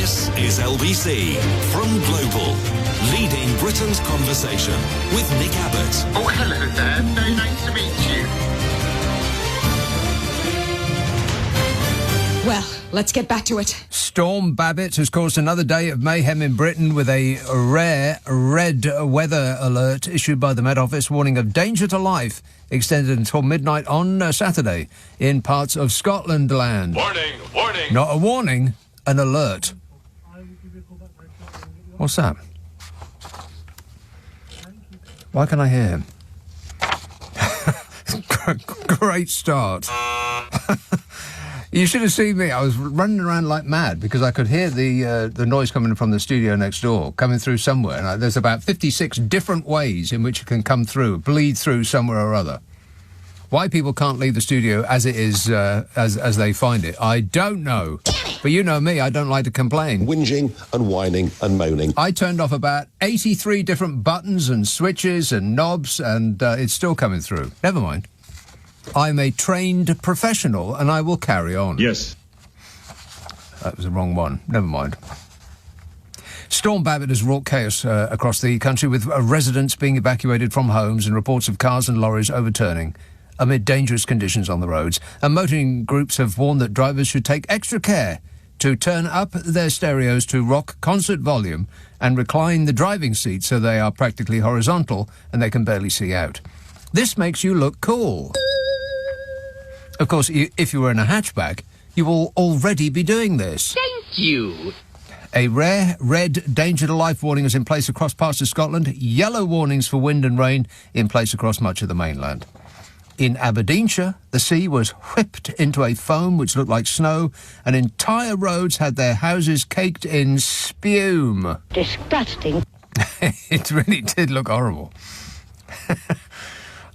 This is LBC from Global, leading Britain's conversation with Nick Abbot. Oh, hello there. Very nice to meet you. Well, let's get back to it. Storm Abbot has caused another day of mayhem in Britain with a rare red weather alert issued by the Met Office warning of danger to life extended until midnight on Saturday in parts of Scotland land. Warning, warning. Not a warning, an alert. What's that? Why can I hear him? Great start. You should have seen me. I was running around like mad because I could hear the noise coming from the studio next door, coming through somewhere. And there's about 56 different ways in which it can come through, bleed through somewhere or other. Why people can't leave the studio as it is, as they find it, I don't know. But you know me, I don't like to complain. Whinging and whining and moaning. I turned off about 83 different buttons and switches and knobs, and it's still coming through. Never mind. I'm a trained professional, and I will carry on. Yes. That was the wrong one. Never mind. Storm Abbot has wrought chaos across the country, with residents being evacuated from homes and reports of cars and lorries overturning amid dangerous conditions on the roads. And motoring groups have warned that drivers should take extra care to turn up their stereos to rock concert volume and recline the driving seat so they are practically horizontal and they can barely see out. This makes you look cool. Of course, if you were in a hatchback, you will already be doing this. Thank you. A rare red danger to life warning is in place across parts of Scotland. Yellow warnings for wind and rain in place across much of the mainland. In Aberdeenshire, the sea was whipped into a foam which looked like snow, and entire roads had their houses caked in spume. Disgusting. It really did look horrible.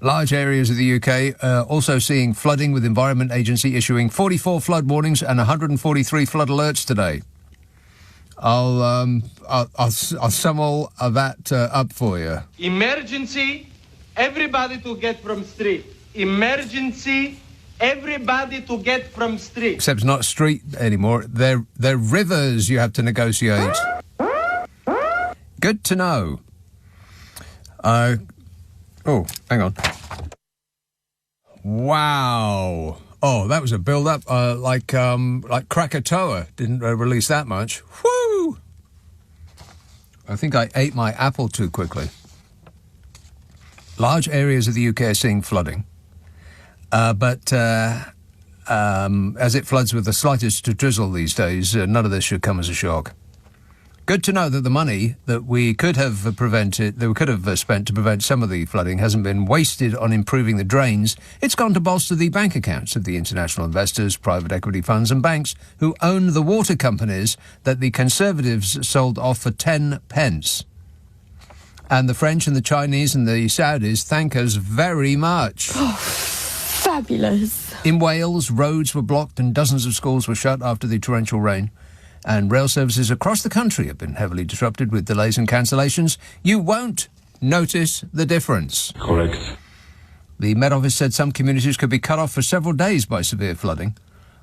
Large areas of the UK also seeing flooding, with Environment Agency issuing 44 flood warnings and 143 flood alerts today. I'll sum all of that up for you. Emergency, everybody to get from street. Emergency, everybody to get from street. Except it's not street anymore. They're rivers you have to negotiate. Good to know. Oh, hang on. Wow. Oh, that was a build-up, like Krakatoa didn't release that much. Whoo! I think I ate my apple too quickly. Large areas of the UK are seeing flooding, but as it floods with the slightest drizzle these days, none of this should come as a shock. Good to know that the money that we could have spent to prevent some of the flooding hasn't been wasted on improving the drains. It's gone to bolster the bank accounts of the international investors, private equity funds and banks who own the water companies that the Conservatives sold off for 10 pence. And the French and the Chinese and the Saudis thank us very much. Oh, fabulous. In Wales, roads were blocked and dozens of schools were shut after the torrential rain. And rail services across the country have been heavily disrupted with delays and cancellations. You won't notice the difference. Correct. The Met Office said some communities could be cut off for several days by severe flooding,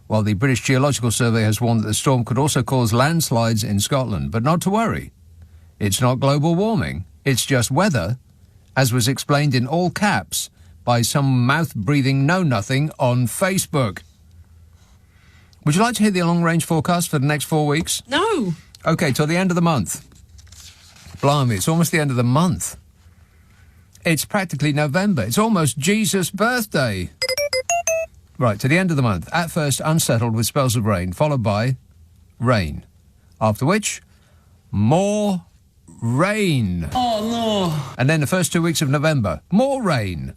while the British Geological Survey has warned that the storm could also cause landslides in Scotland. But not to worry. It's not global warming. It's just weather, as was explained in all caps by some mouth-breathing know-nothing on Facebook. Would you like to hear the long-range forecast for the next 4 weeks? No. OK, till the end of the month. Blimey, it's almost the end of the month. It's practically November. It's almost Jesus' birthday. Right, to the end of the month. At first, unsettled with spells of rain, followed by rain. After which, more rain. Oh, no. And then the first 2 weeks of November, more rain,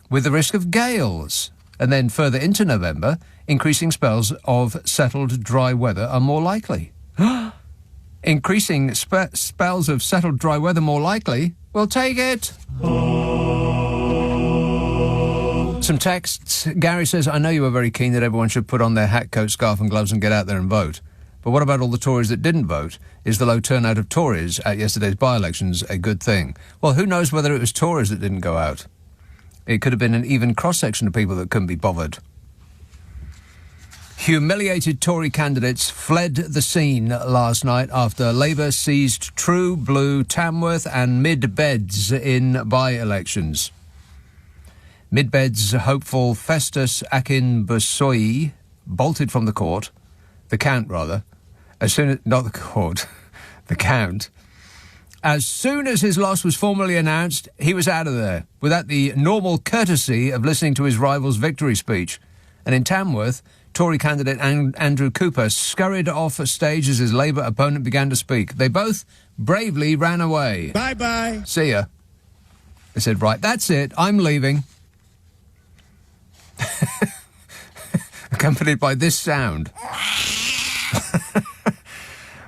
with the risk of gales. And then further into November, increasing spells of settled dry weather are more likely. Increasing spells of settled dry weather more likely? We'll take it. Some texts. Gary says, I know you were very keen that everyone should put on their hat, coat, scarf and gloves and get out there and vote. But what about all the Tories that didn't vote? Is the low turnout of Tories at yesterday's by-elections a good thing? Well, who knows whether it was Tories that didn't go out? It could have been an even cross-section of people that couldn't be bothered. Humiliated Tory candidates fled the scene last night after Labour seized True Blue, Tamworth and Mid-Beds in by-elections. Mid-Beds hopeful Festus Akinbusoyi bolted from the count, as soon as... Not the court, the count. As soon as his loss was formally announced, he was out of there, without the normal courtesy of listening to his rival's victory speech. And in Tamworth, Tory candidate Andrew Cooper scurried off a stage as his Labour opponent began to speak. They both bravely ran away. Bye-bye. See ya. They said, right, that's it, I'm leaving. Accompanied by this sound.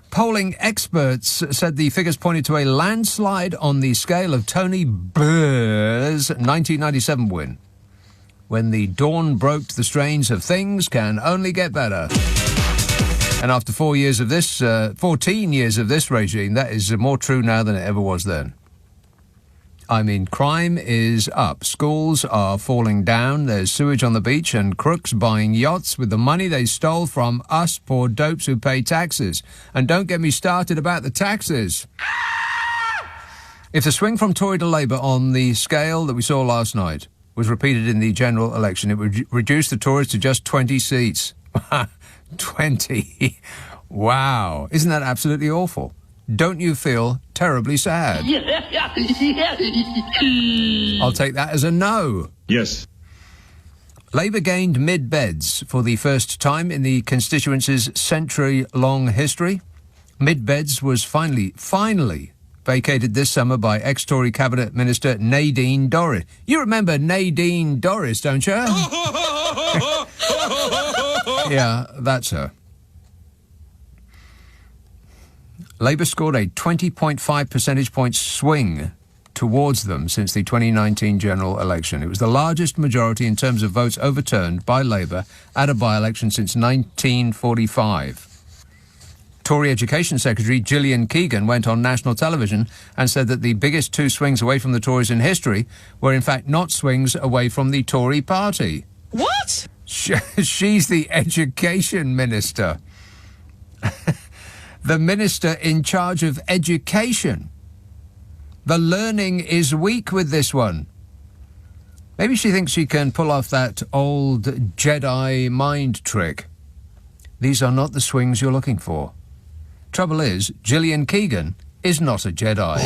Polling experts said the figures pointed to a landslide on the scale of Tony Blair's 1997 win. When the dawn broke, the strains of things can only get better. And after 14 years of this regime, that is more true now than it ever was then. I mean, crime is up. Schools are falling down. There's sewage on the beach and crooks buying yachts with the money they stole from us poor dopes who pay taxes. And don't get me started about the taxes. If the swing from Tory to Labour on the scale that we saw last night was repeated in the general election, it would reduce the Tories to just 20 seats. 20. Wow. Isn't that absolutely awful? Don't you feel terribly sad? I'll take that as a no. Yes. Labour gained Mid-Beds for the first time in the constituency's century-long history. Mid-Beds was finally vacated this summer by ex-Tory Cabinet Minister Nadine Dorries. You remember Nadine Dorries, don't you? Yeah, that's her. Labour scored a 20.5 percentage point swing towards them since the 2019 general election. It was the largest majority in terms of votes overturned by Labour at a by-election since 1945. Tory Education Secretary Gillian Keegan went on national television and said that the biggest two swings away from the Tories in history were in fact not swings away from the Tory party. What? She's the Education Minister. The Minister in charge of education. The learning is weak with this one. Maybe she thinks she can pull off that old Jedi mind trick. These are not the swings you're looking for. Trouble is, Gillian Keegan is not a Jedi.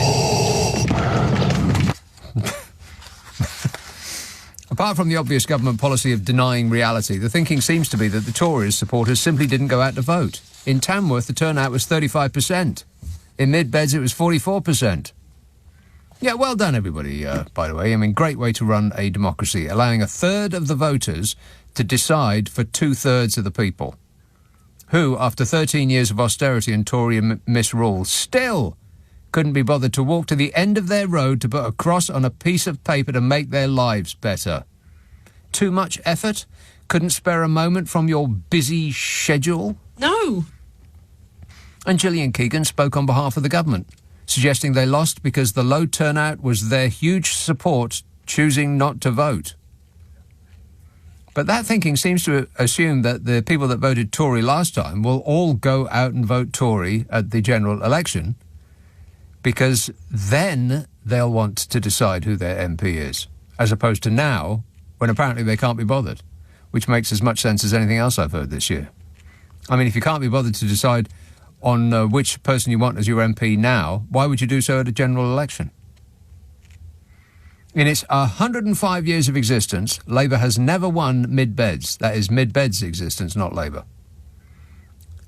Apart from the obvious government policy of denying reality, the thinking seems to be that the Tories supporters simply didn't go out to vote. In Tamworth, the turnout was 35%. In Mid-Beds, it was 44%. Yeah, well done, everybody, by the way. I mean, great way to run a democracy, allowing a third of the voters to decide for two-thirds of the people, who, after 13 years of austerity and Tory misrule, still couldn't be bothered to walk to the end of their road to put a cross on a piece of paper to make their lives better. Too much effort? Couldn't spare a moment from your busy schedule? No. And Gillian Keegan spoke on behalf of the government, suggesting they lost because the low turnout was their huge support choosing not to vote. But that thinking seems to assume that the people that voted Tory last time will all go out and vote Tory at the general election, because then they'll want to decide who their MP is, as opposed to now, when apparently they can't be bothered, which makes as much sense as anything else I've heard this year. I mean, if you can't be bothered to decide on which person you want as your MP now, why would you do so at a general election? In its 105 years of existence, Labour has never won Mid-Beds. That is Mid-Beds' existence, not Labour.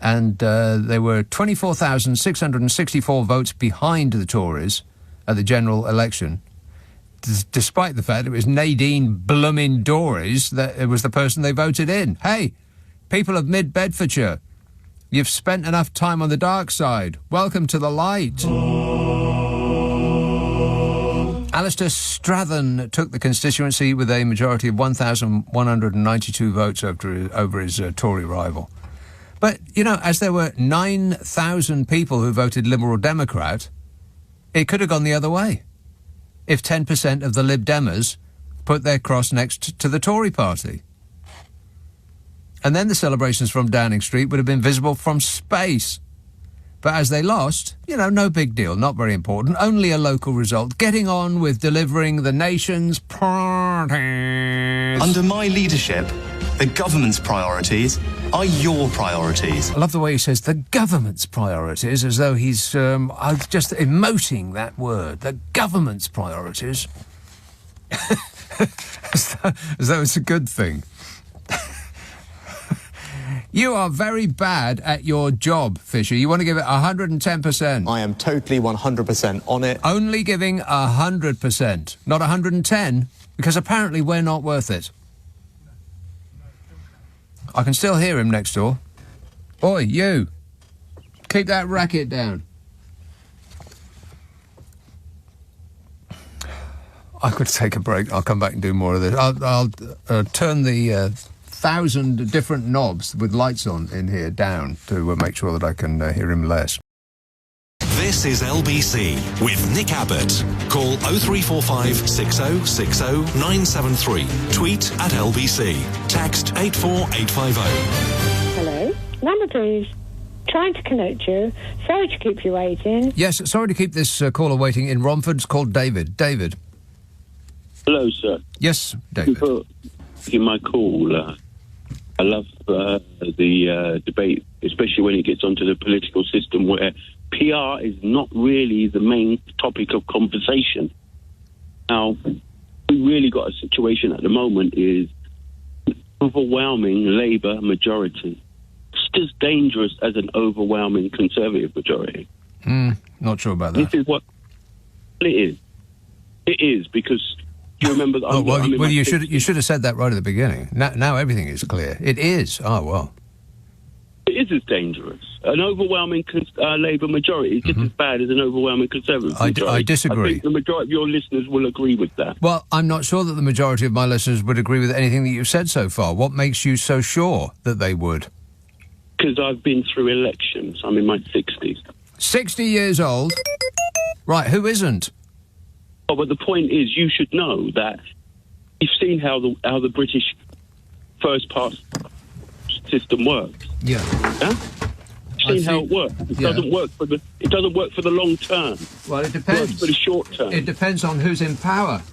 And there were 24,664 votes behind the Tories at the general election, despite the fact it was Nadine bloomin' Dorries that it was the person they voted in. Hey, people of Mid-Bedfordshire, you've spent enough time on the dark side. Welcome to the light. Alistair Strathern took the constituency with a majority of 1,192 votes over his Tory rival. But, you know, as there were 9,000 people who voted Liberal Democrat, it could have gone the other way. If 10% of the Lib Demers put their cross next to the Tory party. And then the celebrations from Downing Street would have been visible from space. But as they lost, no big deal, not very important, only a local result, getting on with delivering the nation's priorities. Under my leadership, the government's priorities are your priorities. I love the way he says the government's priorities, as though he's just emoting that word, the government's priorities. as though it's a good thing. You are very bad at your job, Fisher. You want to give it 110%. I am totally 100% on it. Only giving 100%, not 110, because apparently we're not worth it. I can still hear him next door. Oi, you. Keep that racket down. I could take a break. I'll come back and do more of this. I'll turn the 1,000 different knobs with lights on in here down to make sure that I can hear him less. This is LBC with Nick Abbott. Call 0345 6060 973. Tweet at LBC. Text 84850. Hello? Number please. Trying to connect you. Sorry to keep you waiting. Yes, sorry to keep this caller waiting in Romford. It's called David. David. Hello, sir. Yes, David. Thank you for taking my call. I love the debate, especially when it gets onto the political system where PR is not really the main topic of conversation. Now, we really got a situation at the moment is overwhelming Labour majority. It's just dangerous as an overwhelming Conservative majority. Not sure about that. This is what it is. It is because... Do you remember that? You should have said that right at the beginning. Now everything is clear. It is. Oh, well. It is dangerous. An overwhelming Labour majority is just as bad as an overwhelming Conservative majority. I disagree. I think the majority of your listeners will agree with that. Well, I'm not sure that the majority of my listeners would agree with anything that you've said so far. What makes you so sure that they would? Because I've been through elections. I'm in my 60s. 60 years old? Right, who isn't? Oh, but the point is, you should know that you've seen how the British first pass system works. Yeah. You've seen how it works. It doesn't work for the long term. Well, it depends. It works for the short term. It depends on who's in power.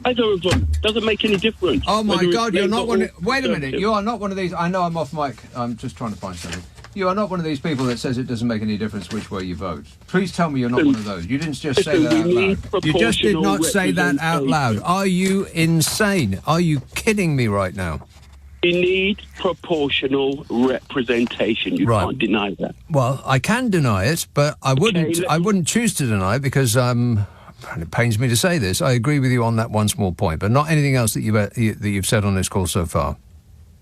Doesn't make any difference. Oh my God! You're not one. Wait a minute. You are not one of these. I know I'm off mic. I'm just trying to find something. You are not one of these people that says it doesn't make any difference which way you vote. Please tell me you're not one of those. You didn't just say that out loud. You just did not say that out loud. Are you insane? Are you kidding me right now? We need proportional representation. You can't deny that. Well, I can deny it, but I wouldn't. I wouldn't choose to deny it because and it pains me to say this. I agree with you on that one small point, but not anything else that you've said on this call so far.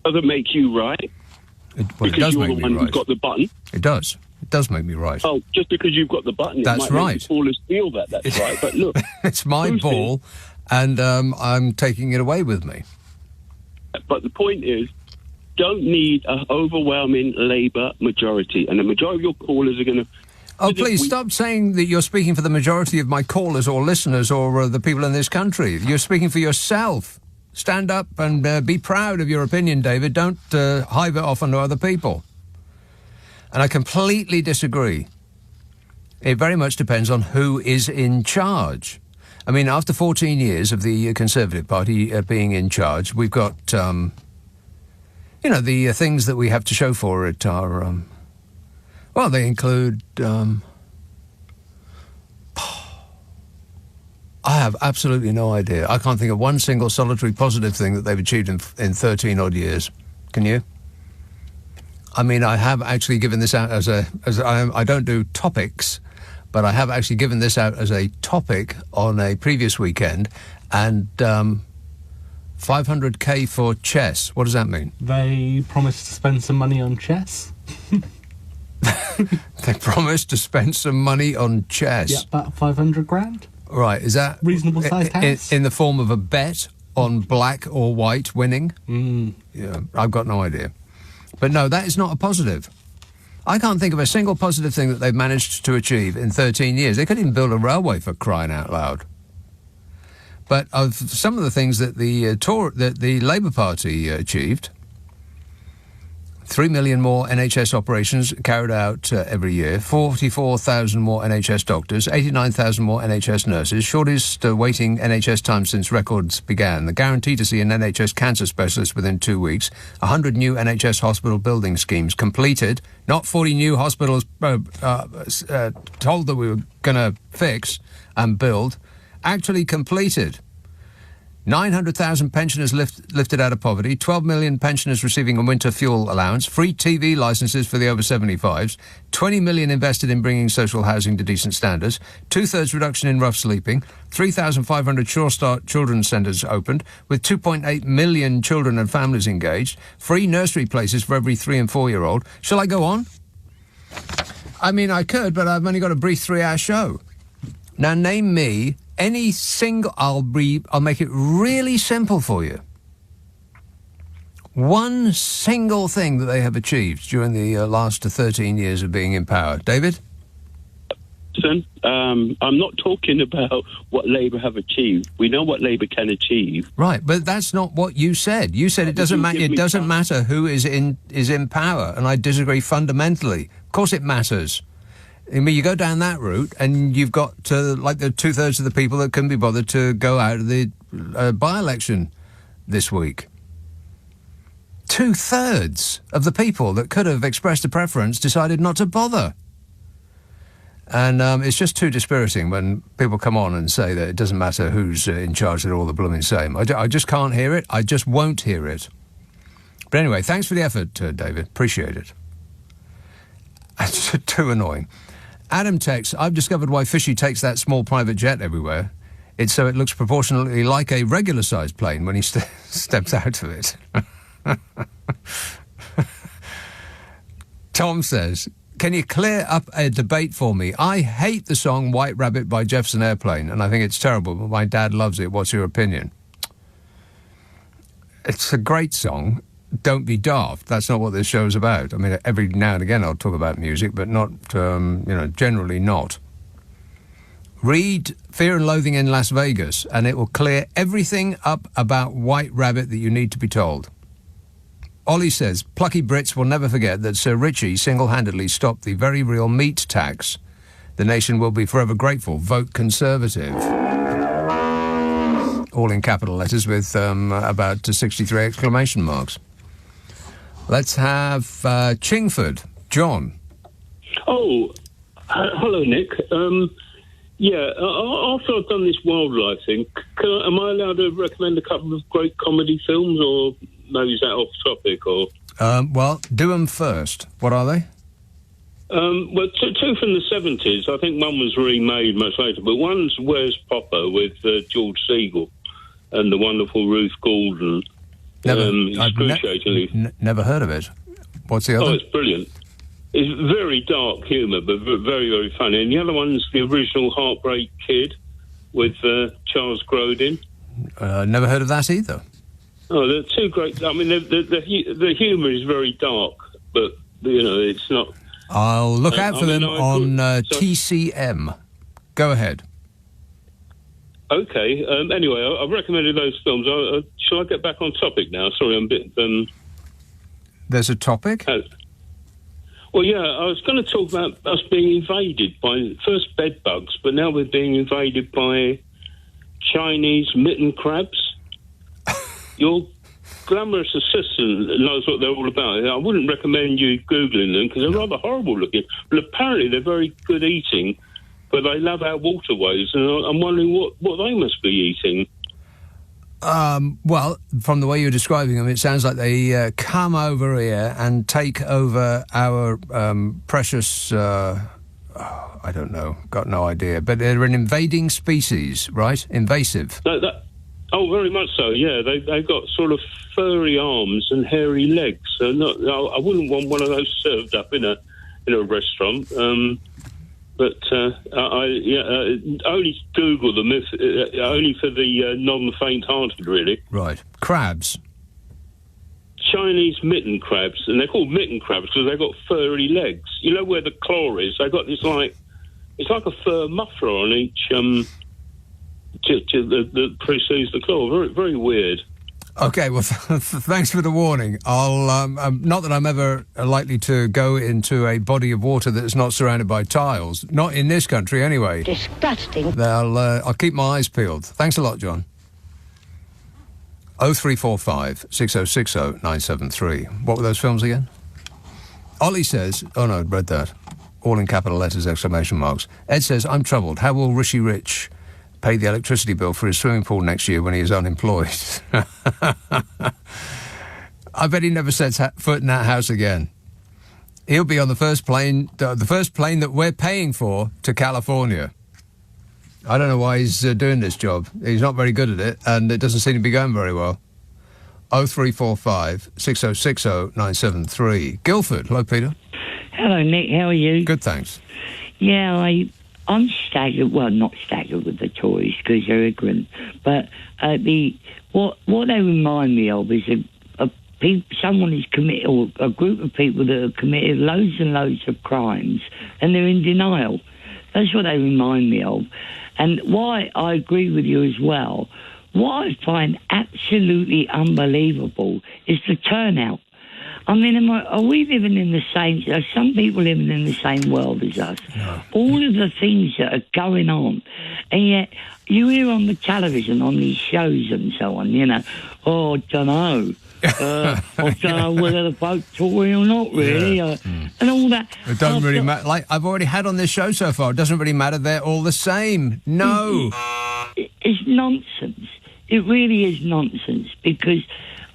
Doesn't make you right. It because does you're make the me one right. who's got the button. It does. It does make me right. Oh, just because you've got the button, that's it might right. make the callers feel that's right. But look, it's my ball, and I'm taking it away with me. But the point is, don't need an overwhelming Labour majority, and the majority of your callers are going to. Oh, please stop saying that you're speaking for the majority of my callers or listeners or the people in this country. You're speaking for yourself. Stand up and be proud of your opinion, David. Don't hive it off onto other people. And I completely disagree. It very much depends on who is in charge. I mean, after 14 years of the Conservative Party being in charge, we've got, the things that we have to show for it are, they include... I have absolutely no idea. I can't think of one single solitary positive thing that they've achieved in 13 odd years. Can you? I mean, I have actually given this out I don't do topics, but I have actually given this out as a topic on a previous weekend, and 500k for chess. What does that mean? They promised to spend some money on chess. They promised to spend some money on chess. Yeah, about 500 grand. Right, is that reasonable sized house? In the form of a bet on black or white winning? Yeah, I've got no idea. But no, that is not a positive. I can't think of a single positive thing that they've managed to achieve in 13 years. They couldn't even build a railway, for crying out loud. But of some of the things that the Labour Party achieved, 3 million more NHS operations carried out every year, 44,000 more NHS doctors, 89,000 more NHS nurses, shortest waiting NHS time since records began, the guarantee to see an NHS cancer specialist within 2 weeks, 100 new NHS hospital building schemes completed, not 40 new hospitals told that we were going to fix and build, actually completed. 900,000 pensioners lifted out of poverty, 12 million pensioners receiving a winter fuel allowance, free TV licences for the over 75s, 20 million invested in bringing social housing to decent standards, 2/3 reduction in rough sleeping, 3,500 Sure Start children's centres opened, with 2.8 million children and families engaged, free nursery places for every 3 and 4-year-old. Shall I go on? I mean, I could, but I've only got a brief 3-hour show. Now, name me any single... I'll make it really simple for you. One single thing that they have achieved during the last 13 years of being in power. David? I'm not talking about what Labour have achieved. We know what Labour can achieve. Right, but that's not what you said. You said it doesn't matter who is in power, and I disagree fundamentally. Of course it matters. I mean, you go down that route, and you've got the 2/3 of the people that couldn't be bothered to go out of the by-election this week. 2/3 of the people that could have expressed a preference decided not to bother. And it's just too dispiriting when people come on and say that it doesn't matter who's in charge, they're all the blooming same. I just can't hear it. I just won't hear it. But anyway, thanks for the effort, David. Appreciate it. It's too annoying. Adam texts, I've discovered why Fishy takes that small private jet everywhere. It's so it looks proportionally like a regular-sized plane when he steps out of it. Tom says, can you clear up a debate for me? I hate the song White Rabbit by Jefferson Airplane, and I think it's terrible, but my dad loves it. What's your opinion? It's a great song. Don't be daft. That's not what this show's about. I mean, every now and again I'll talk about music, but not, generally not. Read Fear and Loathing in Las Vegas, and it will clear everything up about White Rabbit that you need to be told. Ollie says, plucky Brits will never forget that Sir Richie single-handedly stopped the very real meat tax. The nation will be forever grateful. Vote Conservative. All in capital letters with about 63 exclamation marks. Let's have Chingford. John. Oh, hello, Nick. After I've done this wildlife thing, am I allowed to recommend a couple of great comedy films, or maybe is that off topic? Or well, do them first. What are they? Two from the 70s. I think one was remade much later, but one's Where's Popper with George Segal and the wonderful Ruth Gordon. Never heard of it. What's the other? Oh, it's brilliant. It's very dark humour, but very, very funny. And the other one's the original Heartbreak Kid with Charles Grodin. Never heard of that either. Oh, they're two great. I mean, the humour is very dark, but it's not. I'll look out for them on TCM. Go ahead. Okay. Anyway, I've recommended those films. Shall I get back on topic now? Sorry, I'm a bit... There's a topic? Well, yeah, I was going to talk about us being invaded by, first bed bugs, but now we're being invaded by Chinese mitten crabs. Your glamorous assistant knows what they're all about. I wouldn't recommend you Googling them because they're rather horrible looking. But apparently they're very good eating, but they love our waterways, and I'm wondering what they must be eating. Well, from the way you're describing them, it sounds like they come over here and take over our precious... I don't know, got no idea. But they're an invading species, right? Invasive. Oh, very much so, yeah. They've got sort of furry arms and hairy legs. So I wouldn't want one of those served up in a restaurant. But only Google them, only for the non-faint-hearted, really. Right. Crabs. Chinese mitten crabs, and they're called mitten crabs because they've got furry legs. You know where the claw is? They've got this, it's like a fur muffler on each, that precedes the claw. Very, very weird. Okay, well, thanks for the warning. I'll not that I'm ever likely to go into a body of water that's not surrounded by tiles. Not in this country, anyway. Disgusting. I'll keep my eyes peeled. Thanks a lot, John. 0345 6060 973. What were those films again? Ollie says, oh no, I'd read that. All in capital letters, exclamation marks. Ed says, I'm troubled. How will Rishi Rich pay the electricity bill for his swimming pool next year when he is unemployed? I bet he never sets foot in that house again. He'll be on the first plane that we're paying for to California. I don't know why he's doing this job. He's not very good at it, and it doesn't seem to be going very well. 0345 6060 973. Guildford. Hello, Peter. Hello, Nick. How are you? Good, thanks. Yeah, I'm staggered. Well, not staggered with the Tories because they're ignorant. But what they remind me of is someone who's committed, or a group of people that have committed loads and loads of crimes, and they're in denial. That's what they remind me of. And why I agree with you as well. What I find absolutely unbelievable is the turnout. I mean, are we living in the same... Are some people living in the same world as us? No. All of the things that are going on. And yet, you hear on the television, on these shows and so on, I don't know. I don't know whether the vote's Tory or not, really. And all that. It doesn't really matter. Like I've already had on this show so far, it doesn't really matter. They're all the same. No. It's nonsense. It really is nonsense because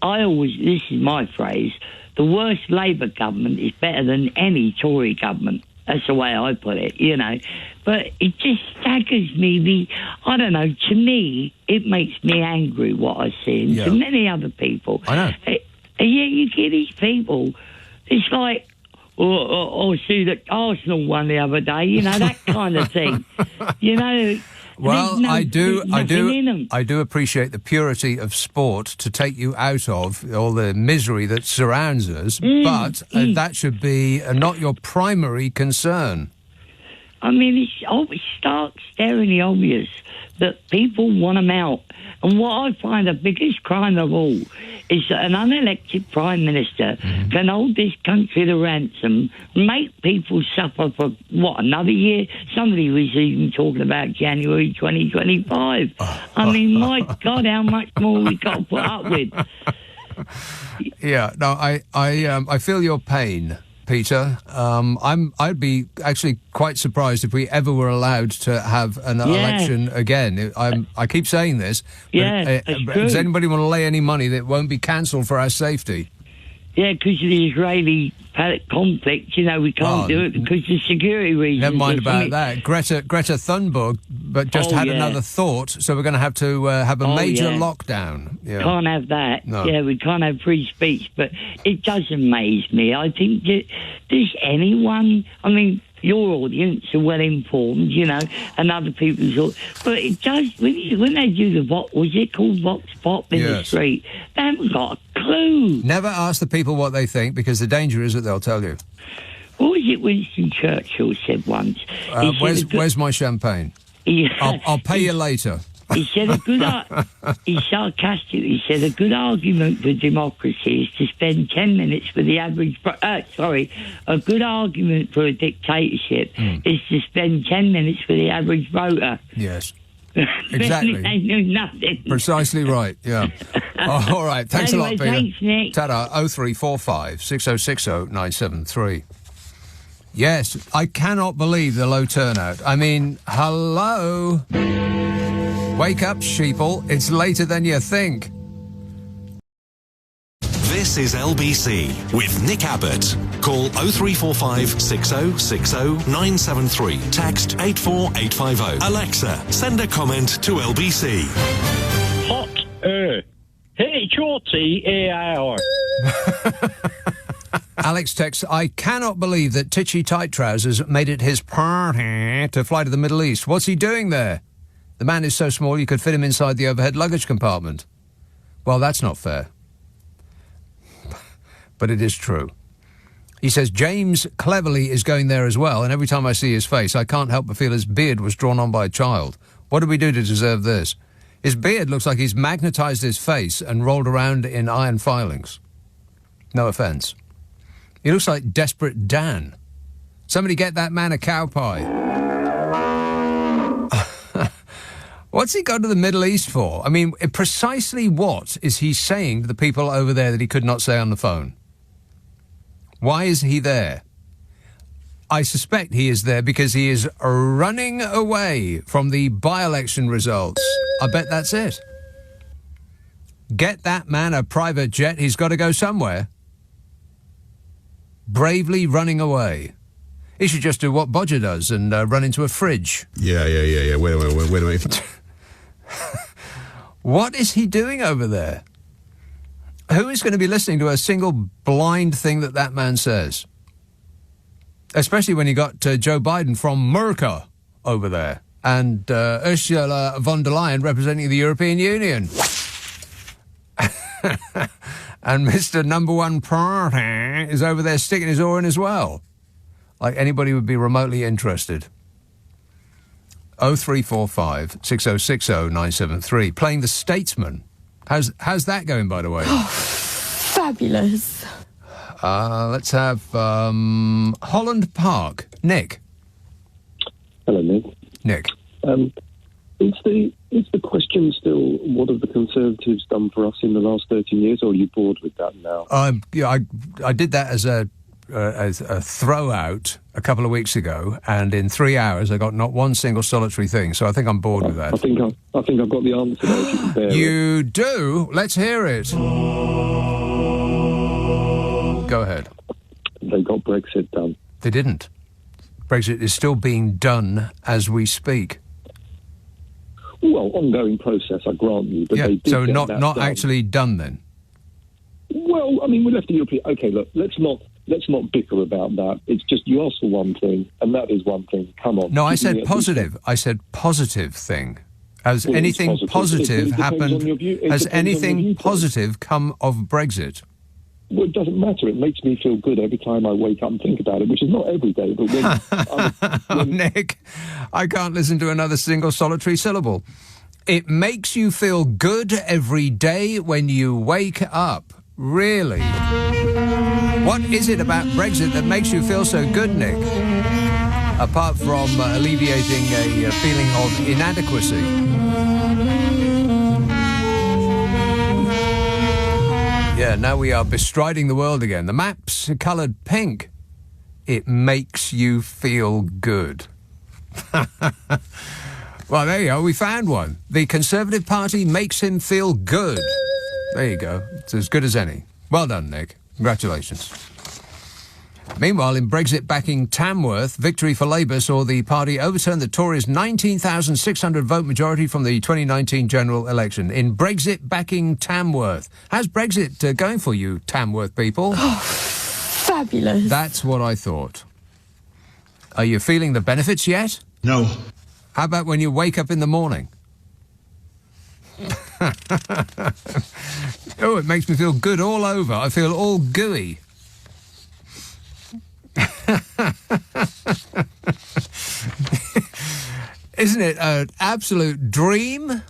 this is my phrase, the worst Labour government is better than any Tory government. That's the way I put it, But it just staggers me. I don't know, to me, it makes me angry what I see. And to many other people. I know. And yet you get these people, it's like, see that Arsenal won the other day, that kind of thing. Well, I do appreciate the purity of sport to take you out of all the misery that surrounds us, but that should be not your primary concern. I mean, it's stark, staringly obvious that people want them out. And what I find the biggest crime of all is that an unelected Prime Minister can hold this country to ransom, make people suffer for, another year? Somebody was even talking about January 2025. I mean, my God, how much more we got to put up with? Yeah, no, I feel your pain, Peter. I'd be actually quite surprised if we ever were allowed to have an election again. I keep saying this. But, does anybody want to lay any money that won't be cancelled for our safety? Yeah, because of the Israeli conflict, we can't do it because of security reasons. Never mind about that. Greta Thunberg, but just had another thought, so we're going to have a major lockdown. Yeah. Can't have that. No. Yeah, we can't have free speech, but it does amaze me. I think, does anyone... I mean, your audience are well informed, and other people's... But it does... When they do was it called Vox Pop in the street? They haven't got a clue. Never ask the people what they think, because the danger is that they'll tell you. What was it Winston Churchill said once? Where's my champagne? I'll pay you later. He said he's sarcastic. He said a good argument for democracy is to spend 10 minutes with the average... a good argument for a dictatorship is to spend 10 minutes with the average voter. Yes. Exactly. They knew nothing. Precisely right, yeah. All right, thanks a lot, Peter. Thanks, Nick. Ta-da, 0345 6060 973. Yes, I cannot believe the low turnout. I mean, hello? Wake up, sheeple. It's later than you think. This is LBC with Nick Abbott. Call 0345 6060 973. Text 84850. Alexa, send a comment to LBC. Hot air. H-O-T-A-I-R. Alex texts, I cannot believe that Titchy Tight Trousers made it his party to fly to the Middle East. What's he doing there? The man is so small you could fit him inside the overhead luggage compartment. Well, that's not fair. But it is true. He says, James Cleverly is going there as well, and every time I see his face, I can't help but feel his beard was drawn on by a child. What did we do to deserve this? His beard looks like he's magnetised his face and rolled around in iron filings. No offence. He looks like Desperate Dan. Somebody get that man a cow pie. What's he gone to the Middle East for? I mean, precisely what is he saying to the people over there that he could not say on the phone? Why is he there? I suspect he is there because he is running away from the by-election results. I bet that's it. Get that man a private jet. He's got to go somewhere. Bravely running away. He should just do what Bodger does and run into a fridge. Yeah. Wait a minute. What is he doing over there? Who is going to be listening to a single blind thing that man says? Especially when you got Joe Biden from Merca over there and Ursula von der Leyen representing the European Union. And Mr. Number One Party is over there sticking his oar in as well. Like anybody would be remotely interested. 0345 6060 973. Playing the Statesman. How's that going, by the way? Oh, fabulous. Let's have Holland Park. Nick. Hello, Nick. Nick. Is the question still, what have the Conservatives done for us in the last 13 years, or are you bored with that now? Yeah, I did that as a throw out a couple of weeks ago, and in 3 hours I got not one single solitary thing, so I think I'm bored with that. I think I've got the answer there, if you can bear You do? Let's hear it. Go ahead. They got Brexit done. They didn't. Brexit is still being done as we speak. Well, ongoing process, I grant you, but they did so get not that done. actually done then. Well, I mean, we left the European. Okay, look, let's not bicker about that. It's just you asked for one thing, and that is one thing. Come on. No, I said positive. I said positive thing. Has anything positive happened? Has anything positive come of Brexit? Well, it doesn't matter. It makes me feel good every time I wake up and think about it, which is not every day, but when... Nick, I can't listen to another single solitary syllable. It makes you feel good every day when you wake up. Really? What is it about Brexit that makes you feel so good, Nick? Apart from alleviating a feeling of inadequacy. Yeah, now we are bestriding the world again. The map's coloured pink. It makes you feel good. Well, there you go. We found one. The Conservative Party makes him feel good. There you go. It's as good as any. Well done, Nick. Congratulations. Meanwhile, in Brexit-backing Tamworth, victory for Labour saw the party overturn the Tories' 19,600 vote majority from the 2019 general election. In Brexit-backing Tamworth. How's Brexit going for you, Tamworth people? Oh, fabulous. That's what I thought. Are you feeling the benefits yet? No. How about when you wake up in the morning? Oh, it makes me feel good all over. I feel all gooey. Isn't it an absolute dream?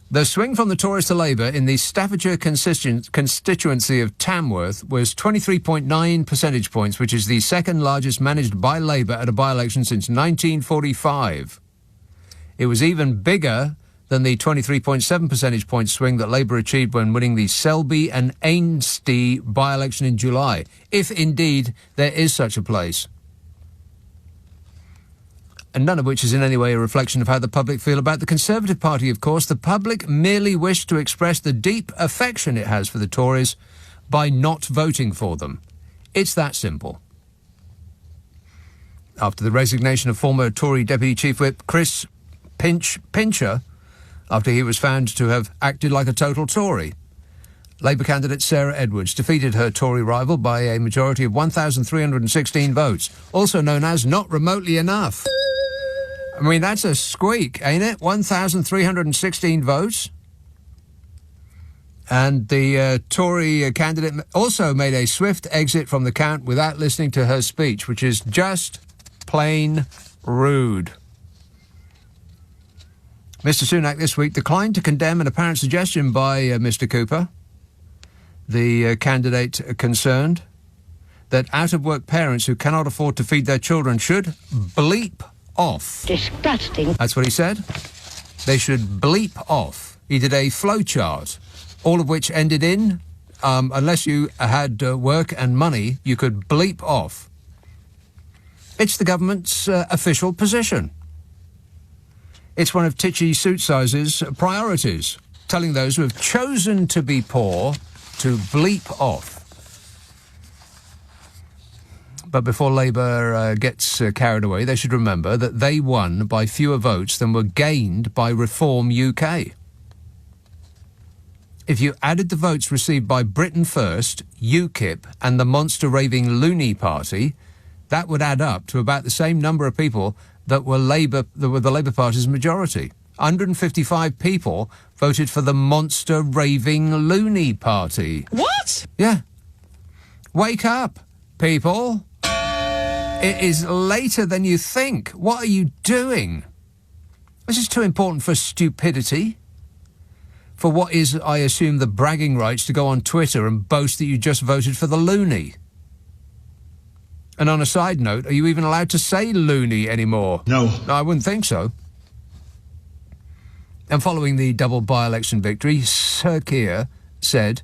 The swing from the Tories to Labour in the Staffordshire constituency of Tamworth was 23.9 percentage points, which is the second largest managed by Labour at a by-election since 1945. It was even bigger than the 23.7 percentage point swing that Labour achieved when winning the Selby and Ainsty by-election in July, if indeed there is such a place. And none of which is in any way a reflection of how the public feel about the Conservative Party, of course. The public merely wished to express the deep affection it has for the Tories by not voting for them. It's that simple. After the resignation of former Tory Deputy Chief Whip Chris Pincher, after he was found to have acted like a total Tory, Labour candidate Sarah Edwards defeated her Tory rival by a majority of 1,316 votes, also known as not remotely enough. I mean, that's a squeak, ain't it? 1,316 votes. And the Tory candidate also made a swift exit from the count without listening to her speech, which is just plain rude. Mr Sunak this week declined to condemn an apparent suggestion by Mr Cooper, the candidate concerned, that out-of-work parents who cannot afford to feed their children should bleep off. Disgusting. That's what he said. They should bleep off. He did a flowchart, all of which ended in, unless you had work and money, you could bleep off. It's the government's official position. It's one of Titchy Suit Size's priorities, telling those who have chosen to be poor to bleep off. But before Labour gets carried away, they should remember that they won by fewer votes than were gained by Reform UK. If you added the votes received by Britain First, UKIP and the monster-raving Looney Party, that would add up to about the same number of people that were the Labour Party's majority. 155 people voted for the monster-raving Looney Party. What? Yeah. Wake up, people. It is later than you think. What are you doing? This is too important for stupidity. For what is, I assume, the bragging rights to go on Twitter and boast that you just voted for the loony. And on a side note, are you even allowed to say loony anymore? No. I wouldn't think so. And following the double by-election victory, Sir Keir said,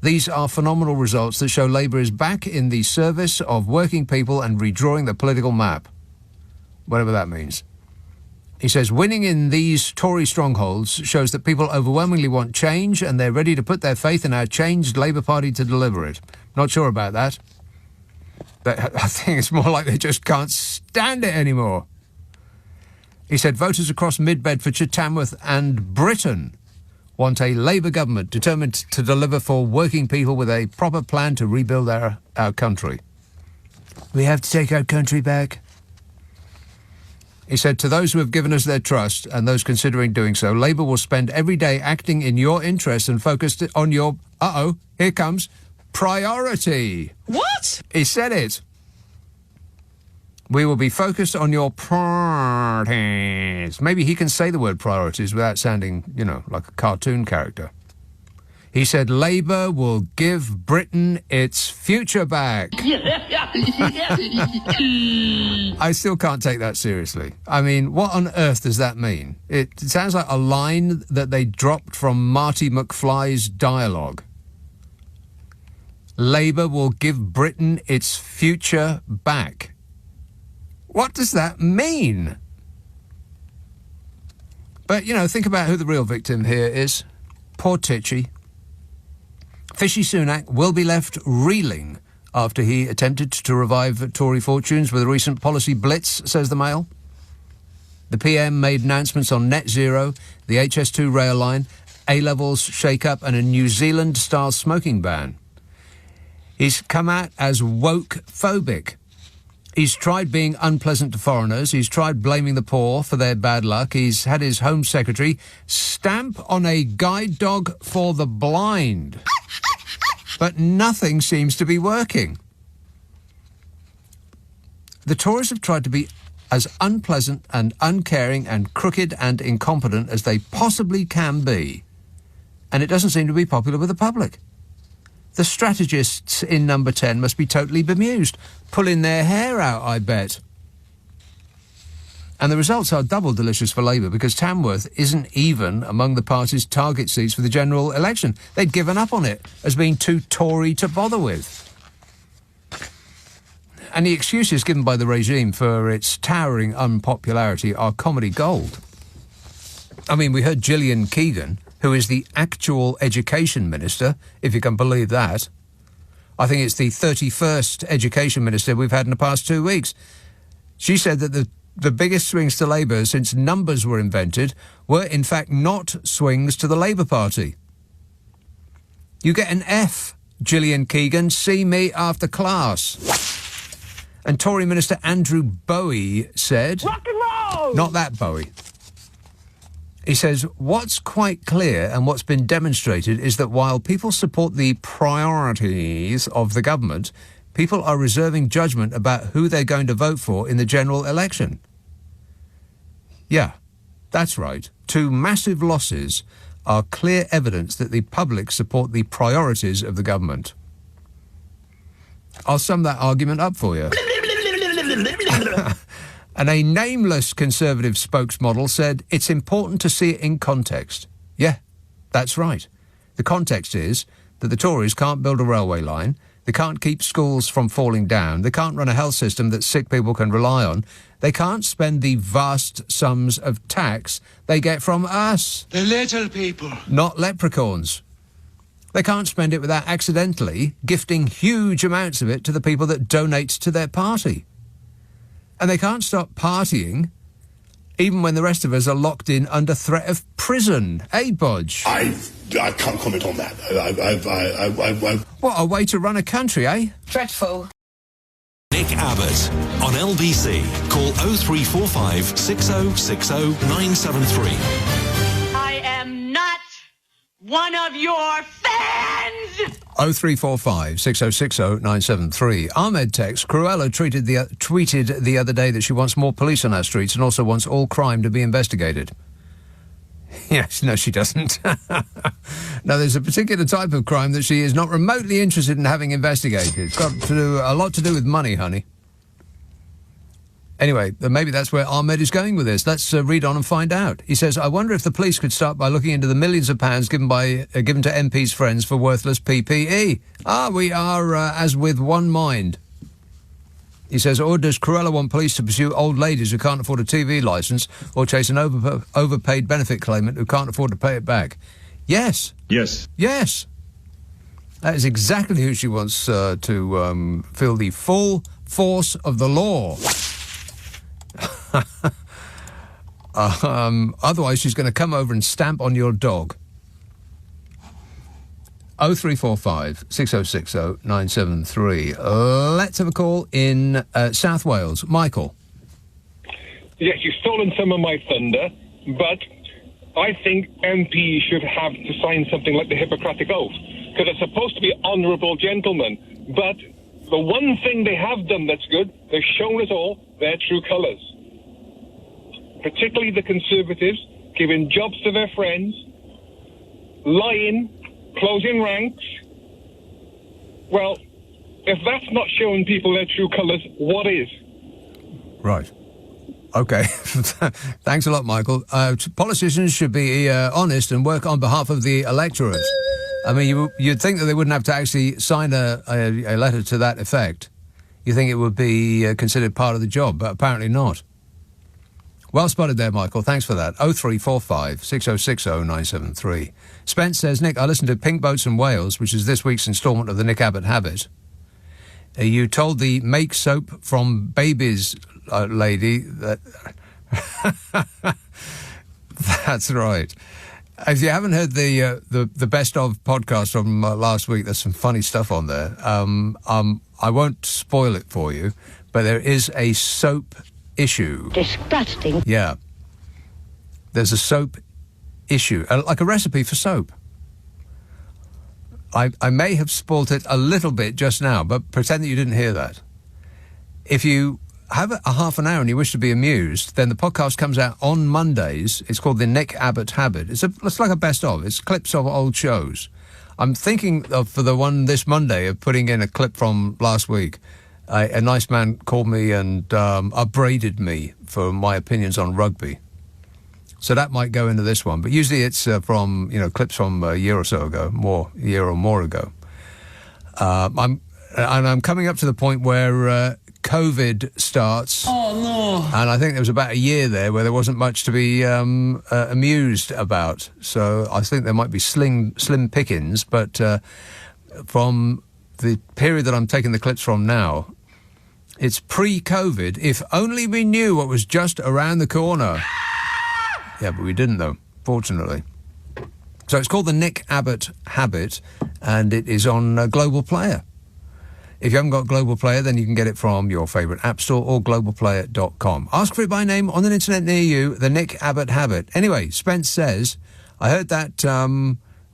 "These are phenomenal results that show Labour is back in the service of working people and redrawing the political map." Whatever that means. He says, "Winning in these Tory strongholds shows that people overwhelmingly want change and they're ready to put their faith in our changed Labour Party to deliver it." Not sure about that. But I think it's more like they just can't stand it anymore. He said voters across Mid-Bedfordshire, Tamworth and Britain want a Labour government determined to deliver for working people with a proper plan to rebuild our country. We have to take our country back. He said, "To those who have given us their trust and those considering doing so, Labour will spend every day acting in your interests and focused on your, here comes, priority." What? He said it. "We will be focused on your priorities." Maybe he can say the word priorities without sounding, like a cartoon character. He said, "Labour will give Britain its future back." I still can't take that seriously. I mean, what on earth does that mean? It sounds like a line that they dropped from Marty McFly's dialogue. Labour will give Britain its future back. What does that mean? But, think about who the real victim here is. Poor Titchy. Fishy Sunak will be left reeling after he attempted to revive Tory fortunes with a recent policy blitz, says the Mail. The PM made announcements on net zero, the HS2 rail line, A-levels shake-up and a New Zealand-style smoking ban. He's come out as woke-phobic. He's tried being unpleasant to foreigners. He's tried blaming the poor for their bad luck. He's had his Home Secretary stamp on a guide dog for the blind. But nothing seems to be working. The Tories have tried to be as unpleasant and uncaring and crooked and incompetent as they possibly can be. And it doesn't seem to be popular with the public. The strategists in Number 10 must be totally bemused, pulling their hair out, I bet. And the results are double delicious for Labour because Tamworth isn't even among the party's target seats for the general election. They'd given up on it as being too Tory to bother with. And the excuses given by the regime for its towering unpopularity are comedy gold. I mean, we heard Gillian Keegan, who is the actual education minister, if you can believe that. I think it's the 31st education minister we've had in the past 2 weeks. She said that the biggest swings to Labour since numbers were invented were, in fact, not swings to the Labour Party. You get an F, Gillian Keegan. See me after class. And Tory Minister Andrew Bowie said... Rock and roll! Not that Bowie. He says, what's quite clear and what's been demonstrated is that while people support the priorities of the government, people are reserving judgment about who they're going to vote for in the general election. Yeah, That's right. 2 massive losses are clear evidence that the public support the priorities of the government. I'll sum that argument up for you. And a nameless Conservative spokesmodel said, it's important to see it in context. Yeah, that's right. The context is that the Tories can't build a railway line, they can't keep schools from falling down, they can't run a health system that sick people can rely on, they can't spend the vast sums of tax they get from us. The little people. Not leprechauns. They can't spend it without accidentally gifting huge amounts of it to the people that donate to their party. And they can't stop partying even when the rest of us are locked in under threat of prison. Eh, Bodge? I can't comment on that. What a way to run a country, eh? Dreadful. Nick Abbott on LBC. Call 0345 6060 973. I am not one of your fans! 0345 6060 973. Ahmed texts, Cruella tweeted the other day that she wants more police on our streets and also wants all crime to be investigated. Yes, no, she doesn't. No, there's a particular type of crime that she is not remotely interested in having investigated. It's got to do a lot to do with money, honey. Anyway, maybe that's where Ahmed is going with this. Let's read on and find out. He says, I wonder if the police could start by looking into the millions of pounds given to MPs' friends for worthless PPE. We are as with one mind. He says, or does Cruella want police to pursue old ladies who can't afford a TV licence or chase an overpaid benefit claimant who can't afford to pay it back? Yes. Yes. Yes. That is exactly who she wants to feel the full force of the law. Otherwise, she's going to come over and stamp on your dog. 0345 6060 973. Let's have a call in South Wales. Michael. Yes, you've stolen some of my thunder, but I think MPs should have to sign something like the Hippocratic Oath, because they're supposed to be honourable gentlemen. But the one thing they have done that's good, they've shown us all their true colours. Particularly the Conservatives, giving jobs to their friends, lying, closing ranks. Well, if that's not showing people their true colours, what is? Right. OK. Thanks a lot, Michael. Politicians should be honest and work on behalf of the electorate. I mean, you'd think that they wouldn't have to actually sign a letter to that effect. You think it would be considered part of the job, but apparently not. Well spotted there, Michael. Thanks for that. 0345 6060 973. Spence says, Nick, I listened to Pink Boats and Wales, which is this week's instalment of the Nick Abbott Habit. You told the make soap from babies lady that... That's right. If you haven't heard the best of podcast from last week, there's some funny stuff on there. I won't spoil it for you, but there is a soap issue. Disgusting. Yeah. There's a soap issue, like a recipe for soap. I may have spoilt it a little bit just now, but pretend that you didn't hear that. If you have a half an hour and you wish to be amused, then the podcast comes out on Mondays. It's called the Nick Abbott Habit. It's like a best of. It's clips of old shows. I'm thinking of, for the one this Monday, of putting in a clip from last week. A nice man called me and upbraided me for my opinions on rugby. So that might go into this one. But usually it's from, clips from a year or so ago, a year or more ago. I'm coming up to the point where COVID starts. Oh, no. And I think there was about a year there where there wasn't much to be amused about. So I think there might be slim pickings. But from the period that I'm taking the clips from now, it's pre-COVID. If only we knew what was just around the corner. Yeah, but we didn't, though, fortunately. So it's called the Nick Abbott Habit, and it is on Global Player. If you haven't got Global Player, then you can get it from your favourite app store or globalplayer.com. Ask for it by name on the internet near you, the Nick Abbott Habit. Anyway, Spence says, I heard that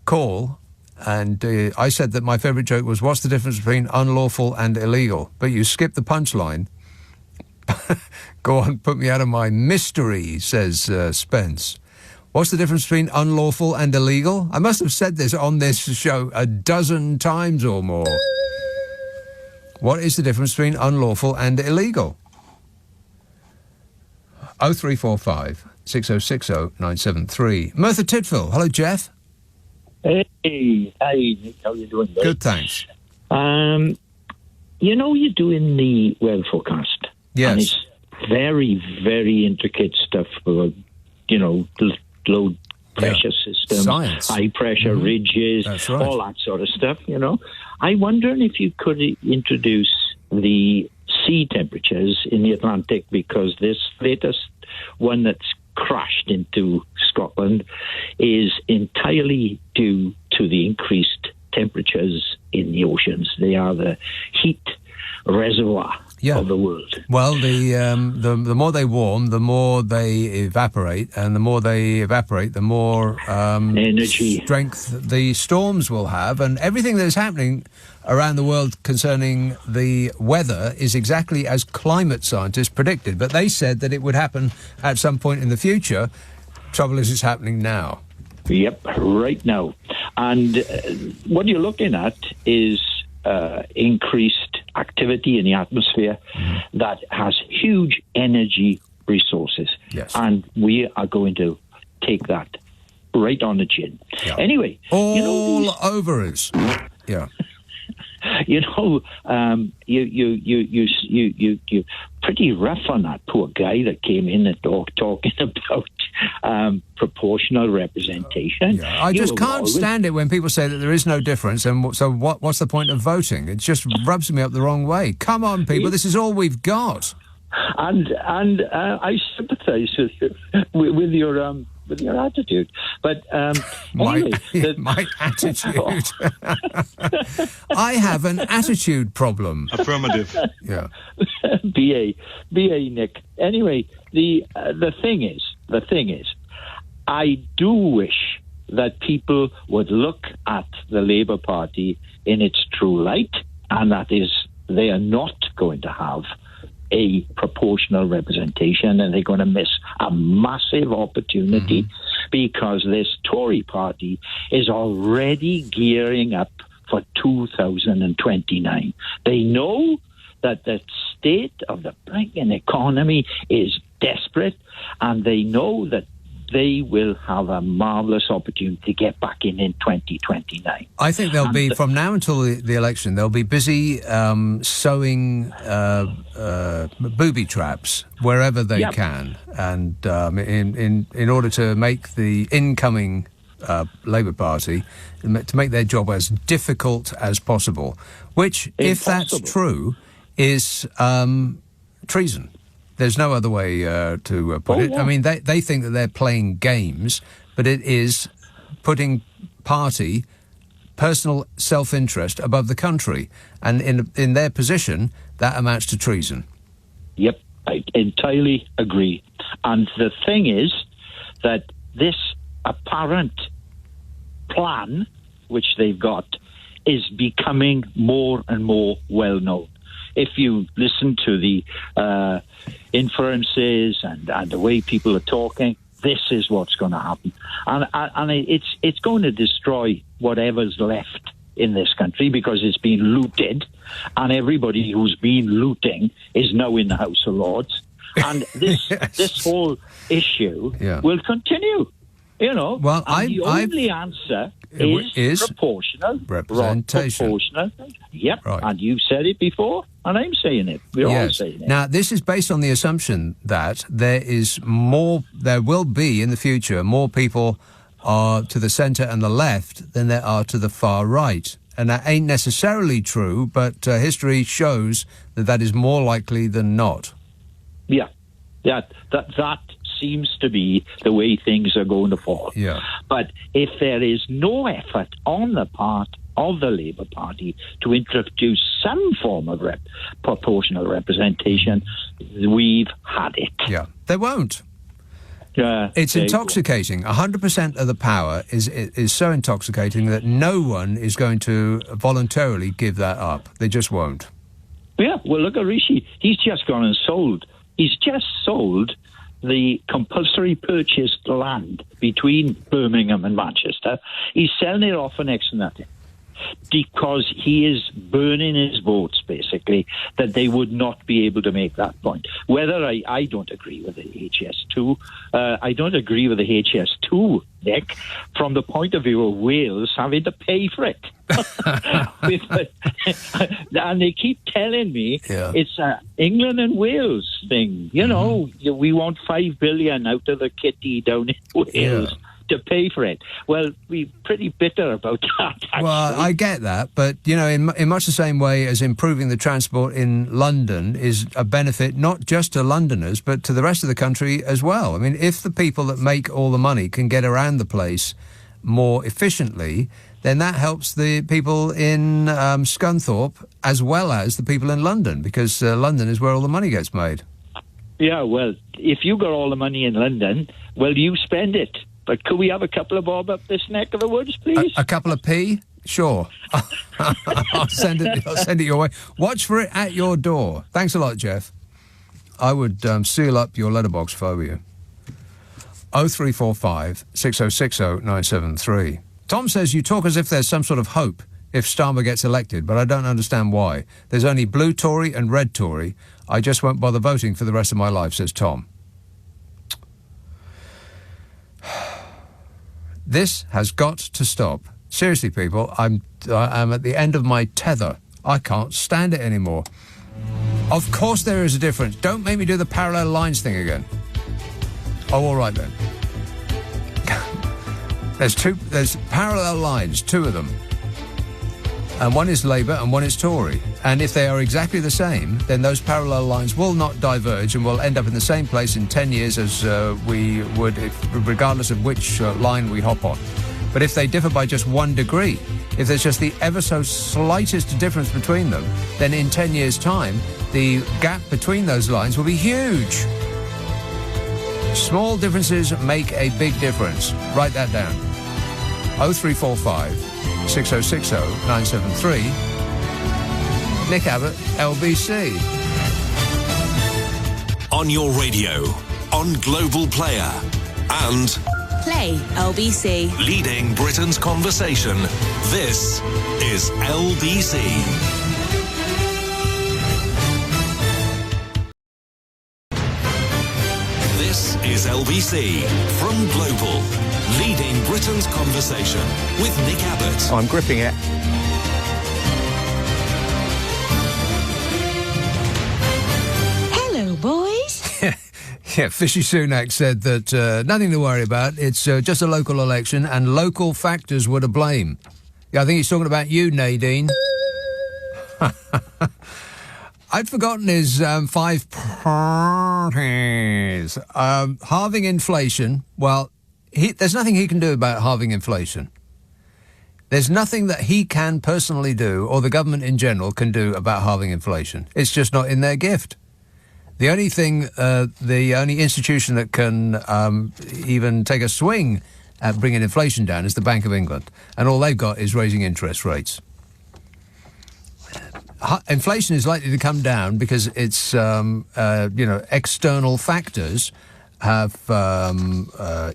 call... And I said that my favourite joke was, what's the difference between unlawful and illegal? But you skipped the punchline Go on, put me out of my mystery, says Spence. What's the difference between unlawful and illegal? I must have said this on this show a dozen times or more. What is the difference between unlawful and illegal? 0345 6060 973. Merthyr Tydfil. Hello, Jeff. Hey, hi, Nick. How you doing? Good, thanks. You know, you're doing the weather forecast. Yes. And it's very, very intricate stuff for, low pressure systems, Science. high pressure ridges, That's right. all that sort of stuff, I wonder if you could introduce the sea temperatures in the Atlantic, because this latest one that's crashed into Scotland is entirely due to the increased temperatures in the oceans. They are the heat reservoir of the world. Well, the more they warm, the more they evaporate, and the more they evaporate, the more energy strength the storms will have, and everything that is happening around the world concerning the weather is exactly as climate scientists predicted. But they said that it would happen at some point in the future. Trouble is, it's happening now. Yep, right now. And what you're looking at is increased activity in the atmosphere that has huge energy resources. Yes. And we are going to take that right on the chin. Yeah. Anyway. All over us. Yeah. You're pretty rough on that poor guy that came in and talking about proportional representation. Yeah, I just can't stand it when people say that there is no difference, and so what's the point of voting? It just rubs me up the wrong way. Come on, people, this is all we've got. And I sympathise with your attitude, but anyway, my attitude. I have an attitude problem. Affirmative. Yeah. BA, Nick. Anyway, the thing is, I do wish that people would look at the Labour Party in its true light, and that is, they are not going to have a proportional representation, and they're going to miss a massive opportunity because this Tory party is already gearing up for 2029. They know that the state of the blinking economy is desperate, and they know that they will have a marvellous opportunity to get back in 2029. I think they'll be, from now until the election, they'll be busy sowing booby traps wherever they can, and in order to make the incoming Labour Party, to make their job as difficult as possible, which, if that's true, is treason. There's no other way to put it. Yeah. I mean, they think that they're playing games, but it is putting personal self-interest above the country. And in their position, that amounts to treason. Yep, I entirely agree. And the thing is that this apparent plan, which they've got, is becoming more and more well-known. If you listen to the inferences and the way people are talking, this is what's going to happen. And it's going to destroy whatever's left in this country, because it's been looted, and everybody who's been looting is now in the House of Lords. And this whole issue will continue. Well, the only answer is proportional representation. Proportional. Yep. Right. And you've said it before, and I'm saying it. We're all saying it. Now, this is based on the assumption that there will be in the future more people to the centre and the left than there are to the far right. And that ain't necessarily true, but history shows that is more likely than not. Yeah. That seems to be the way things are going to fall. Yeah. But if there is no effort on the part of the Labour Party to introduce some form of proportional representation, we've had it. Yeah, they won't. It's intoxicating. 100% of the power is so intoxicating that no one is going to voluntarily give that up. They just won't. Yeah, well, look at Rishi. He's just gone and sold He's just sold the compulsory purchased land between Birmingham and Manchester. He's selling it off for next to nothing because he is burning his votes, basically, that they would not be able to make that point. Whether I don't agree with the HS2, I don't agree with the HS2, Nick, from the point of view of Wales having to pay for it. And they keep telling me it's a England and Wales thing. You know, we want $5 billion out of the kitty down in Wales to pay for it. Well, we're pretty bitter about that, actually. Well, I get that, but, you know, in much the same way as improving the transport in London is a benefit not just to Londoners, but to the rest of the country as well. I mean, if the people that make all the money can get around the place more efficiently, then that helps the people in Scunthorpe as well as the people in London, because London is where all the money gets made. Yeah, well, if you got all the money in London, well, you spend it. But could we have a couple of bob up this neck of the woods, please? A couple of p? Sure. I'll send it your way. Watch for it at your door. Thanks a lot, Jeff. I would seal up your letterbox if I were you. 0345 6060 973. Tom says you talk as if there's some sort of hope if Starmer gets elected, but I don't understand why. There's only blue Tory and red Tory. I just won't bother voting for the rest of my life, says Tom. This has got to stop. Seriously, people, I'm at the end of my tether. I can't stand it anymore. Of course there is a difference. Don't make me do the parallel lines thing again. Oh, all right then. There's parallel lines, two of them. And one is Labour and one is Tory. And if they are exactly the same, then those parallel lines will not diverge and will end up in the same place in 10 years as we would, regardless of which line we hop on. But if they differ by just 1 degree, if there's just the ever so slightest difference between them, then in 10 years' time, the gap between those lines will be huge. Small differences make a big difference. Write that down. 0345 6060 973. Nick Abbott, LBC. On your radio, on Global Player, and Play LBC. leading Britain's conversation. This is LBC. This is LBC from Global, leading Britain's conversation with Nick Abbott. I'm gripping it. Hello, boys. Yeah, Fishy Sunak said that nothing to worry about. It's just a local election and local factors were to blame. Yeah, I think he's talking about you, Nadine. I'd forgotten his 5 priorities. Halving inflation. Well, there's nothing he can do about halving inflation. There's nothing that he can personally do, or the government in general can do about halving inflation. It's just not in their gift. The only thing, the only institution that can even take a swing at bringing inflation down is the Bank of England. And all they've got is raising interest rates. Inflation is likely to come down because it's, external factors have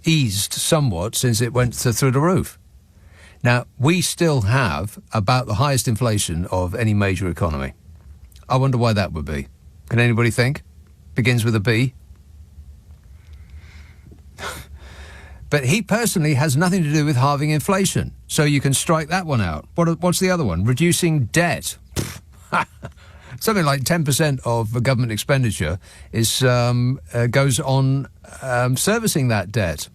eased somewhat since it went through the roof. Now, we still have about the highest inflation of any major economy. I wonder why that would be. Can anybody think? Begins with a B. But he personally has nothing to do with halving inflation, so you can strike that one out. What's the other one? Reducing debt. Something like 10% of government expenditure is goes on servicing that debt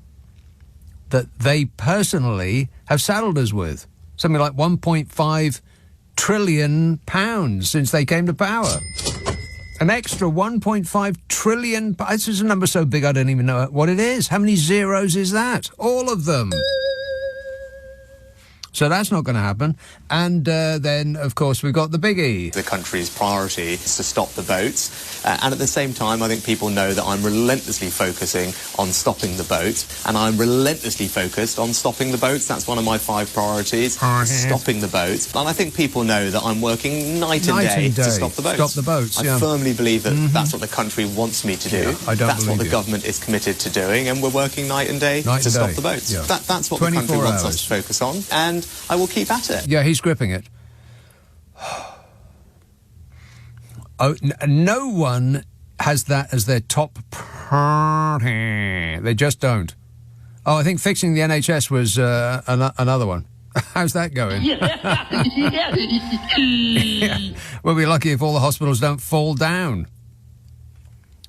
that they personally have saddled us with. Something like £1.5 trillion since they came to power. An extra 1.5 trillion. This is a number so big I don't even know what it is. How many zeros is that? All of them. So that's not going to happen. And then, of course, we've got the biggie. The country's priority is to stop the boats. And at the same time, I think people know that I'm relentlessly focusing on stopping the boats. And I'm relentlessly focused on stopping the boats. That's one of my 5 priorities, stopping the boats. And I think people know that I'm working night and day to stop the boats. Stop the boats, I firmly believe that that's what the country wants me to do. Yeah, I don't that's what believe the you. government is committed to doing. And we're working night and day to stop the boats. Yeah. That's what the country wants us to focus on. And I will keep at it. Yeah, he's gripping it. Oh, no one has that as their top priority. They just don't. Oh, I think fixing the NHS was another one. How's that going? We'll be lucky if all the hospitals don't fall down.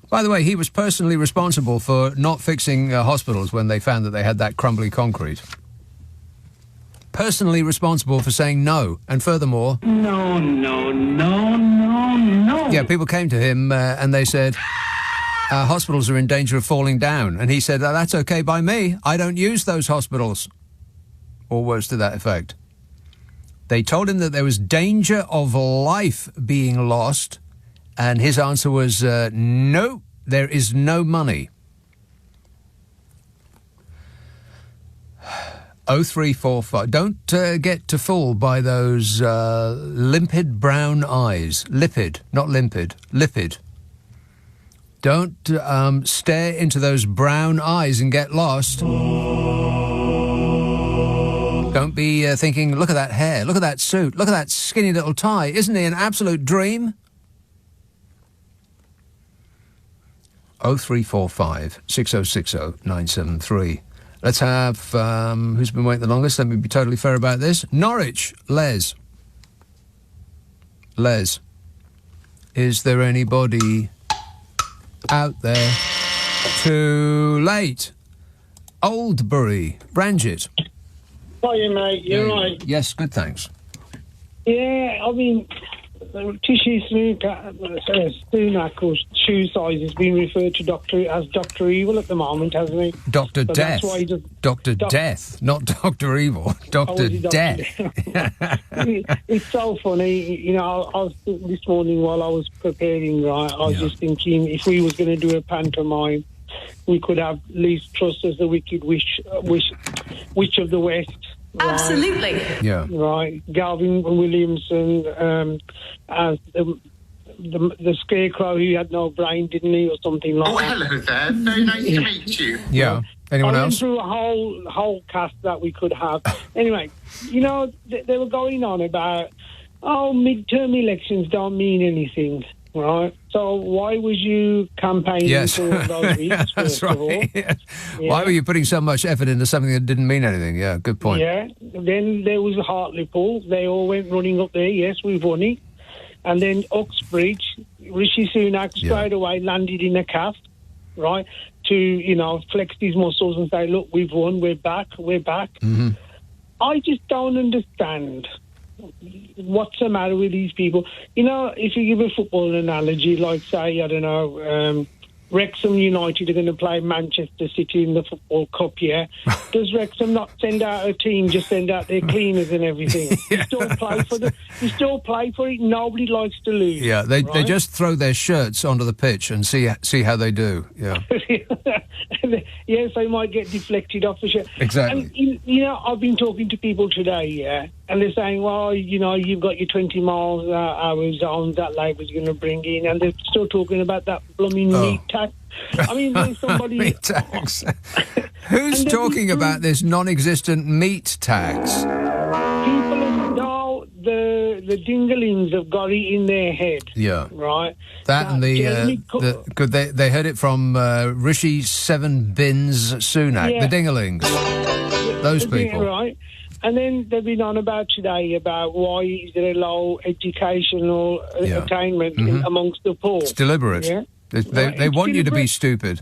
By the way, he was personally responsible for not fixing hospitals when they found that they had that crumbly concrete. Personally responsible for saying no. And furthermore... No. Yeah, people came to him and they said, hospitals are in danger of falling down. And he said, that's okay by me. I don't use those hospitals. Or words to that effect. They told him that there was danger of life being lost. And his answer was, no, there is no money. 0345. Don't get to fooled by those limpid brown eyes. Lipid, not limpid. Lipid. Don't stare into those brown eyes and get lost. Don't be thinking, look at that hair, look at that suit, look at that skinny little tie. Isn't he an absolute dream? 0345 6060 973. Let's have, who's been waiting the longest? Let me be totally fair about this. Norwich, Les. Les, is there anybody out there? Too late. Oldbury, Branjit. Hiya, mate. You're right. Yes, good, thanks. Yeah, I mean, Rishi Sunak's shoe size has been referred to as Dr. Evil at the moment, hasn't he? Dr. So Death. that's why Dr. Death, not Dr. Evil. Dr. Death. It's so funny. You know, I was this morning while I was preparing, right, I was just thinking if we was going to do a pantomime, we could have Liz Truss as the Wicked Witch of the West. Right? Absolutely. Yeah. Right. Galvin Williamson as the scarecrow who had no brain, didn't he, or something like that. Oh, hello there. Very nice to meet you. Yeah. Anyone I else? went through a whole cast that we could have. Anyway, you know, they were going on about, midterm elections don't mean anything, right? So why was you campaigning for those weeks, That's first of all? right. Yeah. Yeah. Why were you putting so much effort into something that didn't mean anything? Yeah, good point. Yeah. Then there was Hartlepool. They all went running up there. Yes, we've won it. And then Uxbridge, Rishi Sunak straight away landed in a cast, right, to, flex his muscles and say, look, we've won, we're back. Mm-hmm. I just don't understand what's the matter with these people. You know, if you give a football analogy, like, say, I don't know, Wrexham United are going to play Manchester City in the Football Cup, yeah? Does Wrexham not send out a team, just send out their cleaners and everything? You still play for it. Nobody likes to lose. Yeah, they right? just throw their shirts onto the pitch and see how they do. Yeah. Yes, they might get deflected off the shirt. Exactly. And, I've been talking to people today, yeah, and they're saying, well, you've got your 20 miles an hour zones that Labour's going to bring in, and they're still talking about that blooming meat tax. I mean, there's somebody... meat tax. Who's talking about this non-existent meat tax? The dinglings have got it in their head. Yeah. Right? That and they heard it from Rishi Seven Bins Sunak, Yeah. the dinglings. Those people. Right. And then they've been on about today about why is there a low educational attainment amongst the poor. It's deliberate. Yeah? They want you to be stupid.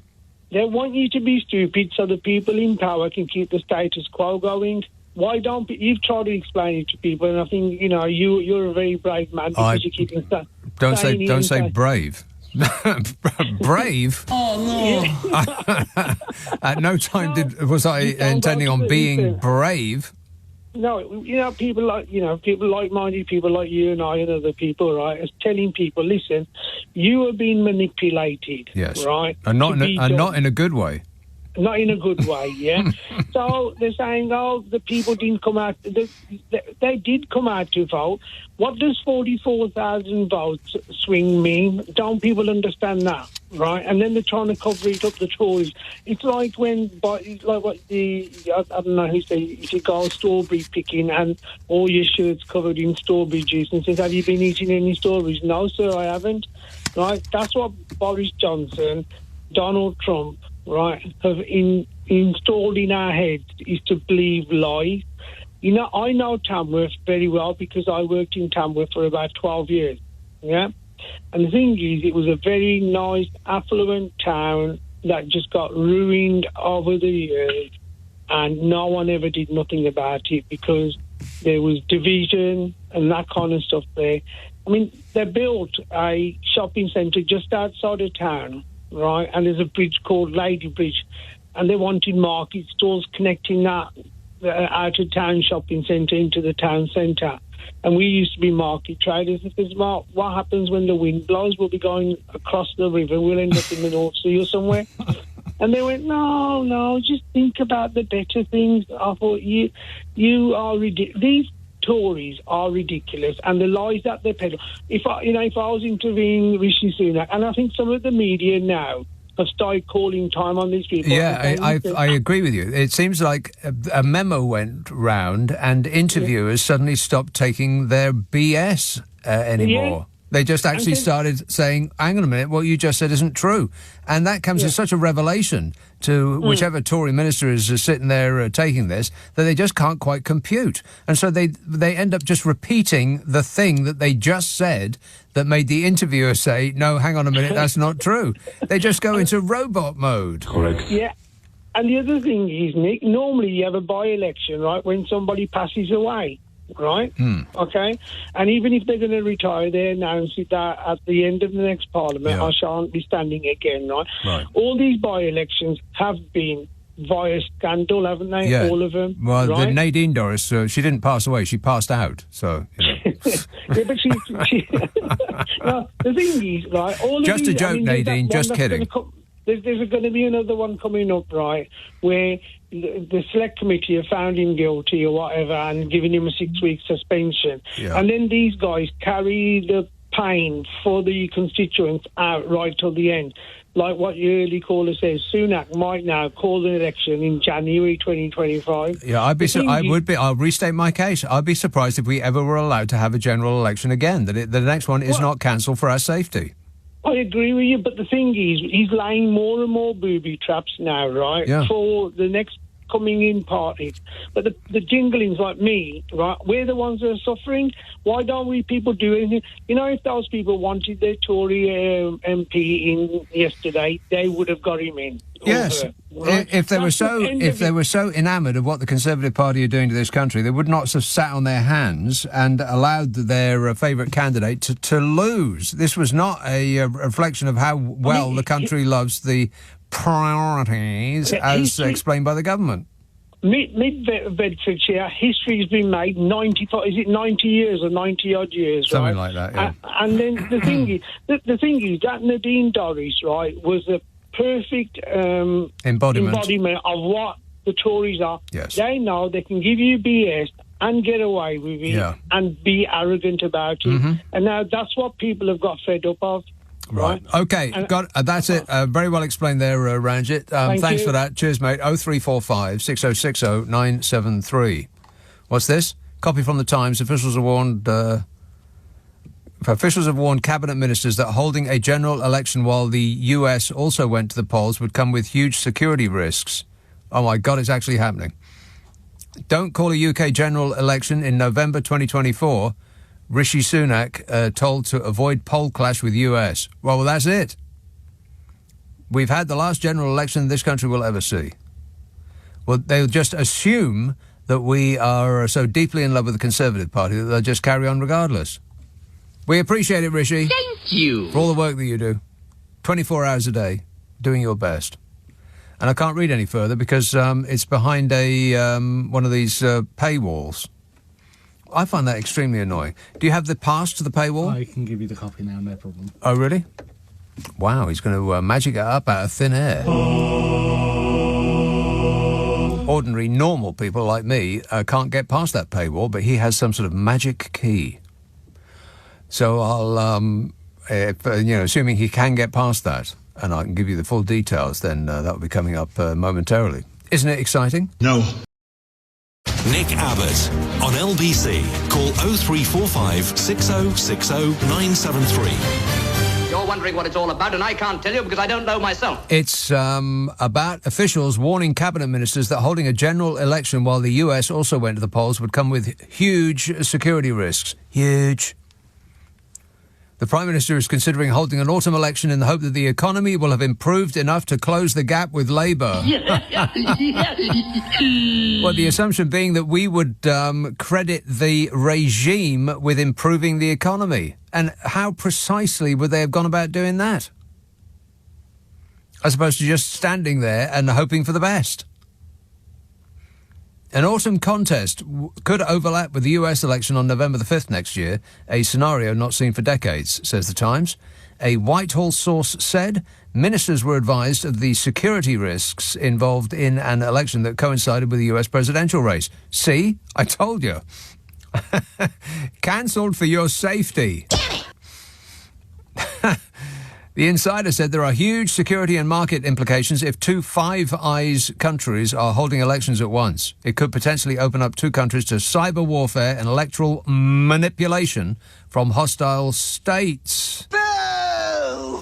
They want you to be stupid so the people in power can keep the status quo going. Why don't you've tried to explain it to people, and I think you're a very brave man because you keep Don't say brave. Brave? Oh no! At no time was I intending on being brave. No, people like-minded people like you and I and other people, right, is telling people, listen, you are being manipulated, Yes. right? And not in a good way. Not in a good way, yeah. So they're saying, the people didn't come out. They did come out to vote. What does 44,000 votes swing mean? Don't people understand that, right? And then they're trying to cover it up, the Tories. It's like I don't know who said, if you go strawberry picking and all your shirts covered in strawberry juice and says, have you been eating any strawberries? No, sir, I haven't. Right? That's what Boris Johnson, Donald Trump, right, have installed in our heads, is to believe lies. I know Tamworth very well because I worked in Tamworth for about 12 years, yeah? And the thing is, it was a very nice, affluent town that just got ruined over the years, and no one ever did nothing about it because there was division and that kind of stuff there. I mean, they built a shopping centre just outside of town, right, and there's a bridge called Lady Bridge, and they wanted market stalls connecting that out-of-town shopping centre into the town centre. And we used to be market traders. It says, Mark, what happens when the wind blows? We'll be going across the river. We'll end up in the North Sea or somewhere. And they went, no, just think about the better things. I thought, you are ridiculous. These Tories are ridiculous, and the lies that they peddle. If I was interviewing Rishi Sunak, and I think some of the media now have started calling time on these people. Yeah, I agree with you. It seems like a memo went round and interviewers suddenly stopped taking their BS anymore. Yeah. They just actually started saying, hang on a minute, what you just said isn't true. And that comes as such a revelation to whichever Tory minister is sitting there taking this, that they just can't quite compute. And so they end up just repeating the thing that they just said that made the interviewer say, no, hang on a minute, that's not true. They just go into robot mode. Correct. Yeah. And the other thing is, Nick, normally you have a by-election, right, when somebody passes away. Right? Okay? And even if they're going to retire, they announce it that at the end of the next Parliament, I shan't be standing again, right? All these by-elections have been via scandal, haven't they? Yeah. All of them. Well, right? the Nadine Dorris, she didn't pass away, she passed out, so... Yeah, but she no, the thing is, right, all just of these... a joke, Nadine, just kidding. There's going to be another one coming up, right, where the select committee have found him guilty or whatever and given him a 6-week suspension. Yeah. And then these guys carry the pain for the constituents out right till the end. Like what your early caller says, Sunak might now call an election in January 2025. Yeah, I'll restate my case. I'd be surprised if we ever were allowed to have a general election again, that the next one is not cancelled for our safety. I agree with you, but the thing is, he's laying more and more booby traps now, right, for the next coming in parties. But the jinglings like me, right, we're the ones that are suffering. Why don't we people do anything? If those people wanted their Tory MP in yesterday, they would have got him in. Yes. Right? If they were so enamoured of what the Conservative Party are doing to this country, they would not have sat on their hands and allowed their favourite candidate to lose. This was not a reflection of how well the country loves the priorities as explained by the government. Mid-Bedfordshire, history has been made 90 years or 90-odd years, something right? like that, yeah. And then the thing is that Nadine Dorries, right, was a perfect embodiment of what the Tories are. Yes. They know they can give you BS and get away with it and be arrogant about it. Mm-hmm. And now that's what people have got fed up of. Right. Okay. That's it. Very well explained there, Ranjit. Thanks for that. Cheers, mate. 0345 6060 973. What's this? Copy from the Times. Officials have warned cabinet ministers that holding a general election while the US also went to the polls would come with huge security risks. Oh my God, it's actually happening. Don't call a UK general election in November 2024. Rishi Sunak told to avoid poll clash with US. Well, that's it. We've had the last general election this country will ever see. Well, they'll just assume that we are so deeply in love with the Conservative Party that they'll just carry on regardless. We appreciate it, Rishi. Thank you. For all the work that you do. 24 hours a day, doing your best. And I can't read any further because it's behind a one of these paywalls. I find that extremely annoying. Do you have the pass to the paywall? I can give you the copy now, no problem. Oh, really? Wow, he's going to magic it up out of thin air. Ordinary, normal people like me can't get past that paywall, but he has some sort of magic key. So I'll, assuming he can get past that, and I can give you the full details, then that will be coming up momentarily. Isn't it exciting? No. Nick Abbott on LBC. Call 0345 6060 973. You're wondering what it's all about, and I can't tell you because I don't know myself. It's about officials warning cabinet ministers that holding a general election while the US also went to the polls would come with huge security risks. Huge. The Prime Minister is considering holding an autumn election in the hope that the economy will have improved enough to close the gap with Labour. Well, the assumption being that we would credit the regime with improving the economy. And how precisely would they have gone about doing that? As opposed to just standing there and hoping for the best. An autumn contest could overlap with the US election on November the 5th next year, a scenario not seen for decades, says The Times. A Whitehall source said ministers were advised of the security risks involved in an election that coincided with the US presidential race. See? I told you. Cancelled for your safety. The Insider said there are huge security and market implications if two Five Eyes countries are holding elections at once. It could potentially open up two countries to cyber warfare and electoral manipulation from hostile states. Boo!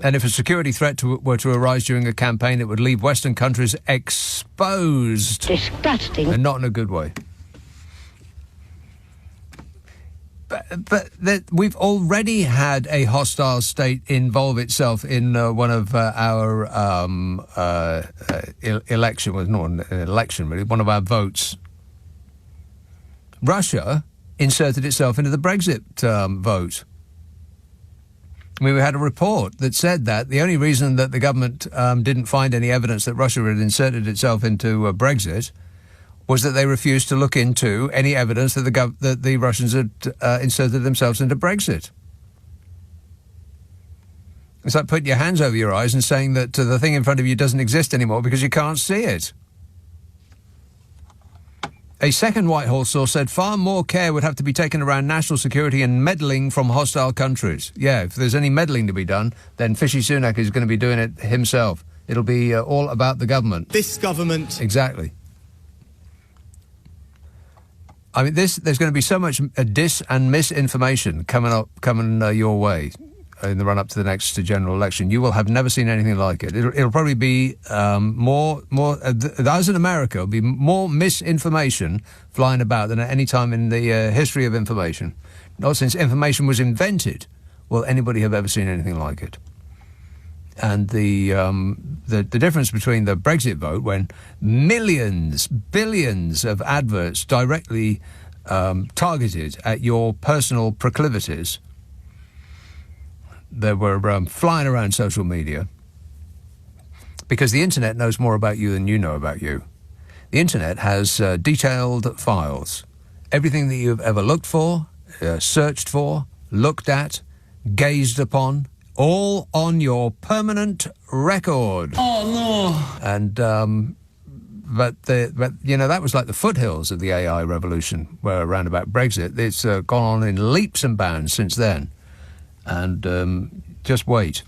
And if a security threat were to arise during a campaign, it would leave Western countries exposed. Disgusting. And not in a good way. But we've already had a hostile state involve itself in one of our election. Well, not an election, really, one of our votes. Russia inserted itself into the Brexit vote. I mean, we had a report that said that the only reason that the government didn't find any evidence that Russia had inserted itself into Brexit was that they refused to look into any evidence that the Russians had inserted themselves into Brexit. It's like putting your hands over your eyes and saying that the thing in front of you doesn't exist anymore because you can't see it. A second Whitehall source said far more care would have to be taken around national security and meddling from hostile countries. Yeah, if there's any meddling to be done, then Fishy Sunak is going to be doing it himself. It'll be all about the government. This government... Exactly. I mean, there's going to be so much dis and misinformation coming your way in the run-up to the next general election. You will have never seen anything like it. It'll probably be more as in America, it'll be more misinformation flying about than at any time in the history of information. Not since information was invented will anybody have ever seen anything like it. And the difference between the Brexit vote, when millions, billions of adverts directly targeted at your personal proclivities that were flying around social media, because the internet knows more about you than you know about you. The internet has detailed files. Everything that you've ever looked for, searched for, looked at, gazed upon, all on your permanent record. Oh, no. And, but that was like the foothills of the AI revolution, where around about Brexit. It's gone on in leaps and bounds since then. And just wait.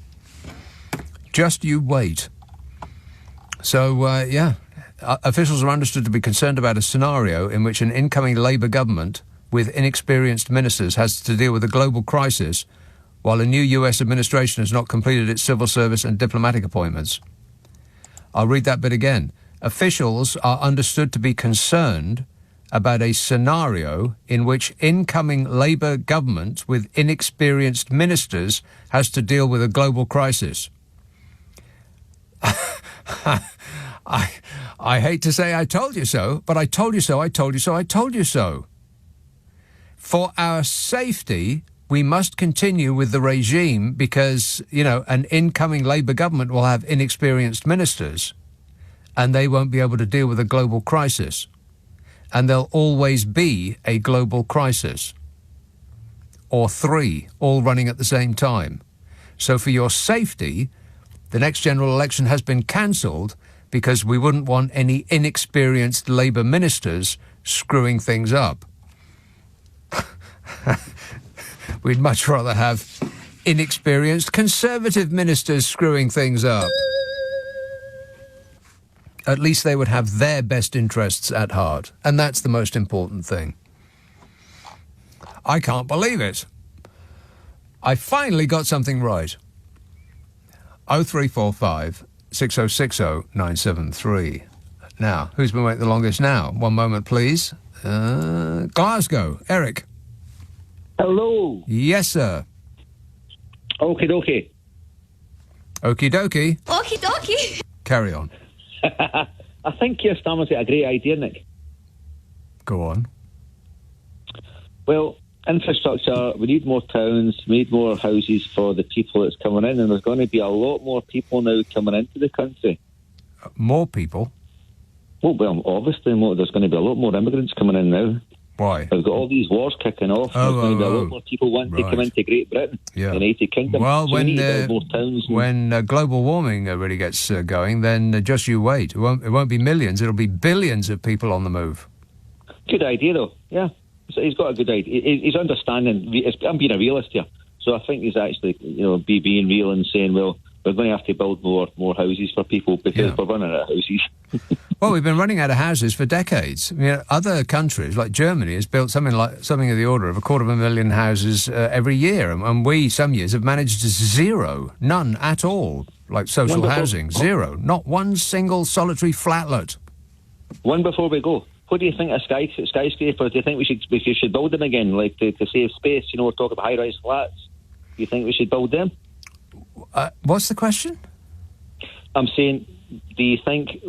Just you wait. So, officials are understood to be concerned about a scenario in which an incoming Labour government with inexperienced ministers has to deal with a global crisis while a new US administration has not completed its civil service and diplomatic appointments. I'll read that bit again. Officials are understood to be concerned about a scenario in which incoming Labour government with inexperienced ministers has to deal with a global crisis. I hate to say I told you so, but I told you so, I told you so, I told you so. For our safety, we must continue with the regime because, an incoming Labour government will have inexperienced ministers and they won't be able to deal with a global crisis. And there'll always be a global crisis. Or 3, all running at the same time. So for your safety, the next general election has been cancelled because we wouldn't want any inexperienced Labour ministers screwing things up. We'd much rather have inexperienced Conservative ministers screwing things up. At least they would have their best interests at heart, and that's the most important thing. I can't believe it. I finally got something right. 0345 6060 973. Now, who's been waiting the longest now? One moment, please. Glasgow, Eric. Hello. Yes, sir. Okie dokie. Okie dokie. Okie dokie. Carry on. I think Keir Starmer's got a great idea, Nick. Go on. Well, infrastructure, we need more towns, we need more houses for the people that's coming in, and there's going to be a lot more people now coming into the country. More people? Well, obviously, there's going to be a lot more immigrants coming in now. Why? We've got all these wars kicking off. There's going to be a lot more people wanting to come into Great Britain, the United Kingdom. Well, so we need to build more towns. When global warming really gets going, then just you wait. It won't be millions, it'll be billions of people on the move. Good idea, though, yeah. So he's got a good idea. He's understanding. I'm being a realist here. So I think he's actually, being real and saying, well, we're going to have to build more houses for people because we're running out of houses. Well, we've been running out of houses for decades. Other countries, like Germany, has built something of the order of 250,000 houses every year. And we, some years, have managed zero, none at all, like social housing, zero. Not one single solitary flatlet. One before we go. What do you think of skyscrapers? Do you think we should build them again, like to save space? we're talking about high-rise flats. Do you think we should build them? What's the question? I'm saying, do you think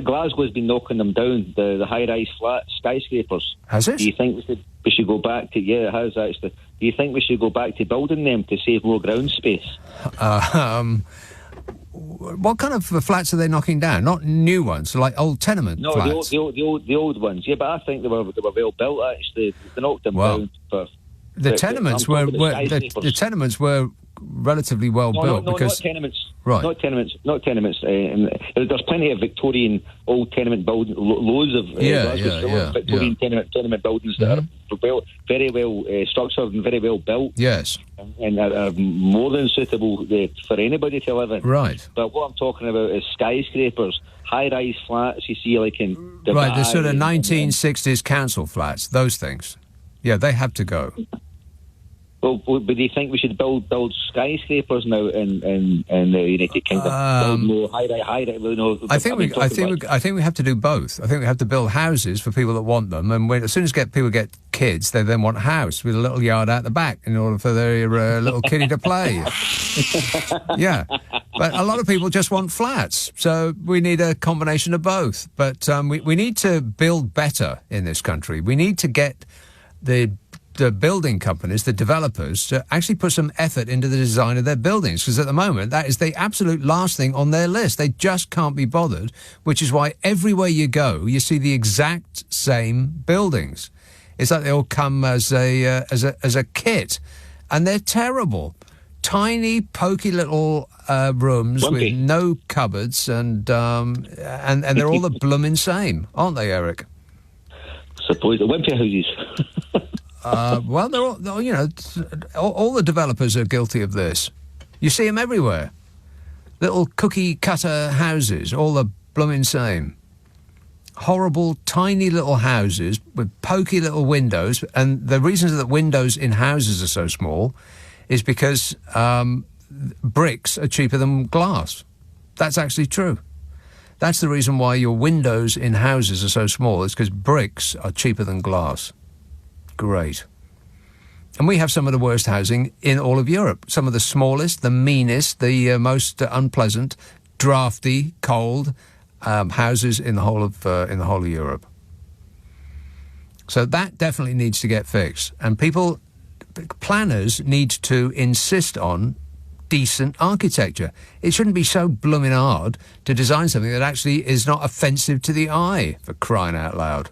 Glasgow's been knocking them down, the high-rise flat skyscrapers? Has it? Do you think we should go back to... Yeah, it has, actually. Do you think we should go back to building them to save more ground space? What kind of flats are they knocking down? Not new ones, like old tenement flats? No, the old ones. Yeah, but I think they were well built, actually. They knocked them down. The tenements were relatively well built. Not tenements. Right. Not tenements. There's plenty of Victorian old tenement buildings, loads of Victorian tenement buildings that are very well structured and very well built. Yes. And are more than suitable for anybody to live in. Right. But what I'm talking about is skyscrapers, high-rise flats you see like in Dubai. Right, the sort of 1960s council flats, those things. Yeah, they have to go. Well, but do you think we should build skyscrapers now in the United Kingdom? Build more high-rise. I think we have to do both. I think we have to build houses for people that want them, and as soon as people get kids, they then want a house with a little yard out the back in order for their little kiddie to play. Yeah, but a lot of people just want flats, so we need a combination of both. But we need to build better in this country. We need to get the building companies, the developers, to actually put some effort into the design of their buildings, because at the moment that is the absolute last thing on their list. They just can't be bothered, which is why everywhere you go you see the exact same buildings. It's like they all come as a kit, and they're terrible. Tiny, pokey little rooms with no cupboards, and they're all the bloomin' same, aren't they, Eric? Suppose the wimpy houses. Well, they're all the developers are guilty of this. You see them everywhere. Little cookie-cutter houses, all the blooming same. Horrible, tiny little houses with pokey little windows. And the reason that windows in houses are so small is because bricks are cheaper than glass. That's actually true. That's the reason why your windows in houses are so small. It's because bricks are cheaper than glass. Great. And we have some of the worst housing in all of Europe. Some of the smallest, the meanest, the most unpleasant, drafty, cold houses in the whole of Europe. So that definitely needs to get fixed. And people planners need to insist on decent architecture. It shouldn't be so blooming hard to design something that actually is not offensive to the eye, for crying out loud.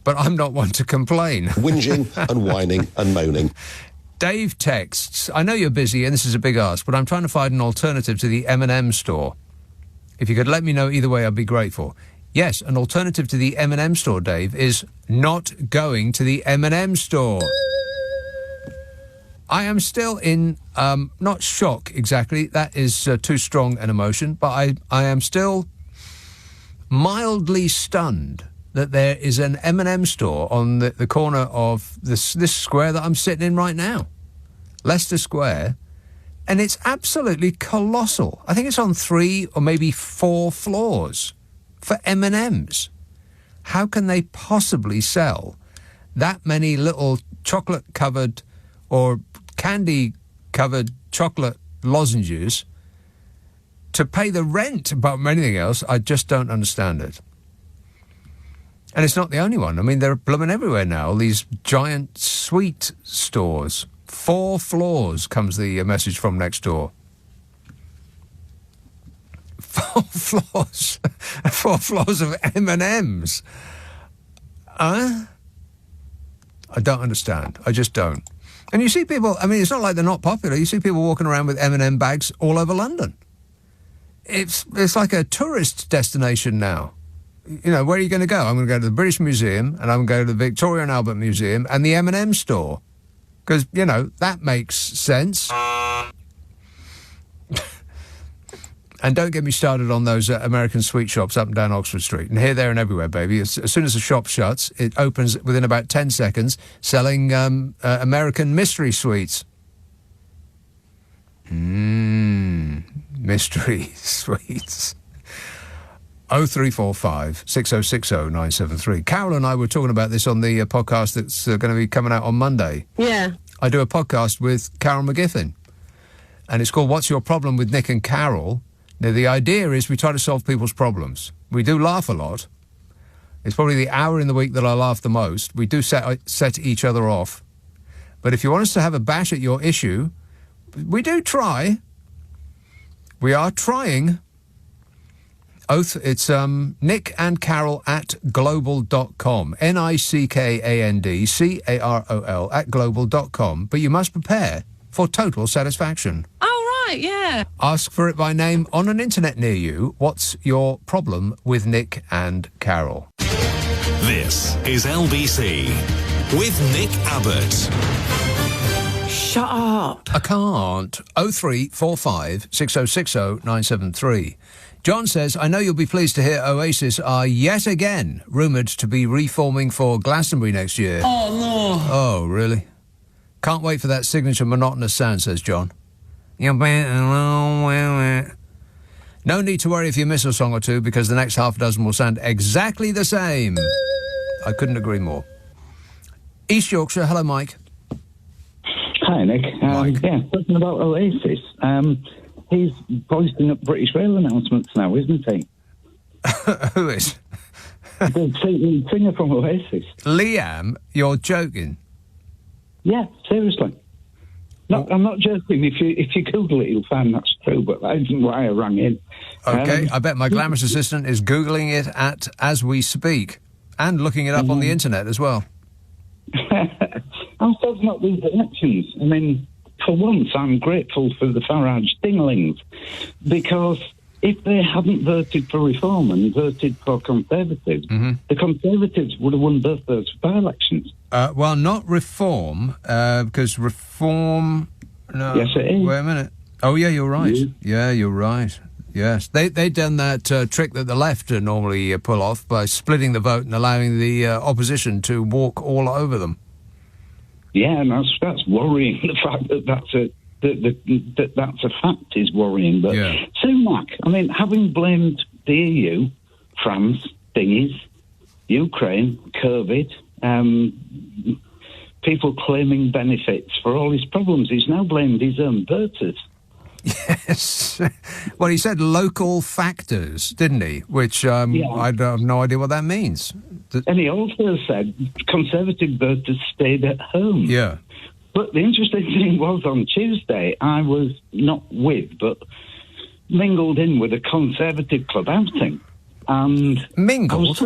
But I'm not one to complain. Whinging and whining and moaning. Dave texts, I know you're busy and this is a big ask, but I'm trying to find an alternative to the M&M store. If you could let me know either way, I'd be grateful. Yes, an alternative to the M&M store, Dave, is not going to the M&M store. I am still in, not shock exactly, that is too strong an emotion, but I am still mildly stunned that there is an M&M store on the corner of this square that I'm sitting in right now, Leicester Square, and it's absolutely colossal. I think it's on 3 or maybe 4 floors for M&Ms. How can they possibly sell that many little chocolate-covered or candy-covered chocolate lozenges to pay the rent above anything else? I just don't understand it. And it's not the only one. I mean, they're blooming everywhere now, all these giant sweet stores. 4 floors comes the message from next door. 4 floors. 4 floors of M&Ms. I don't understand. I just don't. And you see people, I mean, it's not like they're not popular. You see people walking around with M&M bags all over London. It's like a tourist destination now. You know, where are you going to go? I'm going to go to the British Museum, and I'm going to go to the Victoria and Albert Museum and the M&M store. Because, you know, that makes sense. And don't get me started on those American sweet shops up and down Oxford Street. And here, there and everywhere, baby. As soon as the shop shuts, it opens within about 10 seconds, selling American mystery sweets. Mystery sweets. 0345 6060 973. Carol and I were talking about this on the podcast that's going to be coming out on Monday. Yeah. I do a podcast with Carol McGiffin, and it's called What's Your Problem with Nick and Carol? Now, the idea is we try to solve people's problems. We do laugh a lot. It's probably the hour in the week that I laugh the most. We do set each other off. But if you want us to have a bash at your issue, we do try. We are trying. It's Nick and Carol at global.com. NICKANDCAROL at global.com. But you must prepare for total satisfaction. Oh, right, yeah. Ask for it by name on an internet near you. What's your problem with Nick and Carol? This is LBC with Nick Abbott. Shut up. I can't. 0345 6060 973. John says, I know you'll be pleased to hear Oasis are yet again rumoured to be reforming for Glastonbury next year. Oh, no. Oh, really? Can't wait for that signature monotonous sound, says John. No need to worry if you miss a song or two, because the next half dozen will sound exactly the same. I couldn't agree more. East Yorkshire, hello, Mike. Hi, Nick. Mike. Yeah, talking about Oasis. He's voicing up British Rail announcements now, isn't he? Who is? The singer from Oasis. Liam, you're joking. Yeah, seriously. No, I'm not joking. If you Google it, you'll find that's true, but that isn't why I rang in. OK, I bet my glamorous assistant is Googling it as we speak, and looking it up on the internet as well. I'm talking about these elections. I mean, for once, I'm grateful for the Farage dinglings, because if they hadn't voted for reform and voted for Conservatives, the Conservatives would have won both those by-elections. Well, not reform, because reform... No, yes, it is. Wait a minute. Oh, yeah, you're right. Yeah, you're right. Yes. They'd done that trick that the left normally pull off by splitting the vote and allowing the opposition to walk all over them. Yeah, and that's worrying. The fact that that's a fact is worrying. But Sunak, I mean, having blamed the EU, France, thingies, Ukraine, COVID, people claiming benefits for all his problems, he's now blamed his own voters. Yes. Well, he said local factors, didn't he? Which I have no idea what that means. And he also said Conservative voters stayed at home. Yeah. But the interesting thing was on Tuesday, I was not with, but mingled in with a Conservative club outing. And mingled?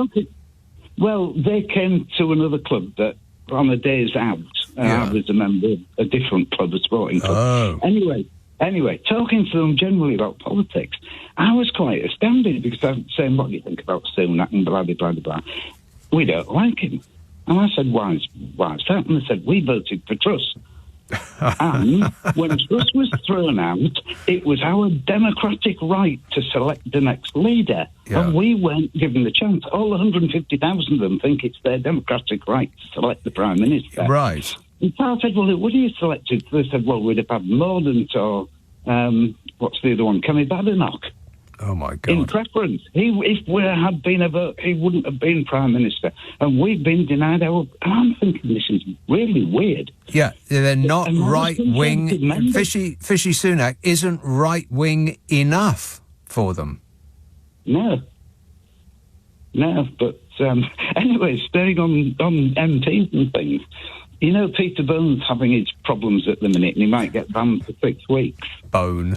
Well, they came to another club that on a day's out. I was a member of a different club, a sporting club. Oh. Anyway, talking to them generally about politics, I was quite astounded because I'm saying, what do you think about Sunak and blah, blah, blah, blah. We don't like him. And I said, why is that? And they said, we voted for Truss. And when Truss was thrown out, it was our democratic right to select the next leader. Yeah. And we weren't given the chance. All 150,000 of them think it's their democratic right to select the Prime Minister. Right. And so I said, well, what do you select? They said, well, we'd have had Mordaunt or, what's the other one, Kenny Badenoch. Oh, my God. In preference. If there had been a vote, he wouldn't have been Prime Minister. And we've been denied our... I'm thinking this is really weird. Yeah, they're not right-wing. Fishy Sunak isn't right-wing enough for them. No, but anyway, staying on MPs and things, you know Peter Bone's having his problems at the minute and he might get banned for 6 weeks. Bone.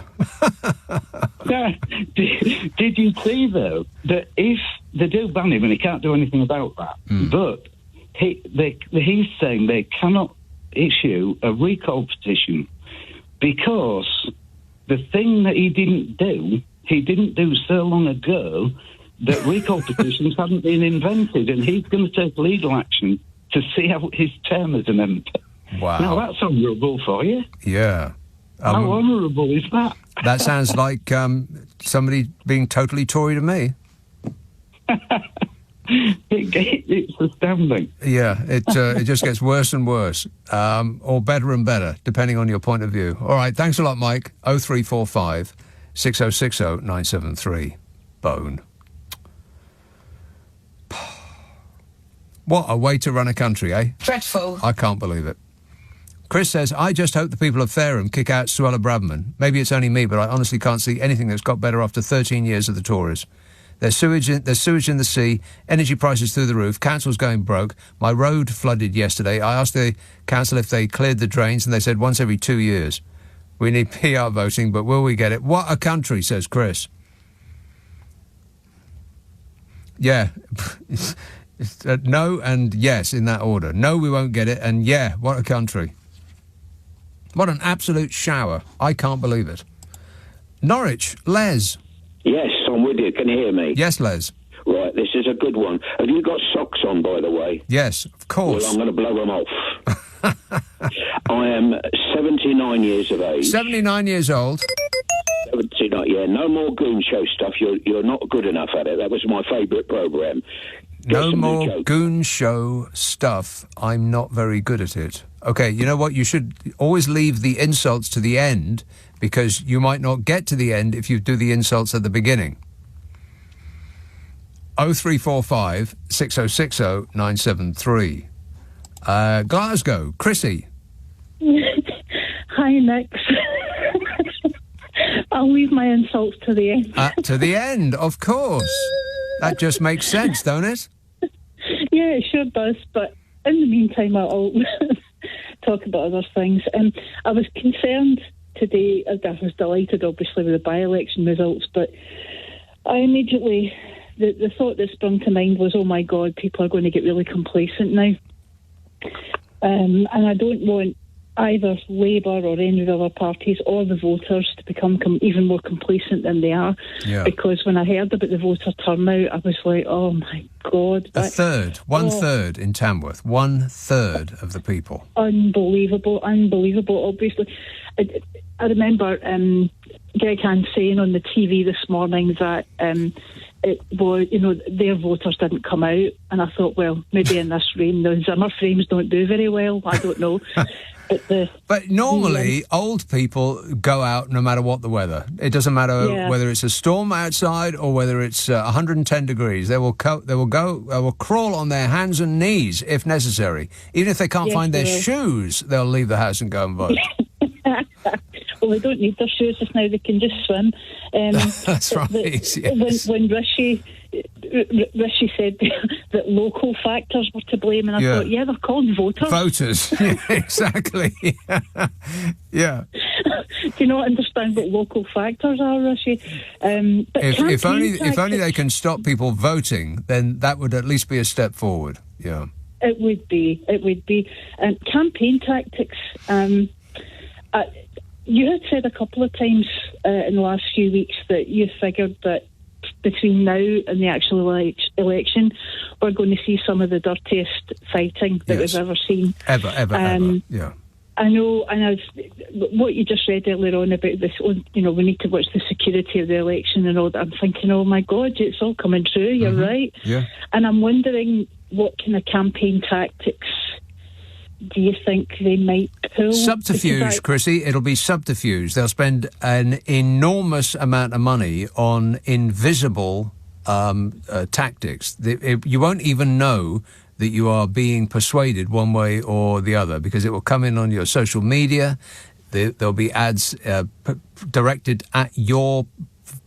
Yeah. Did you see, though, that if they do ban him and he can't do anything about that, but he's saying they cannot issue a recall petition because the thing that he didn't do so long ago that recall petitions hadn't been invented, and he's going to take legal action to see out his term as an MP. Wow. Now, that's honourable for you. Yeah. How honourable is that? That sounds like somebody being totally Tory to me. It's astounding. Yeah, it just gets worse and worse, or better and better, depending on your point of view. All right, thanks a lot, Mike. 0345 6060 973. Bone. What a way to run a country, eh? Dreadful. I can't believe it. Chris says, I just hope the people of Fareham kick out Suella Braverman. Maybe it's only me, but I honestly can't see anything that's got better after 13 years of the Tories. There's sewage in the sea, energy prices through the roof, council's going broke. My road flooded yesterday. I asked the council if they cleared the drains, and they said once every 2 years. We need PR voting, but will we get it? What a country, says Chris. Yeah. No and yes in that order. No, we won't get it, and yeah, what a country. What an absolute shower. I can't believe it. Norwich, Les. Yes, I'm with you. Can you hear me? Yes, Les. Right, this is a good one. Have you got socks on, by the way? Yes, of course. Well, I'm going to blow them off. I am 79 years of age. 79 years old. 79, yeah. No more Goon Show stuff. You're not good enough at it. That was my favourite programme. No more Goon Show stuff. I'm not very good at it. Okay, you know what? You should always leave the insults to the end because you might not get to the end if you do the insults at the beginning. 0345 6060 973. Glasgow, Chrissy. Hi, Nick. I'll leave my insults to the end. To the end, of course. That just makes sense, don't it? Yeah, it sure does. But in the meantime, I'll talk about other things. I was concerned today. I was delighted, obviously, with the by-election results, but I immediately... The thought that sprung to mind was, oh, my God, people are going to get really complacent now. And I don't want either Labour or any of the other parties or the voters to become even more complacent than they are. Yeah. Because when I heard about the voter turnout, I was like, oh, my God. One third in Tamworth. 1/3 of the people. Unbelievable, obviously. I remember Greg Hand saying on the TV this morning that it was, their voters didn't come out, and I thought, well, maybe in this rain, the Zimmer frames don't do very well. I don't know. But normally, old people go out no matter what the weather. It doesn't matter whether it's a storm outside or whether it's 110 degrees. They will crawl on their hands and knees if necessary. Even if they can't find their shoes, they'll leave the house and go and vote. Well, they don't need their shoes just now. They can just swim. That's right. Yes. When Rishi said that local factors were to blame, and I thought, yeah, they're called voters. Voters, yeah, exactly. Yeah. Do you not understand what local factors are, Rishi? But if only they can stop people voting, then that would at least be a step forward. Yeah. It would be. Campaign tactics. You had said a couple of times in the last few weeks that you figured that between now and the actual election, we're going to see some of the dirtiest fighting that we've ever seen. Ever. Yeah. I know, and what you just read earlier on about this, we need to watch the security of the election and all that. I'm thinking, oh my God, it's all coming true. You're right. Yeah. And I'm wondering what kind of campaign tactics do you think they might pull? Subterfuge, Chrissy. It'll be subterfuge. They'll spend an enormous amount of money on invisible tactics. You won't even know that you are being persuaded one way or the other, because it will come in on your social media. There'll be ads directed at your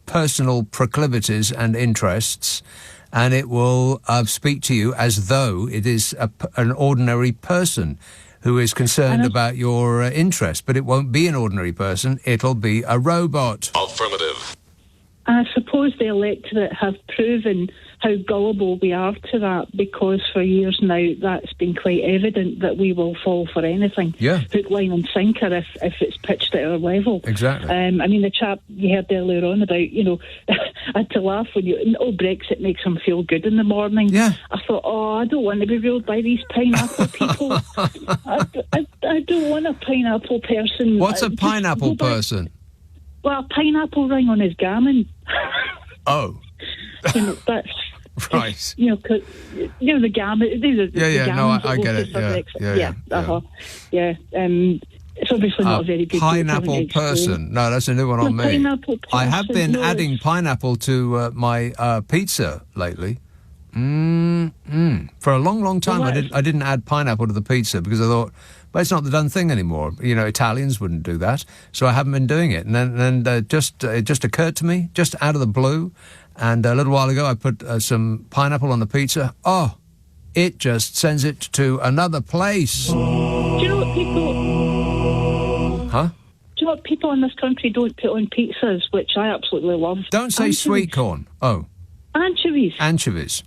personal proclivities and interests, and it will speak to you as though it is an ordinary person who is concerned about your interest. But it won't be an ordinary person. It'll be a robot. Affirmative. I suppose the electorate have proven how gullible we are to that, because for years now that's been quite evident that we will fall for anything. Yeah. Hook, line and sinker if it's pitched at our level. Exactly. The chap you heard earlier on about, I had to laugh when Brexit makes him feel good in the morning. Yeah. I thought, I don't want to be ruled by these pineapple people. I don't want a pineapple person. What's a pineapple person? Well, a pineapple ring on his gammon. Oh. That's right. The gammon. I get it. It's obviously not a very good pineapple person. No, that's a new one on me. Pineapple person, I have been adding pineapple to my pizza lately. For a long time, I didn't add pineapple to the pizza because I thought, well, it's not the done thing anymore. Italians wouldn't do that, so I haven't been doing it. And then it just occurred to me, just out of the blue, and a little while ago, I put some pineapple on the pizza. Oh, it just sends it to another place. Do you know what people? Huh? Do you know what people in this country don't put on pizzas, which I absolutely love? Don't say sweet corn. Oh, anchovies. Anchovies.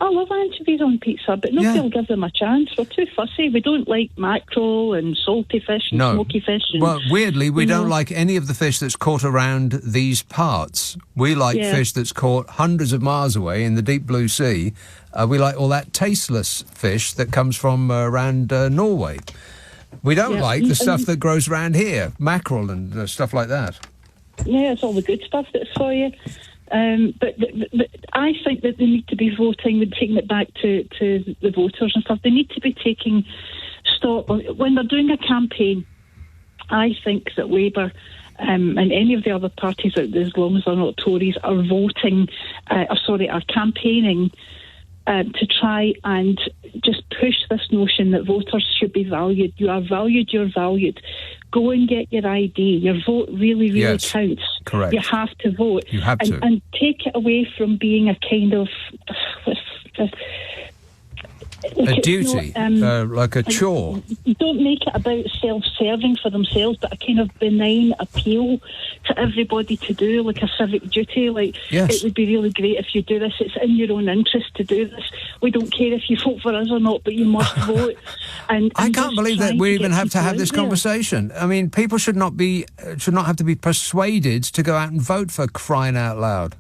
I love anchovies on pizza, but nobody will give them a chance. We're too fussy. We don't like mackerel and salty fish and smoky fish. Well, weirdly, we don't like any of the fish that's caught around these parts. We like fish that's caught hundreds of miles away in the deep blue sea. We like all that tasteless fish that comes from around Norway. We don't like the stuff that grows around here, mackerel and stuff like that. Yeah, it's all the good stuff that's for you. But I think that they need to be voting, taking it back to the voters and stuff. They need to be taking stock. When they're doing a campaign, I think that Labour and any of the other parties, as long as they're not Tories, are campaigning to try and just push this notion that voters should be valued. You are valued, you're valued. Go and get your ID. Your vote really, really counts. Correct. You have to vote. You have to. And take it away from being a kind of... a duty, like a chore. Don't make it about self-serving for themselves, but a kind of benign appeal to everybody to do, like a civic duty. It would be really great if you do this. It's in your own interest to do this. We don't care if you vote for us or not, but you must vote. And I can't believe that we even have to have this conversation. I mean, people should not have to be persuaded to go out and vote, for crying out loud.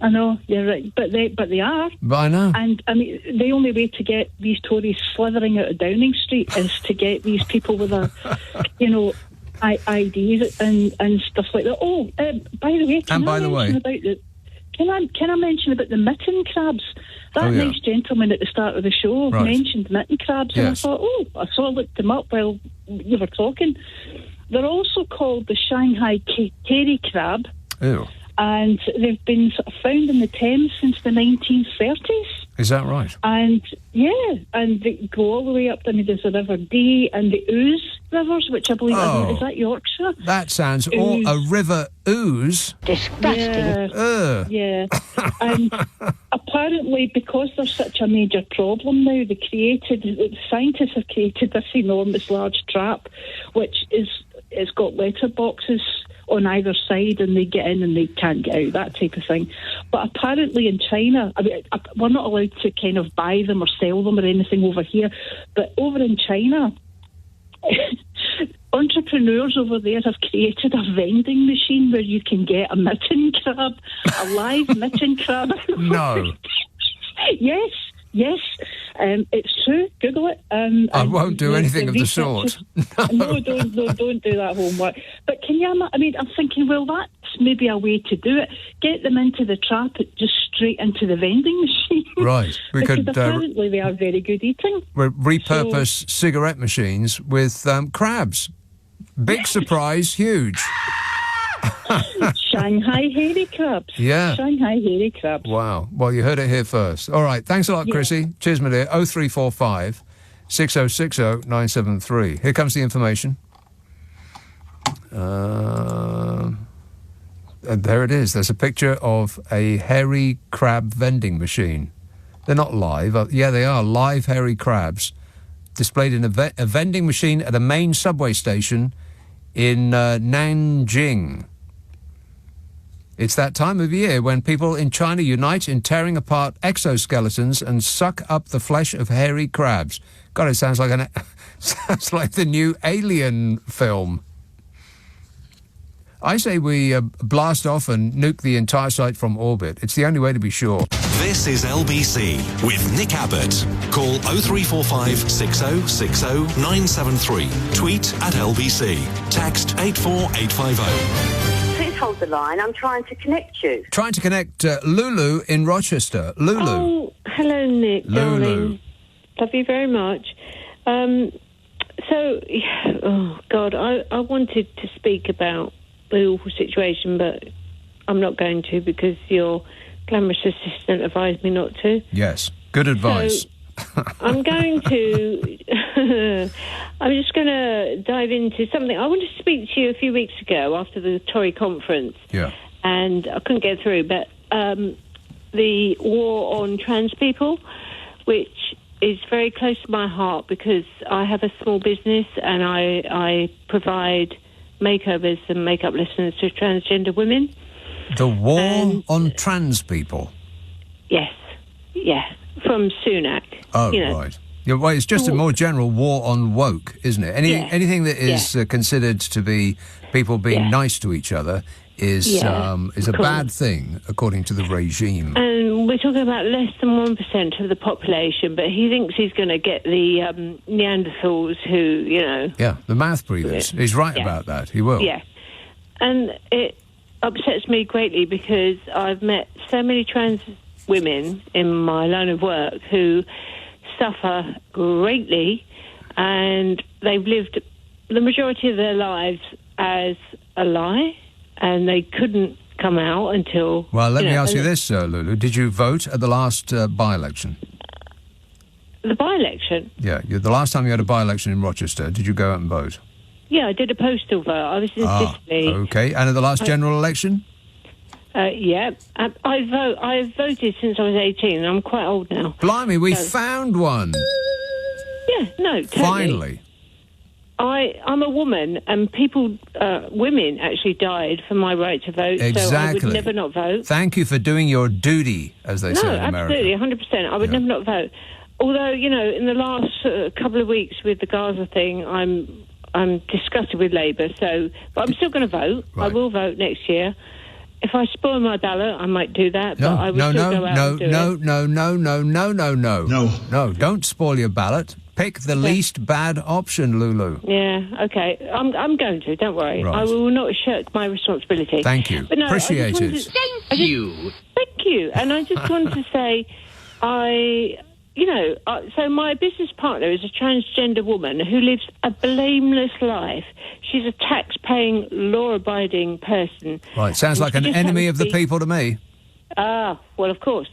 I know, you're right, but they are. But I know. And I mean, the only way to get these Tories slithering out of Downing Street is to get these people with IDs and stuff like that. Oh, by the way, can I mention about the mitten crabs? That nice gentleman at the start of the show mentioned mitten crabs, and I thought, I looked them up while you were talking. They're also called the Shanghai Kerry crab. Ew. And they've been found in the Thames since the 1930s. Is that right? And they go all the way up. I mean, there's the River Dee and the Ouse rivers, which I believe is that Yorkshire? That sounds a river ooze. Disgusting. Yeah. And apparently, because there's such a major problem now, the scientists have created this enormous large trap, which it's got letterboxes on either side, and they get in and they can't get out, that type of thing. But apparently in China, I mean, we're not allowed to kind of buy them or sell them or anything over here, but over in China, entrepreneurs over there have created a vending machine where you can get a mitten crab, a live mitten crab. No. Yes. It's true. Google it. I won't do anything of the sort. No, don't do that homework. But can you? I mean, I'm thinking, well, that's maybe a way to do it. Get them into the trap, just straight into the vending machine. Right. We could. Apparently, they are very good eating. Repurpose cigarette machines with crabs. Big surprise, huge. Shanghai hairy crabs. Yeah. Shanghai hairy crabs. Wow. Well, you heard it here first. All right. Thanks a lot, Chrissy. Cheers, my dear. 0345 6060 973. Here comes the information. And there it is. There's a picture of a hairy crab vending machine. They're not live. Yeah, they are live hairy crabs displayed in a vending machine at a main subway station in Nanjing. It's that time of year when people in China unite in tearing apart exoskeletons and suck up the flesh of hairy crabs. God, it sounds like sounds like the new Alien film. I say we blast off and nuke the entire site from orbit. It's the only way to be sure. This is LBC with Nick Abbott. Call 0345 6060 973. Tweet at LBC. Text 84850. Please hold the line. I'm trying to connect you. Trying to connect Lulu in Rochester. Lulu. Oh, hello, Nick. Lulu. Darling. Love you very much. I wanted to speak about the awful situation, but I'm not going to because your glamorous assistant advised me not to. Yes, good advice. So I'm going to... I'm just going to dive into something. I wanted to speak to you a few weeks ago after the Tory conference. Yeah. And I couldn't get through, but the war on trans people, which is very close to my heart because I have a small business and I provide makeovers and makeup lessons to transgender women. The war on trans people? Yes. Yeah. From Sunak. Oh, right. Yeah, well, it's just a more general war on woke, isn't it? Anything that is considered to be people being nice to each other is a bad thing, according to the regime. And we're talking about less than 1% of the population, but he thinks he's going to get the Neanderthals who, you know... Yeah, the mouth breathers. He's right about that. He will. Yeah. And it upsets me greatly because I've met so many trans women in my line of work who suffer greatly, and they've lived the majority of their lives as a lie, and they couldn't come out until... Well, let me ask you this, Lulu. Did you vote at the last by-election? The by-election? Yeah, the last time you had a by-election in Rochester, did you go out and vote? Yeah, I did a postal vote. I was in Sicily. OK. And at the last general election? Yeah. I've voted since I was 18, and I'm quite old now. Blimey, we found one. Yeah, no, totally. Finally. I'm a woman, and women actually died for my right to vote, exactly. So I would never not vote. Thank you for doing your duty, as they say in America. No, absolutely, 100%. I would never not vote. Although, you know, in the last couple of weeks with the Gaza thing, I'm disgusted with Labour, but I'm still going to vote. Right. I will vote next year. If I spoil my ballot, I might do that, but I would still go out and do it. No, don't spoil your ballot. Pick the least bad option, Lulu. Yeah, okay. I'm going to, don't worry. Right. I will not shirk my responsibility. Thank you. But no, appreciate it. Thank you. And I just wanted to say, so my business partner is a transgender woman who lives a blameless life. She's a tax-paying, law-abiding person. Right, sounds like an enemy of the people to me. Well, of course.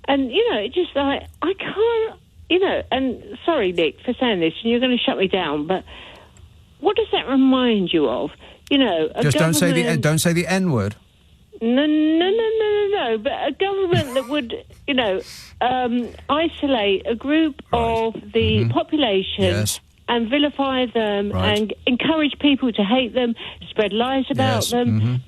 And, you know, it's just like, I can't, you know, and sorry, Nick, for saying this, and you're going to shut me down, but what does that remind you of? You know, Just don't say the N word. No. But a government that would, you know, isolate a group of the population and vilify them and encourage people to hate them, spread lies about them.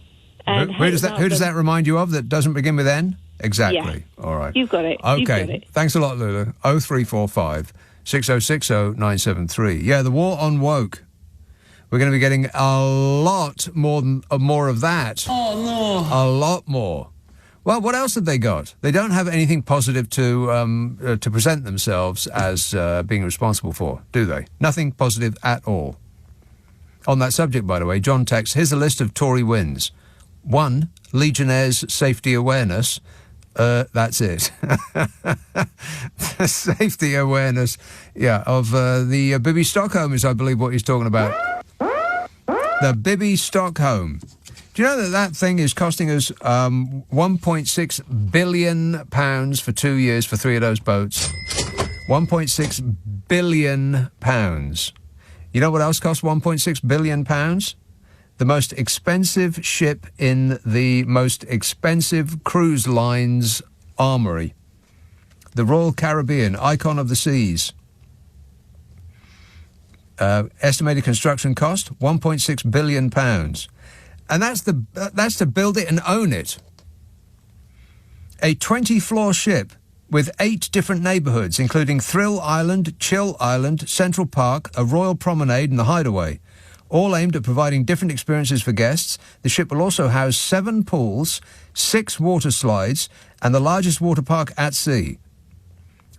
And who does that remind you of? That doesn't begin with N? Exactly. Yeah. All right. You've got it. Okay. You've got it. Thanks a lot, Lulu. 0345 6060 973. Yeah, the war on woke. We're going to be getting a lot more of that. Oh, no. A lot more. Well, what else have they got? They don't have anything positive to present themselves as being responsible for, do they? Nothing positive at all. On that subject, by the way, John texts, here's a list of Tory wins. 1, Legionnaires' safety awareness. That's it. Safety awareness, of the Bibby Stockholm is, I believe, what he's talking about. The Bibby Stockholm. Do you know that thing is costing us £1.6 billion for 2 years for 3 of those boats? £1.6 billion. You know what else costs £1.6 billion? The most expensive ship in the most expensive cruise line's armoury. The Royal Caribbean, icon of the seas. Estimated construction cost, £1.6 billion. And that's to build it and own it. A 20-floor ship with 8 different neighbourhoods, including Thrill Island, Chill Island, Central Park, a Royal Promenade and the Hideaway. All aimed at providing different experiences for guests. The ship will also house 7 pools, 6 water slides, and the largest water park at sea.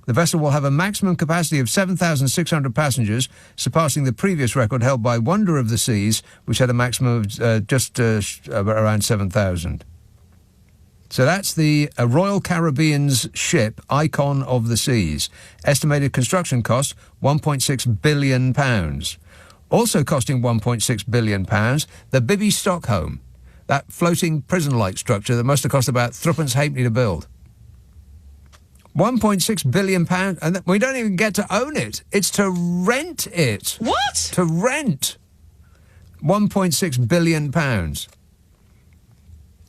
The vessel will have a maximum capacity of 7,600 passengers, surpassing the previous record held by Wonder of the Seas, which had a maximum of just around 7,000. So that's the Royal Caribbean's ship, Icon of the Seas. Estimated construction cost, £1.6 billion. Also costing £1.6 billion, the Bibby Stockholm, that floating prison-like structure that must have cost about threepence halfpenny to build. £1.6 billion, and we don't even get to own it. It's to rent it. What? To rent. £1.6 billion.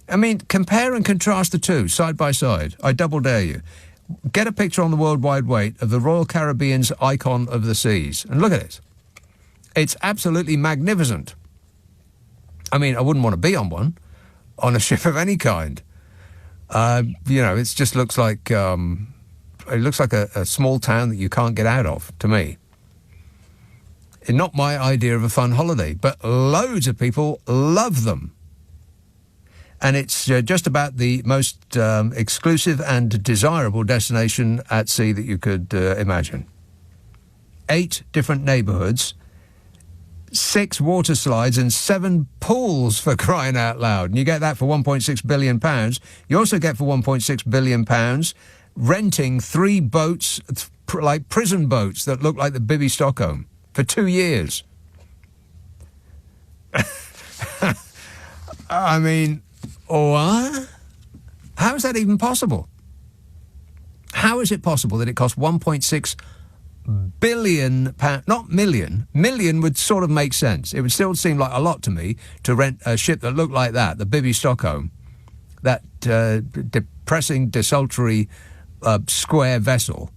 I mean, compare and contrast the two, side by side. I double dare you. Get a picture on the World Wide Web of the Royal Caribbean's Icon of the Seas, and look at it. It's absolutely magnificent. I mean, I wouldn't want to be on one, on a ship of any kind. It just looks like a small town that you can't get out of, to me. Not my idea of a fun holiday, but loads of people love them. And it's just about the most exclusive and desirable destination at sea that you could imagine. 8 different neighbourhoods, 6 water slides and 7 pools, for crying out loud. And you get that for £1.6 billion. You also get for £1.6 billion renting 3 boats, like prison boats that look like the Bibby Stockholm, for 2 years. I mean, what? How is that even possible? How is it possible that it costs £1.6 billion, not million. Million would sort of make sense. It would still seem like a lot to me to rent a ship that looked like that, the Bibby Stockholm, that depressing, desultory square vessel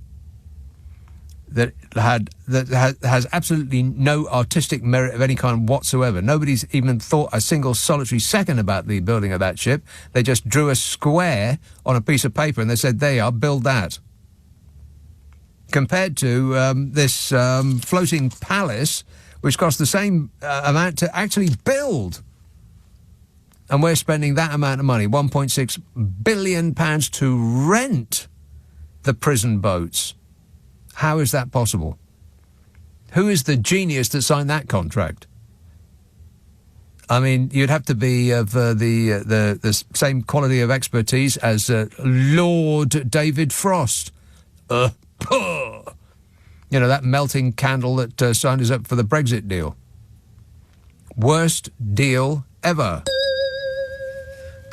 that has absolutely no artistic merit of any kind whatsoever. Nobody's even thought a single solitary second about the building of that ship. They just drew a square on a piece of paper and they said, there you are, build that. Compared to this floating palace, which cost the same amount to actually build. And we're spending that amount of money, £1.6 billion, to rent the prison boats. How is that possible? Who is the genius that signed that contract? I mean, you'd have to be of the same quality of expertise as Lord David Frost. You know, that melting candle that signed us up for the Brexit deal. Worst deal ever.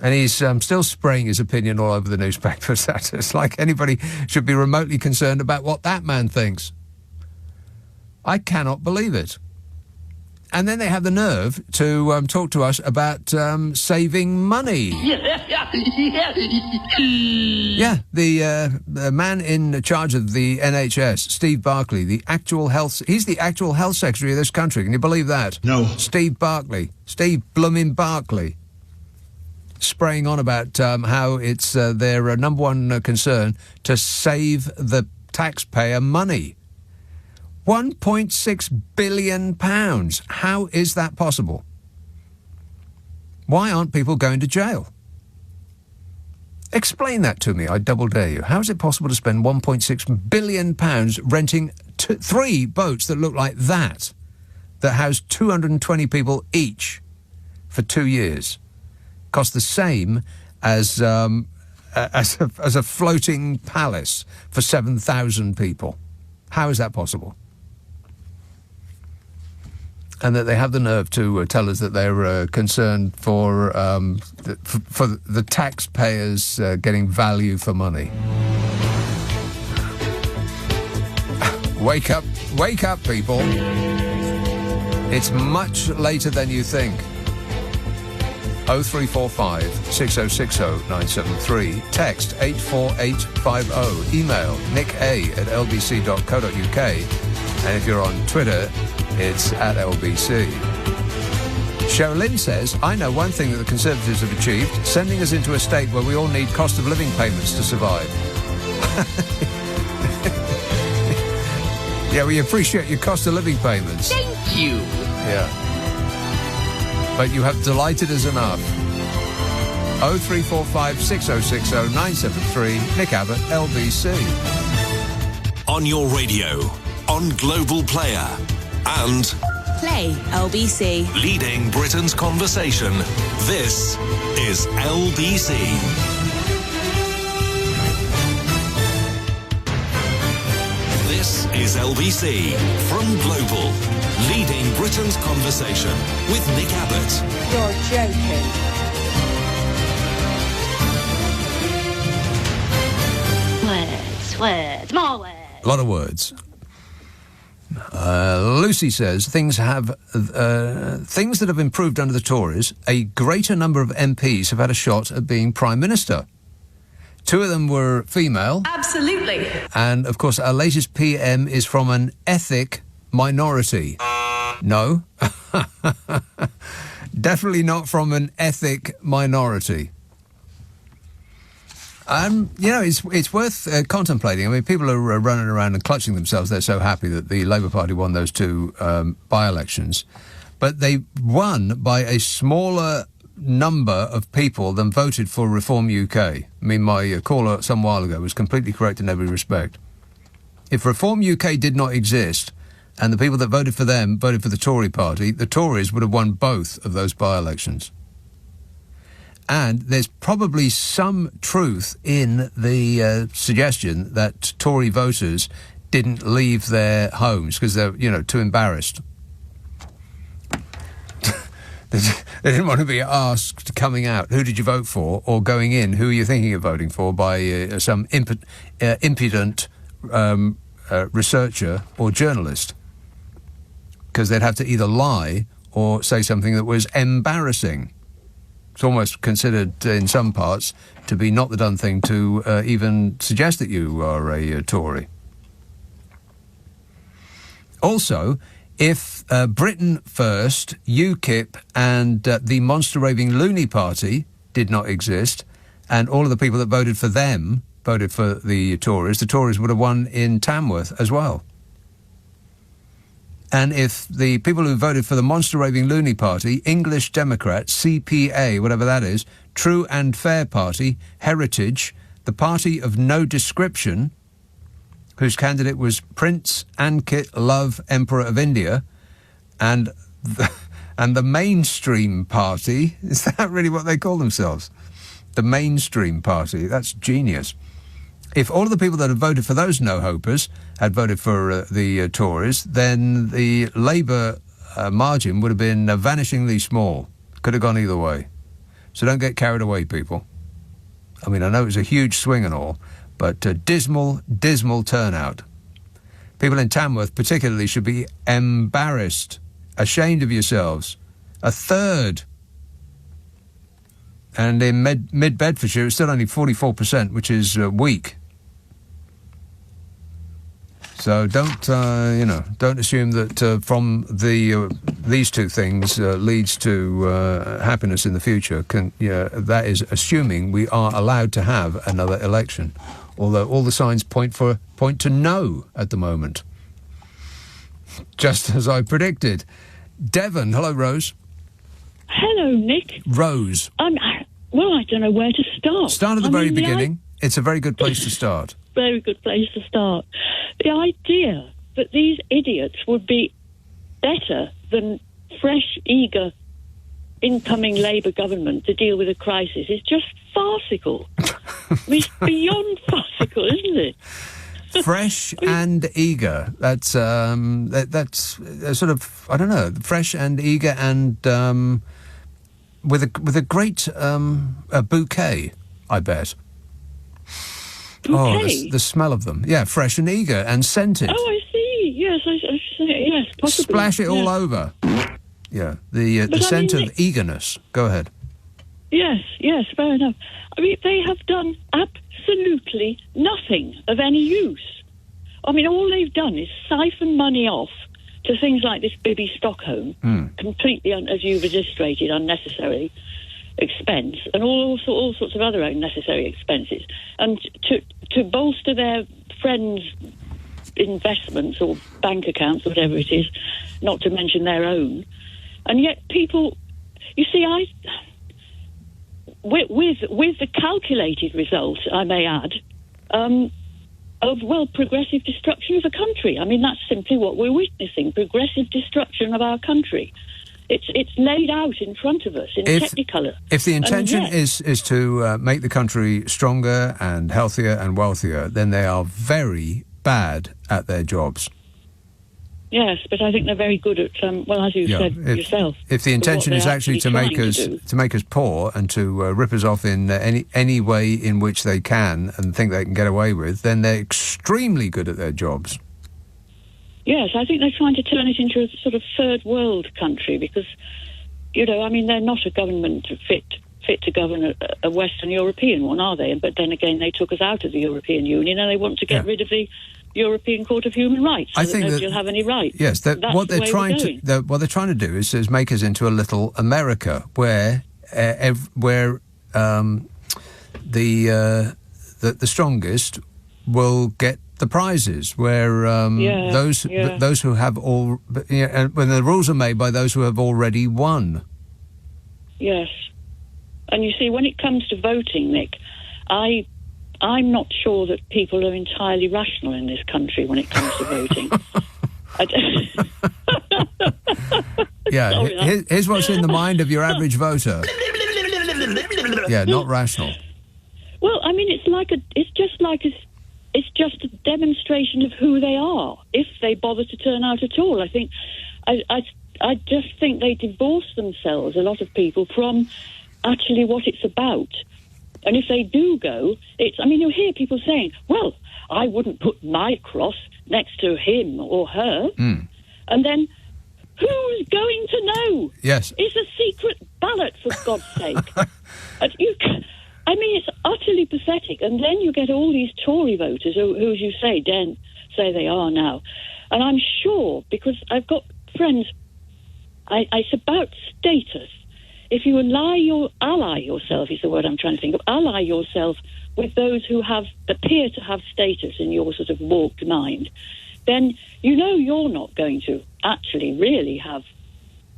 And he's still spraying his opinion all over the newspapers. It's like anybody should be remotely concerned about what that man thinks. I cannot believe it. And then they have the nerve to talk to us about saving money. Yeah, the man in charge of the NHS, Steve Barclay, he's the actual health secretary of this country. Can you believe that? No. Steve Bloomin' Barclay, spraying on about how it's their number one concern to save the taxpayer money. £1.6 billion. How is that possible? Why aren't people going to jail? Explain that to me, I double dare you. How is it possible to spend £1.6 billion renting 3 boats that look like that house 220 people each for 2 years? Cost the same as a floating palace for 7,000 people. How is that possible? And that they have the nerve to tell us that they're concerned for the taxpayers getting value for money. Wake up, people. It's much later than you think. 0345 6060 973. Text 84850. Email nicka@lbc.co.uk. And if you're on Twitter, it's @LBC. Sherilyn says, I know one thing that the Conservatives have achieved, sending us into a state where we all need cost of living payments to survive. Yeah, we appreciate your cost of living payments. Thank you. Yeah. But you have delighted us enough. 0345 6060 973. Nick Abbott, LBC. On your radio, on Global Player, and Play LBC. leading Britain's conversation. This is LBC. This is LBC from Global, leading Britain's conversation with Nick Abbott. You're joking. Words, more words. A lot of words. Lucy says things that have improved under the Tories. A greater number of MPs have had a shot at being Prime Minister. 2 of them were female. Absolutely. And, of course, our latest PM is from an ethnic minority. No. Definitely not from an ethnic minority. It's worth contemplating. I mean, people are running around and clutching themselves. They're so happy that the Labour Party won those 2 by-elections. But they won by a smaller number of people than voted for Reform UK. I mean, my caller some while ago was completely correct in every respect. If Reform UK did not exist, and the people that voted for them voted for the Tory party, the Tories would have won both of those by-elections. And there's probably some truth in the suggestion that Tory voters didn't leave their homes because they're, too embarrassed. They didn't want to be asked coming out, who did you vote for? Or going in, who are you thinking of voting for? By some impudent researcher or journalist. Because they'd have to either lie or say something that was embarrassing. It's almost considered in some parts to be not the done thing to even suggest that you are a Tory. Also, if Britain First, UKIP and the monster-raving Looney Party did not exist, and all of the people that voted for them voted for the Tories would have won in Tamworth as well. And if the people who voted for the monster-raving Looney Party, English Democrats, CPA, whatever that is, True and Fair Party, Heritage, the Party of No Description, whose candidate was Prince Ankit Love, Emperor of India, and the Mainstream Party, is that really what they call themselves? The Mainstream Party, that's genius. If all of the people that had voted for those no-hopers had voted for the Tories, then the Labour margin would have been vanishingly small. Could have gone either way. So don't get carried away, people. I mean, I know it was a huge swing and all, but dismal turnout. People in Tamworth particularly should be embarrassed, ashamed of yourselves. A third. And in mid-Bedfordshire, it's still only 44%, which is weak. So don't assume that from these two things leads to happiness in the future. That is assuming we are allowed to have another election, although all the signs point to no at the moment. Just as I predicted. Devon, hello, Rose. Hello, Nick. Rose. Well, I don't know where to start. Start at the very beginning. It's a very good place to start. Very good place to start. The idea that these idiots would be better than fresh, eager, incoming Labour government to deal with a crisis is just farcical. It's beyond farcical, isn't it? Fresh and eager. That's sort of, I don't know, fresh and eager and with a great a bouquet, I bet. Bouquet? Oh, the smell of them. Yeah, fresh and eager and scented. Oh, I see. Yes, yes, possibly. Splash it all over. Yeah, the scent of eagerness. Go ahead. Yes, fair enough. I mean, they have done absolutely nothing of any use. I mean, all they've done is siphon money off to things like this Bibby Stockholm, completely, as you've illustrated, unnecessary expense, and all sorts of other unnecessary expenses, and to bolster their friends' investments or bank accounts, whatever it is, not to mention their own. And yet people, you see, with the calculated result, I may add, of progressive destruction of a country. I mean, that's simply what we're witnessing: progressive destruction of our country. It's laid out in front of us in Technicolor. If the intention is to make the country stronger and healthier and wealthier, then they are very bad at their jobs. Yes, but I think they're very good at, as you said yourself. If the intention is actually to make us poor and to rip us off in any way in which they can and think they can get away with, then they're extremely good at their jobs. Yes, I think they're trying to turn it into a sort of third world country because, I mean, they're not a government fit to govern a Western European one, are they? But then again, they took us out of the European Union and they want to get rid of the European Court of Human Rights so that nobody will have any rights. Yes, what they're trying to do is make us into a little America where the strongest will get the prizes, where those who have all when the rules are made by those who have already won. Yes, and you see, when it comes to voting, Nick, I'm not sure that people are entirely rational in this country when it comes to voting. Here's what's in the mind of your average voter. Yeah, not rational. Well, I mean, it's just a demonstration of who they are, if they bother to turn out at all. I just think they divorce themselves, a lot of people, from actually what it's about. And if they do go, you hear people saying, well, I wouldn't put my cross next to him or her. And then who's going to know? Yes. It's a secret ballot, for God's sake. It's utterly pathetic. And then you get all these Tory voters who, as you say, say they are now. And I'm sure, because I've got friends, it's about status. If you ally yourself, is the word I'm trying to think of, ally yourself with those who appear to have status in your sort of warped mind, then you're not going to actually really have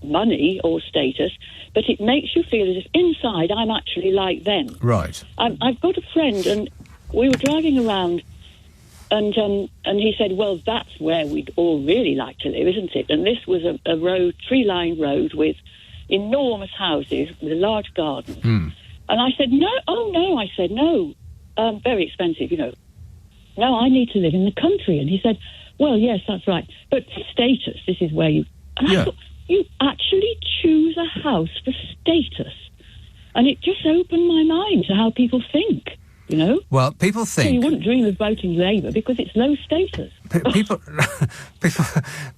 money or status, but it makes you feel as if inside I'm actually like them. Right. I've got a friend, and we were driving around, and he said, well, that's where we'd all really like to live, isn't it? And this was a road, tree-lined road with enormous houses with a large garden. And I said, no, very expensive, No, I need to live in the country. And he said, well, yes, that's right. But status, this is where you... And I thought, you actually choose a house for status. And it just opened my mind to how people think, you know? Well, people think... So you wouldn't dream of voting Labour because it's low status.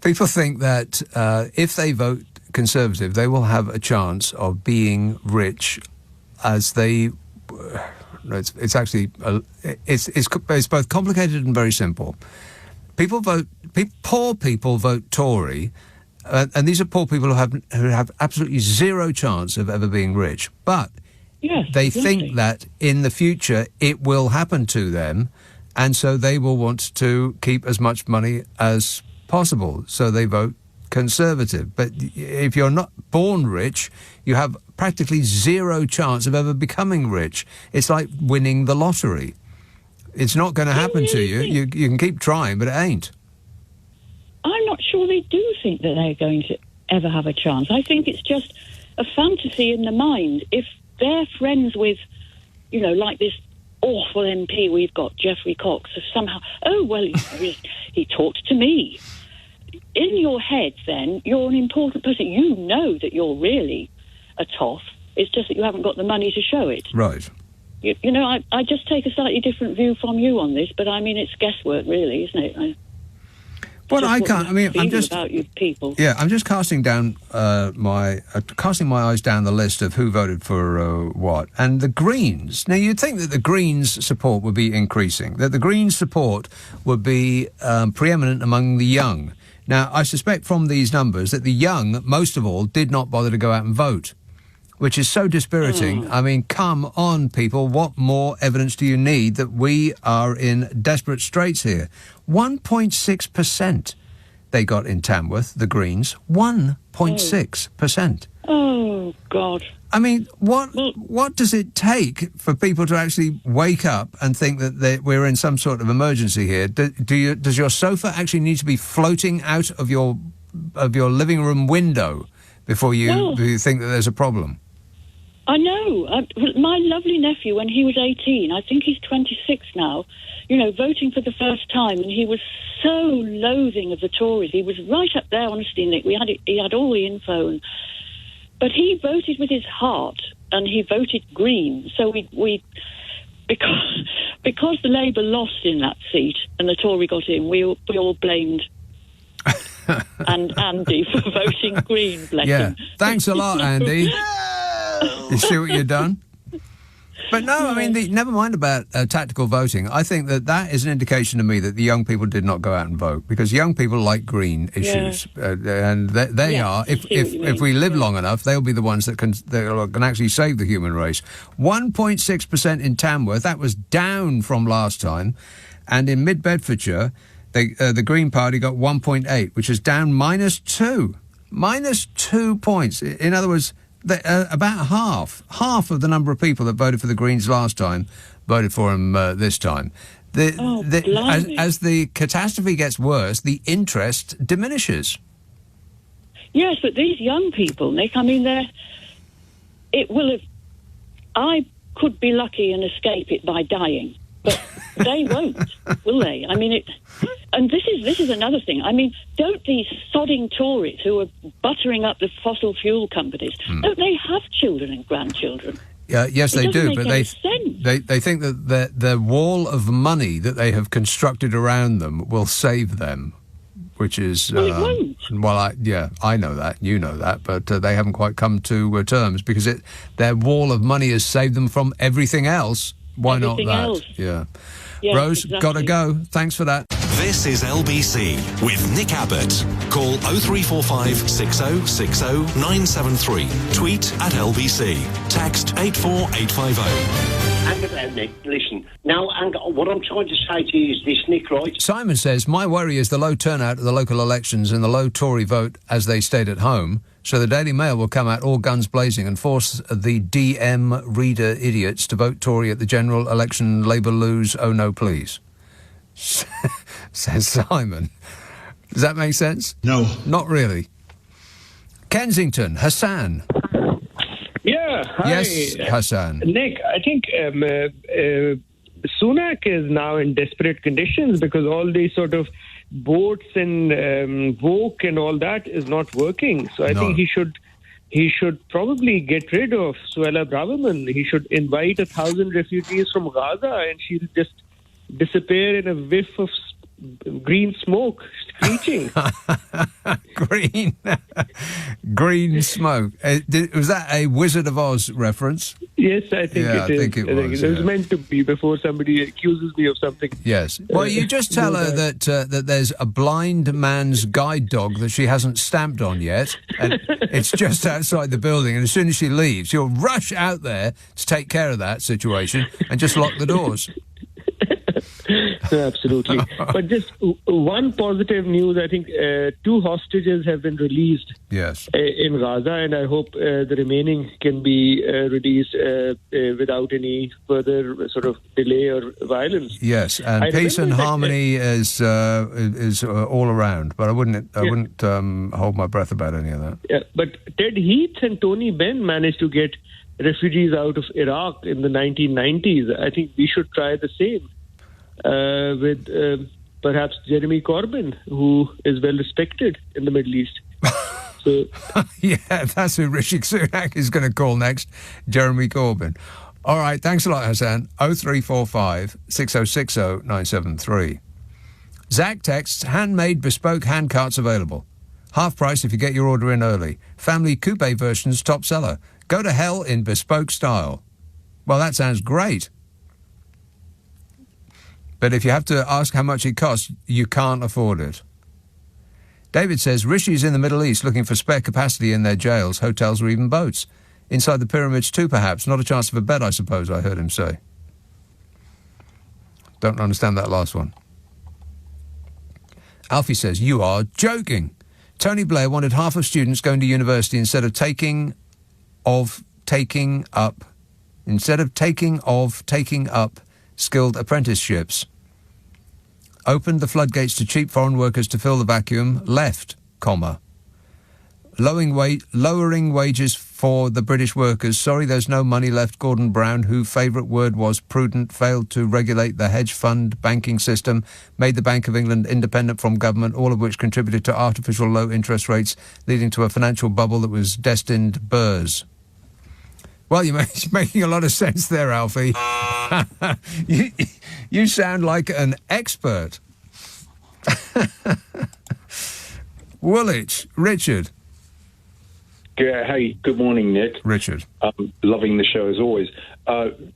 People think that if they vote Conservative, they will have a chance of being rich as they... It's actually... It's both complicated and very simple. Poor people vote Tory... and these are poor people who have absolutely zero chance of ever being rich. But they think that in the future it will happen to them, and so they will want to keep as much money as possible. So they vote Conservative. But if you're not born rich, you have practically zero chance of ever becoming rich. It's like winning the lottery. It's not going to happen to you. You can keep trying, but it ain't. I'm not sure they do think that they're going to ever have a chance. I think it's just a fantasy in the mind. If they're friends with, you know, like this awful MP we've got, Geoffrey Cox, somehow, he talked to me. In your head, then, you're an important person. You know that you're really a toff. It's just that you haven't got the money to show it. Right. You know, I just take a slightly different view from you on this, but I mean, it's guesswork, really, isn't it? Well, I can't. I mean, I'm just about you people. Yeah, I'm just casting down my eyes down the list of who voted for what, and the Greens. Now, you'd think that the Greens' support would be increasing, that the Greens' support would be preeminent among the young. Now, I suspect from these numbers that the young, most of all, did not bother to go out and vote, which is so dispiriting. I mean, come on, people. What more evidence do you need that we are in desperate straits here? 1.6% they got in Tamworth, the Greens. 1.6%. Oh, God. I mean, what does it take for people to actually wake up and think that we're in some sort of emergency here? Does your sofa actually need to be floating out of your living room window before you think that there's a problem? I know. My lovely nephew, when he was 18, I think he's 26 now, you know, voting for the first time, and he was so loathing of the Tories. He was right up there, honestly, Nick. He had all the info. But he voted with his heart, and he voted Green. So because the Labour lost in that seat and the Tory got in, we all blamed and Andy for voting Green, bless him. Thanks a lot, Andy. You see what you've done? But no, I mean, never mind about tactical voting. I think that is an indication to me that the young people did not go out and vote, because young people like green issues, and they are. If we live long enough, they'll be the ones that can actually save the human race. 1.6% in Tamworth. That was down from last time, and in Mid Bedfordshire, the Green Party got 1.8, which is down -2 points. In other words, about half of the number of people that voted for the Greens last time voted for them this time. As the catastrophe gets worse, the interest diminishes. Yes, but these young people, Nick, I mean, I could be lucky and escape it by dying, but they won't, will they? I mean, and this is another thing. I mean, don't these sodding Tories who are buttering up the fossil fuel companies, don't they have children and grandchildren? Yes, they do, but they think that the wall of money that they have constructed around them will save them, which is... Well, it won't. Well, I know that, you know that, but they haven't quite come to terms, because their wall of money has saved them from everything else. Why everything not that? Else. Yeah. Yes, Rose, exactly. gotta go. Thanks for that. This is LBC with Nick Abbott. Call 0345 6060 973. Tweet at LBC. Text 84850. Hang about, Nick. Listen. Now, what I'm trying to say to you is this, Nick, right? Simon says, my worry is the low turnout of the local elections and the low Tory vote as they stayed at home. So the Daily Mail will come out all guns blazing and force the DM reader idiots to vote Tory at the general election. Labour lose, oh no, please. Says Simon. Does that make sense? No. Not really. Kensington, Hassan. Yeah, hi. Yes, Hassan. Nick, I think Sunak is now in desperate conditions because all these sort of boats and Woke and all that is not working. So I think he he should probably get rid of Suella Braverman. He should invite 1,000 refugees from Gaza and she'll just disappear in a whiff of green smoke, screeching. Green smoke. Was that a Wizard of Oz reference? Yes, I think it is. I think it was. It was meant to be before somebody accuses me of something. Yes. Well, you just tell her that there's a blind man's guide dog that she hasn't stamped on yet, and it's just outside the building, and as soon as she leaves, you'll rush out there to take care of that situation and just lock the doors. Absolutely. But just one positive news, I think 2 hostages have been released in Gaza, and I hope the remaining can be released without any further sort of delay or violence. Yes, and peace and harmony is all around, but I wouldn't hold my breath about any of that. Yeah, but Ted Heath and Tony Benn managed to get refugees out of Iraq in the 1990s. I think we should try the same. With perhaps Jeremy Corbyn, who is well respected in the Middle East. So, yeah, that's who Rishi Sunak is going to call next, Jeremy Corbyn. All right, thanks a lot, Hassan. 0345 6060 973. Zach texts, handmade bespoke hand carts available. Half price if you get your order in early. Family coupe versions top seller. Go to hell in bespoke style. Well, that sounds great. But if you have to ask how much it costs, you can't afford it. David says, Rishi's in the Middle East looking for spare capacity in their jails, hotels or even boats. Inside the pyramids too, perhaps. Not a chance of a bed, I suppose, I heard him say. Don't understand that last one. Alfie says, you are joking. Tony Blair wanted half of students going to university instead of taking up skilled apprenticeships. Opened the floodgates to cheap foreign workers to fill the vacuum. Left, lowering wages for the British workers. Sorry, there's no money left. Gordon Brown, whose favourite word was prudent, failed to regulate the hedge fund banking system, made the Bank of England independent from government, all of which contributed to artificial low interest rates, leading to a financial bubble that was destined burrs. Well, you're making a lot of sense there, Alfie. You sound like an expert. Woolwich, Richard. Yeah, hey, good morning, Nick. Richard. Loving the show as always. And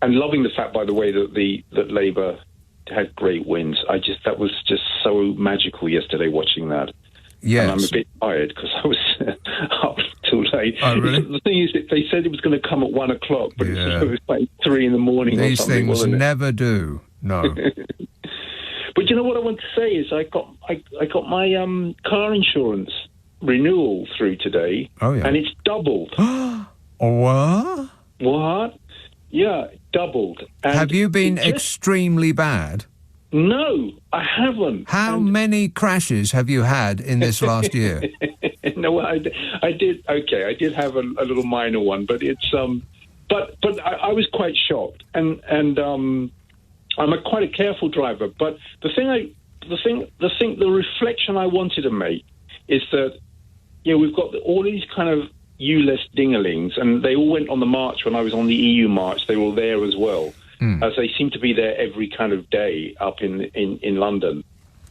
loving the fact, by the way, that Labour had great wins. That was just so magical yesterday watching that. Yes. And I'm a bit tired because I was up till late. Oh, really? The thing is, they said it was going to come at 1 o'clock, but it was like 3 in the morning or These something, things wasn't it? never do. No. But you know what I want to say is I got my car insurance renewal through today. Oh, yeah. And it's doubled. What? What? Yeah, doubled. And have you been extremely bad? No, I haven't. How many crashes have you had in this last year? No, I did. Okay, I did have a little minor one, but it's but I was quite shocked, and I'm quite a careful driver. But the reflection I wanted to make is that we've got all these kind of ULEZ dinglings, and they all went on the march when I was on the EU march. They were all there as well. As they seem to be there every kind of day up in London.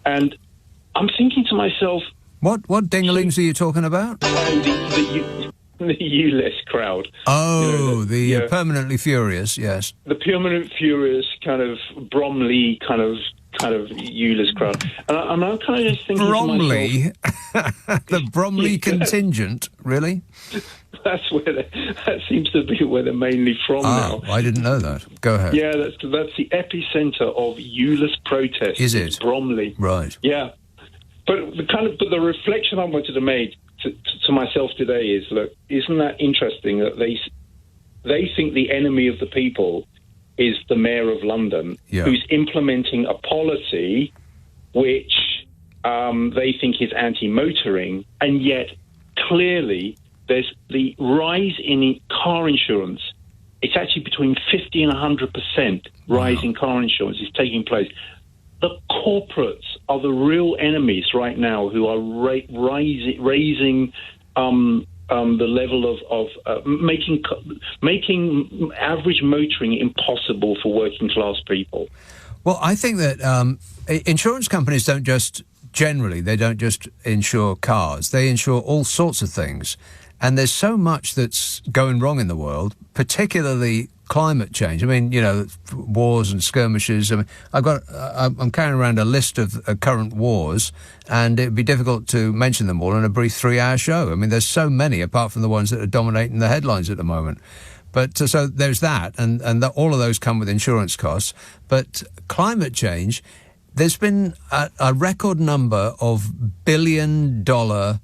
And I'm thinking to myself... What dinglings are you talking about? The ULEZ crowd. Oh, the permanently furious, yes. The permanent furious kind of Bromley kind of ULEZ crowd. And I'm kind of just thinking Bromley? to myself... The Bromley contingent, really? That seems to be where they're mainly from now. I didn't know that. Go ahead. Yeah, that's the epicenter of ULEZ protests. Is it? Bromley. Right. Yeah. But the reflection I wanted to make to myself today is, look, isn't that interesting that they think the enemy of the people is the Mayor of London, who's implementing a policy which they think is anti-motoring, and yet clearly there's the rise in car insurance. It's actually between 50 and 100% rise in car insurance is taking place. The corporates are the real enemies right now who are raising the level of making average motoring impossible for working class people. Well, I think that insurance companies don't just insure cars. They insure all sorts of things. And there's so much that's going wrong in the world, particularly climate change. I mean, wars and skirmishes. I mean, I'm carrying around a list of current wars, and it'd be difficult to mention them all in a brief 3-hour show. I mean, there's so many, apart from the ones that are dominating the headlines at the moment. But so there's that, and all of those come with insurance costs. But climate change, there's been a record number of billion-dollar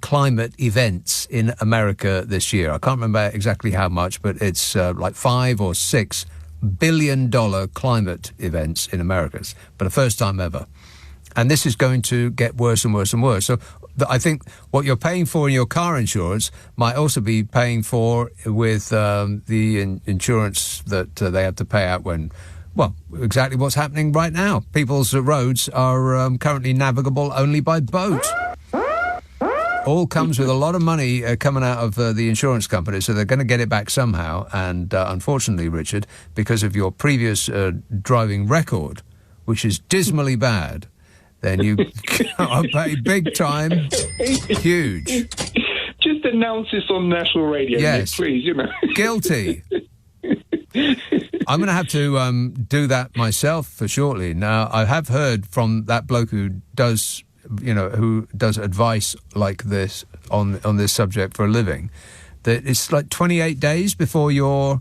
climate events in America this year. I can't remember exactly how much, but it's like $5 or $6 billion climate events in America. For the first time ever. And this is going to get worse and worse and worse. So I think what you're paying for in your car insurance might also be paying for with the insurance that they have to pay out when, well, exactly what's happening right now. People's roads are currently navigable only by boat. All comes with a lot of money coming out of the insurance company, so they're going to get it back somehow. And unfortunately, Richard, because of your previous driving record, which is dismally bad, then you are paid big time, huge. Just announce this on national radio, yes. Nick, please, Guilty. I'm going to have to do that myself for shortly. Now, I have heard from that bloke who does advice like this on this subject for a living, that it's like 28 days before your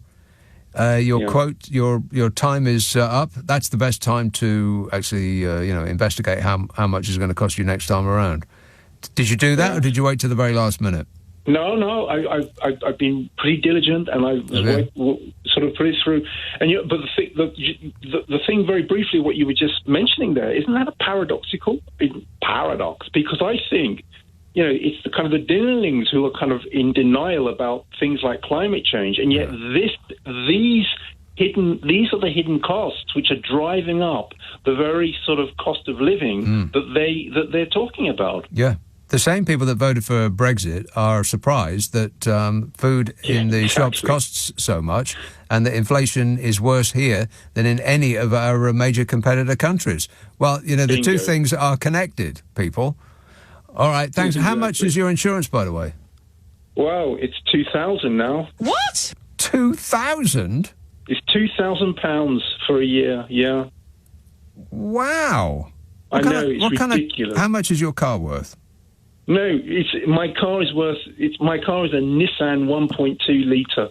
time is up. That's the best time to actually investigate how much is going to cost you next time around. Did you do that, or did you wait till the very last minute? No. I've been pretty diligent, and I've sort of put it through. And but the thing, very briefly, what you were just mentioning there, isn't that a paradox? Because I think, it's the kind of the dinnerlings who are kind of in denial about things like climate change, and yet these are the hidden costs which are driving up the very sort of cost of living that they're talking about. Yeah. The same people that voted for Brexit are surprised that food in the shops costs so much, and that inflation is worse here than in any of our major competitor countries. Well, the two things are connected, people. All right, thanks. How much is your insurance, by the way? Well, it's $2,000 now. What? 2,000? It's £2,000 for a year, yeah. Wow. I know, it's ridiculous. How much is your car worth? No, my car is a Nissan 1.2 litre.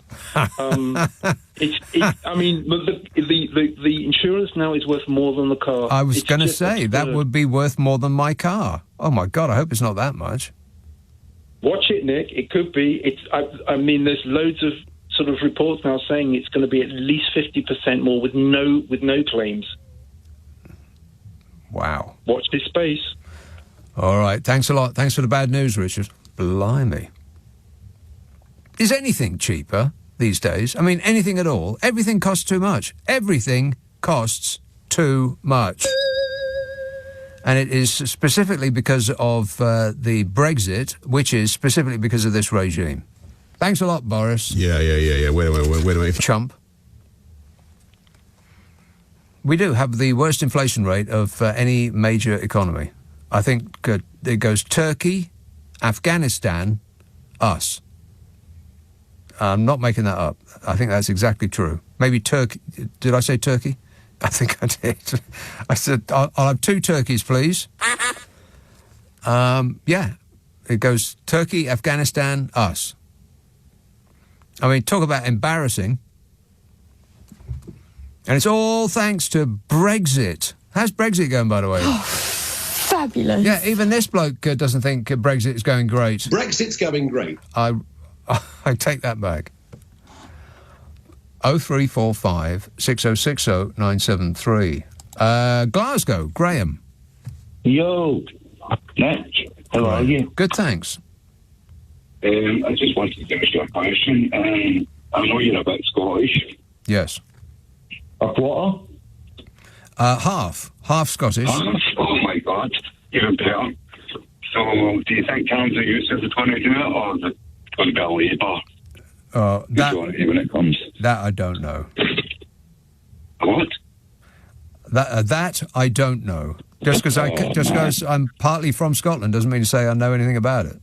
The insurance now is worth more than the car. I was going to say that would be worth more than my car. Oh my God! I hope it's not that much. Watch it, Nick. It could be. There's loads of sort of reports now saying it's going to be at least 50% more with no claims. Wow. Watch this space. All right, thanks a lot. Thanks for the bad news, Richard. Blimey. Is anything cheaper these days? I mean, anything at all? Everything costs too much. Everything costs too much. And it is specifically because of the Brexit, which is specifically because of this regime. Thanks a lot, Boris. Yeah. Wait a minute. Chump. We do have the worst inflation rate of any major economy. I think it goes Turkey, Afghanistan, us. I'm not making that up. I think that's exactly true. Maybe Turkey. Did I say Turkey? I think I did. I said, I'll have 2 turkeys, please. Yeah. It goes Turkey, Afghanistan, us. I mean, talk about embarrassing. And it's all thanks to Brexit. How's Brexit going, by the way? Fabulous. Yeah, even this bloke doesn't think Brexit is going great. Brexit's going great. I take that back. 0345 6060 973. Glasgow, Graham. Yo, Nick, how are you? Good, thanks. I just wanted to ask you a question. I know you're a bit Scottish. Yes. A quarter? Half Scottish. Half? Oh my God, even better. So, do you think Cairns are useless is going to do it, or is it going to be a Labour majority when it comes? That I don't know. What? That I don't know. Just because I'm partly from Scotland doesn't mean to say I know anything about it.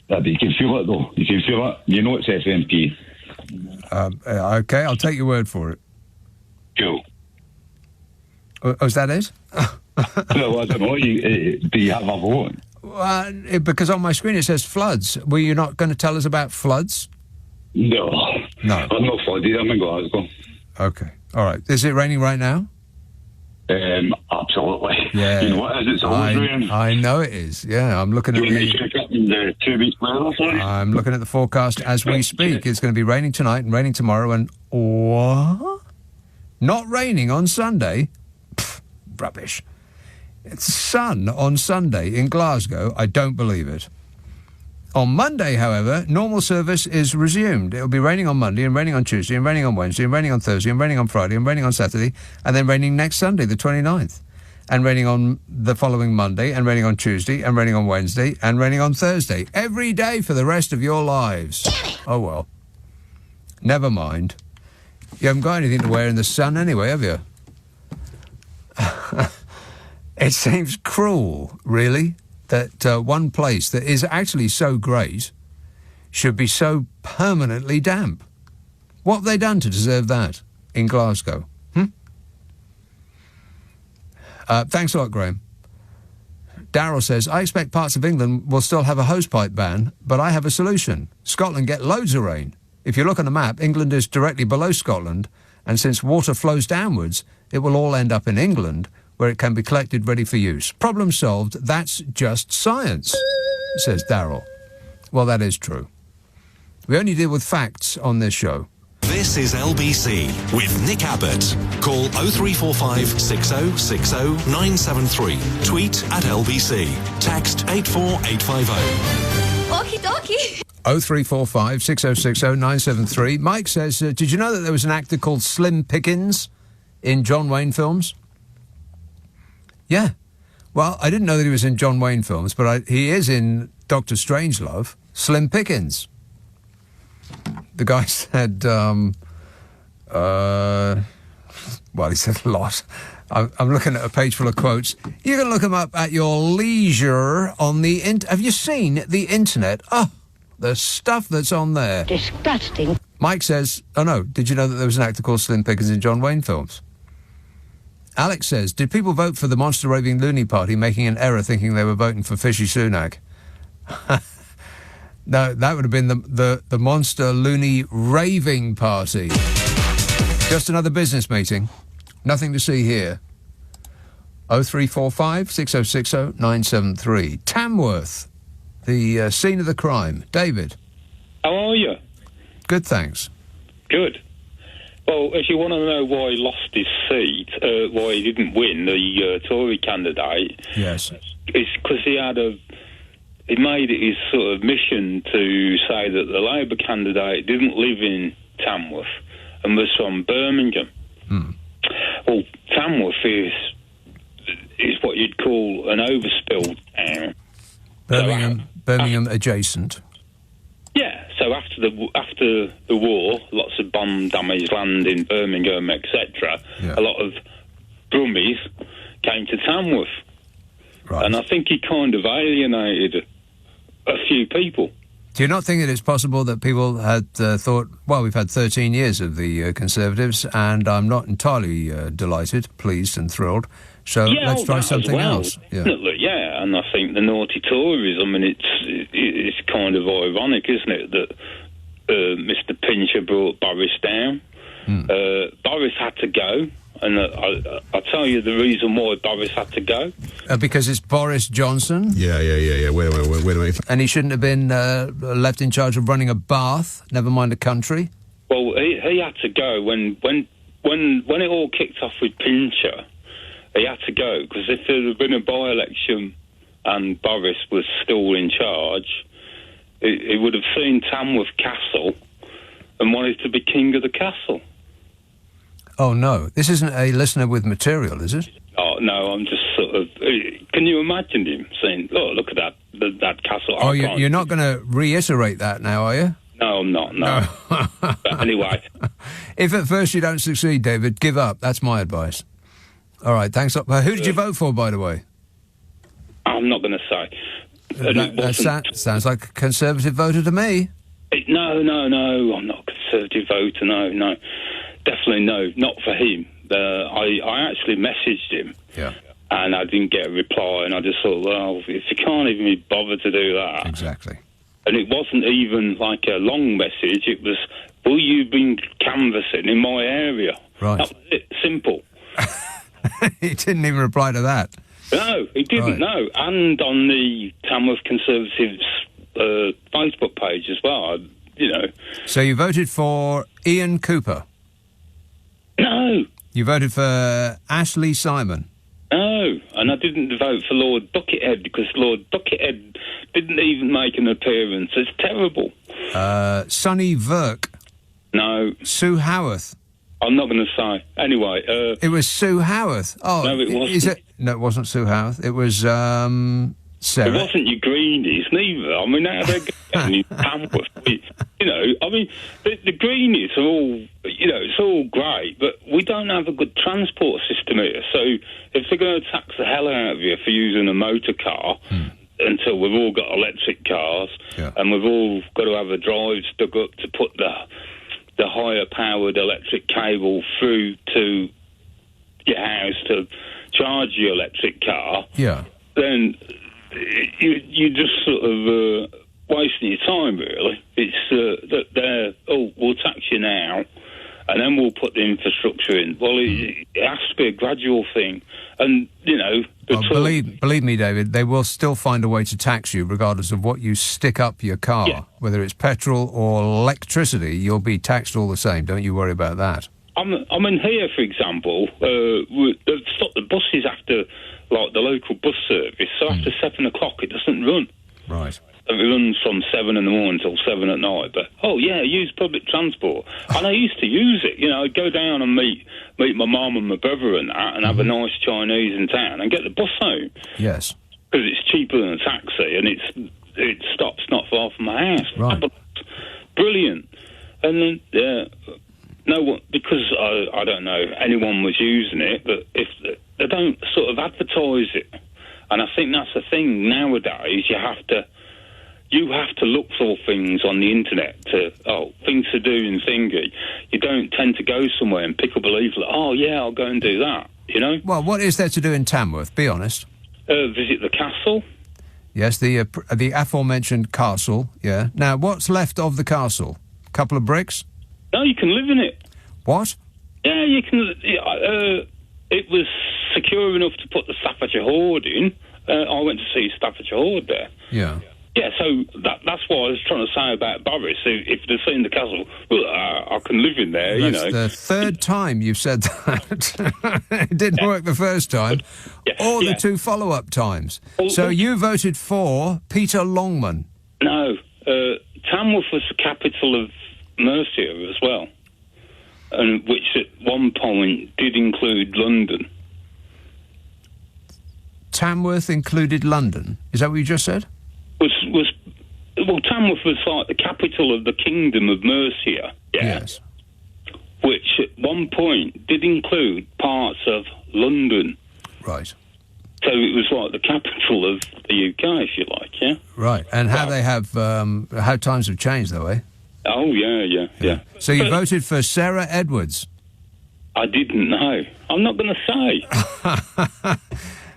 But you can feel it, though. You can feel it. You know it's SNP. Okay, I'll take your word for it. Cool. Oh, is that it? Well, I don't know. Do you have a vote? Because on my screen it says floods. Were you not going to tell us about floods? No. I'm not flooded. I'm in Glasgow. Okay. All right. Is it raining right now? Absolutely. Yeah. You know what it is? It's always raining. I know it is. Yeah, I'm looking at the 2 weeks weather, sorry? I'm looking at the forecast as we speak. It's going to be raining tonight and raining tomorrow and what? Not raining on Sunday? Pfft, rubbish. It's sun on Sunday in Glasgow. I don't believe it. On Monday, however, normal service is resumed. It'll be raining on Monday and raining on Tuesday and raining on Wednesday and raining on Thursday and raining on Friday and raining on Saturday and then raining next Sunday, the 29th. And raining on the following Monday and raining on Tuesday and raining on Wednesday and raining on Thursday. Every day for the rest of your lives. Oh, well. Never mind. You haven't got anything to wear in the sun anyway, have you? It seems cruel, really, that one place that is actually so great should be so permanently damp. What have they done to deserve that in Glasgow? Thanks a lot, Graham. Darryl says, I expect parts of England will still have a hosepipe ban, but I have a solution. Scotland get loads of rain. If you look on the map, England is directly below Scotland, and since water flows downwards, it will all end up in England, where it can be collected ready for use. Problem solved. That's just science, says Darryl. Well, that is true. We only deal with facts on this show. This is LBC with Nick Abbott. Call 0345 6060 973. Tweet at LBC. Text 84850. Okie dokie. 0345 6060 973. Mike says, did you know that there was an actor called Slim Pickens in John Wayne films? Yeah. Well, I didn't know that he was in John Wayne films, but he is in Dr. Strangelove. Slim Pickens. The guy said, well, he said a lot. I'm looking at a page full of quotes. You can look them up at your leisure on the Have you seen the internet? Oh, the stuff that's on there. Disgusting. Mike says, oh no, did you know that there was an actor called Slim Pickens in John Wayne films? Alex says, did people vote for the Monster Raving Loony Party making an error thinking they were voting for Fishy Sunak? No, that would have been the Monster Loony Raving Party. Just another business meeting. Nothing to see here. 0345 6060 973. Tamworth, the scene of the crime. David. How are you? Good, thanks. Good. Well, if you want to know why he lost his seat, why he didn't win, the Tory candidate... Yes. It's because he made it his sort of mission to say that the Labour candidate didn't live in Tamworth and was from Birmingham. Well, Tamworth is what you'd call an overspill town. Birmingham adjacent. Yeah, so after the war, lots of bomb-damaged land in Birmingham, etc. Yeah. A lot of Brummies came to Tamworth. Right. And I think he kind of alienated a few people. Do you not think that it's possible that people had thought, well, we've had 13 years of the Conservatives, and I'm not entirely delighted, pleased and thrilled, so let's try something else. Definitely, yeah, and I think the naughty Tories, I mean, it's kind of ironic, isn't it, that Mr Pincher brought Boris down. Boris had to go, and I'll tell you the reason why Boris had to go. Because it's Boris Johnson? Yeah. Wait a minute. And he shouldn't have been left in charge of running a bath, never mind a country? Well, he had to go when it all kicked off with Pincher. He had to go, because if there had been a by-election and Boris was still in charge, he would have seen Tamworth Castle and wanted to be king of the castle. Oh, no. This isn't a listener with material, is it? Oh, no. I'm just sort of. Can you imagine him saying, "Oh, look at that castle"? Oh, you're not going to reiterate that now, are you? No, I'm not. No. But anyway, if at first you don't succeed, David, give up. That's my advice. All right, thanks. Who did you vote for, by the way? I'm not going to say. That sounds like a Conservative voter to me. No. I'm not a Conservative voter. No. Definitely no. Not for him. I actually messaged him. Yeah. And I didn't get a reply, and I just thought, well, if you can't even be bothered to do that. Exactly. And it wasn't even like a long message. It was, will you be canvassing in my area? Right. That was it. Simple. He didn't even reply to that. No, he didn't, no. And on the Tamworth Conservatives Facebook page as well, So you voted for Ian Cooper? No. You voted for Ashley Simon? No, and I didn't vote for Lord Buckethead because Lord Buckethead didn't even make an appearance. It's terrible. Sonny Verk? No. Sue Howarth? I'm not going to say. Anyway. It was Sue Howarth. Oh, no, it wasn't. No, it wasn't Sue Howarth. It was Sarah. It wasn't your Greenies, neither. I mean, how they're getting Tamworth. The Greenies are all, it's all great, but we don't have a good transport system here. So if they're going to tax the hell out of you for using a motor car until we've all got electric cars and we've all got to have a drive dug up to put the higher powered electric cable through to your house to charge your electric car, then you just sort of wasting your time, really. It's that they're, we'll tax you now, and then we'll put the infrastructure in. Well, it has to be a gradual thing. And, believe me, David, they will still find a way to tax you regardless of what you stick up your car. Yeah. Whether it's petrol or electricity, you'll be taxed all the same. Don't you worry about that. I mean, here, for example, they've stopped the buses after, like, the local bus service. So after 7 o'clock, it doesn't run. Right. It runs from 7 in the morning till 7 at night. But, use public transport. And I used to use it. I'd go down and meet my mum and my brother and that and have a nice Chinese in town and get the bus home. Yes. Because it's cheaper than a taxi and it stops not far from my house. Right. Brilliant. And then, no one, because I don't know, anyone was using it, but if they don't sort of advertise it. And I think that's the thing nowadays, you have to look for things on the internet things to do in thingy. You don't tend to go somewhere and pick up a leaflet. Oh, yeah, I'll go and do that, Well, what is there to do in Tamworth? Be honest. Visit the castle. Yes, the aforementioned castle, yeah. Now, what's left of the castle? A couple of bricks? No, you can live in it. What? Yeah, you can. It was secure enough to put the Staffordshire Hoard in. I went to see Staffordshire Hoard there. Yeah. Yeah, so that's what I was trying to say about Boris. If they've seen the castle, well, I can live in there, That's the third time you've said that. It didn't work the first time, or the two follow-up times. So you voted for Peter Longman. No, Tamworth was the capital of Mercia as well, and which at one point did include London. Tamworth included London? Is that what you just said? Tamworth was like the capital of the Kingdom of Mercia. Yes. Which at one point did include parts of London. Right. So it was like the capital of the UK, if you like, yeah? Right. And how they have, how times have changed, though, eh? Oh, yeah. So you voted for Sarah Edwards? I didn't know. I'm not going to say.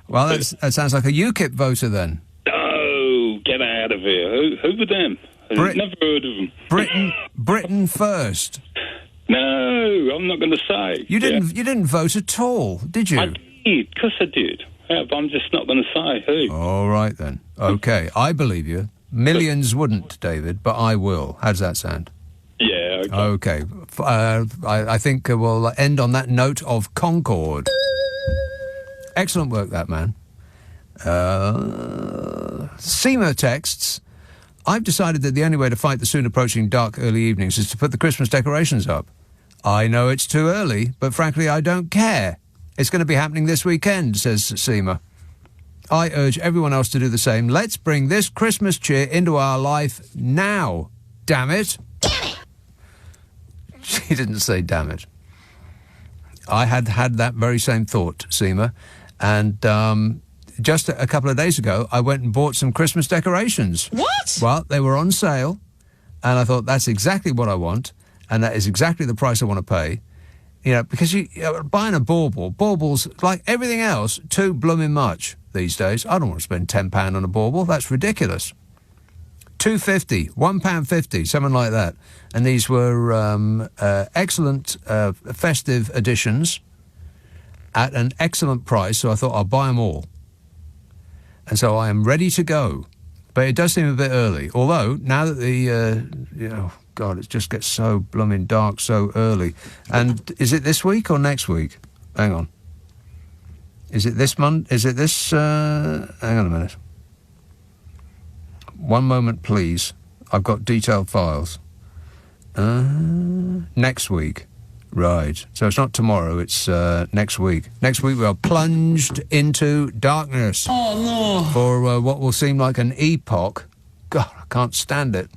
Well, that sounds like a UKIP voter, then. Oh, get out of here. Who were them? I've never heard of them. Britain First. No, I'm not going to say. You didn't vote at all, did you? I did, because I did. Yeah, but I'm just not going to say who. All right, then. OK, I believe you. Millions wouldn't, David, but I will. How does that sound? Yeah, OK. I think we'll end on that note of concord. Excellent work, that man. Seema texts, I've decided that the only way to fight the soon approaching dark early evenings is to put the Christmas decorations up. I know it's too early, but frankly I don't care. It's going to be happening this weekend, says Seema. I urge everyone else to do the same. Let's bring this Christmas cheer into our life now. Damn it. Damn it. She didn't say damn it. I had that very same thought, Seema. And just a couple of days ago, I went and bought some Christmas decorations. What? Well, they were on sale. And I thought, that's exactly what I want. And that is exactly the price I want to pay. Because buying a bauble's like everything else, too blooming much these days. I don't want to spend £10 on a bauble. That's ridiculous. £2.50, £1.50, something like that. And these were excellent festive editions at an excellent price. So I thought I'll buy them all. And so I am ready to go. But it does seem a bit early. Although now that God, it just gets so blooming dark so early. And is it this week or next week? Hang on. Is it this month? Is it this... hang on a minute. One moment, please. I've got detailed files. Next week. Right. So it's not tomorrow, it's next week. Next week we are plunged into darkness. Oh, no. For what will seem like an epoch. God, I can't stand it.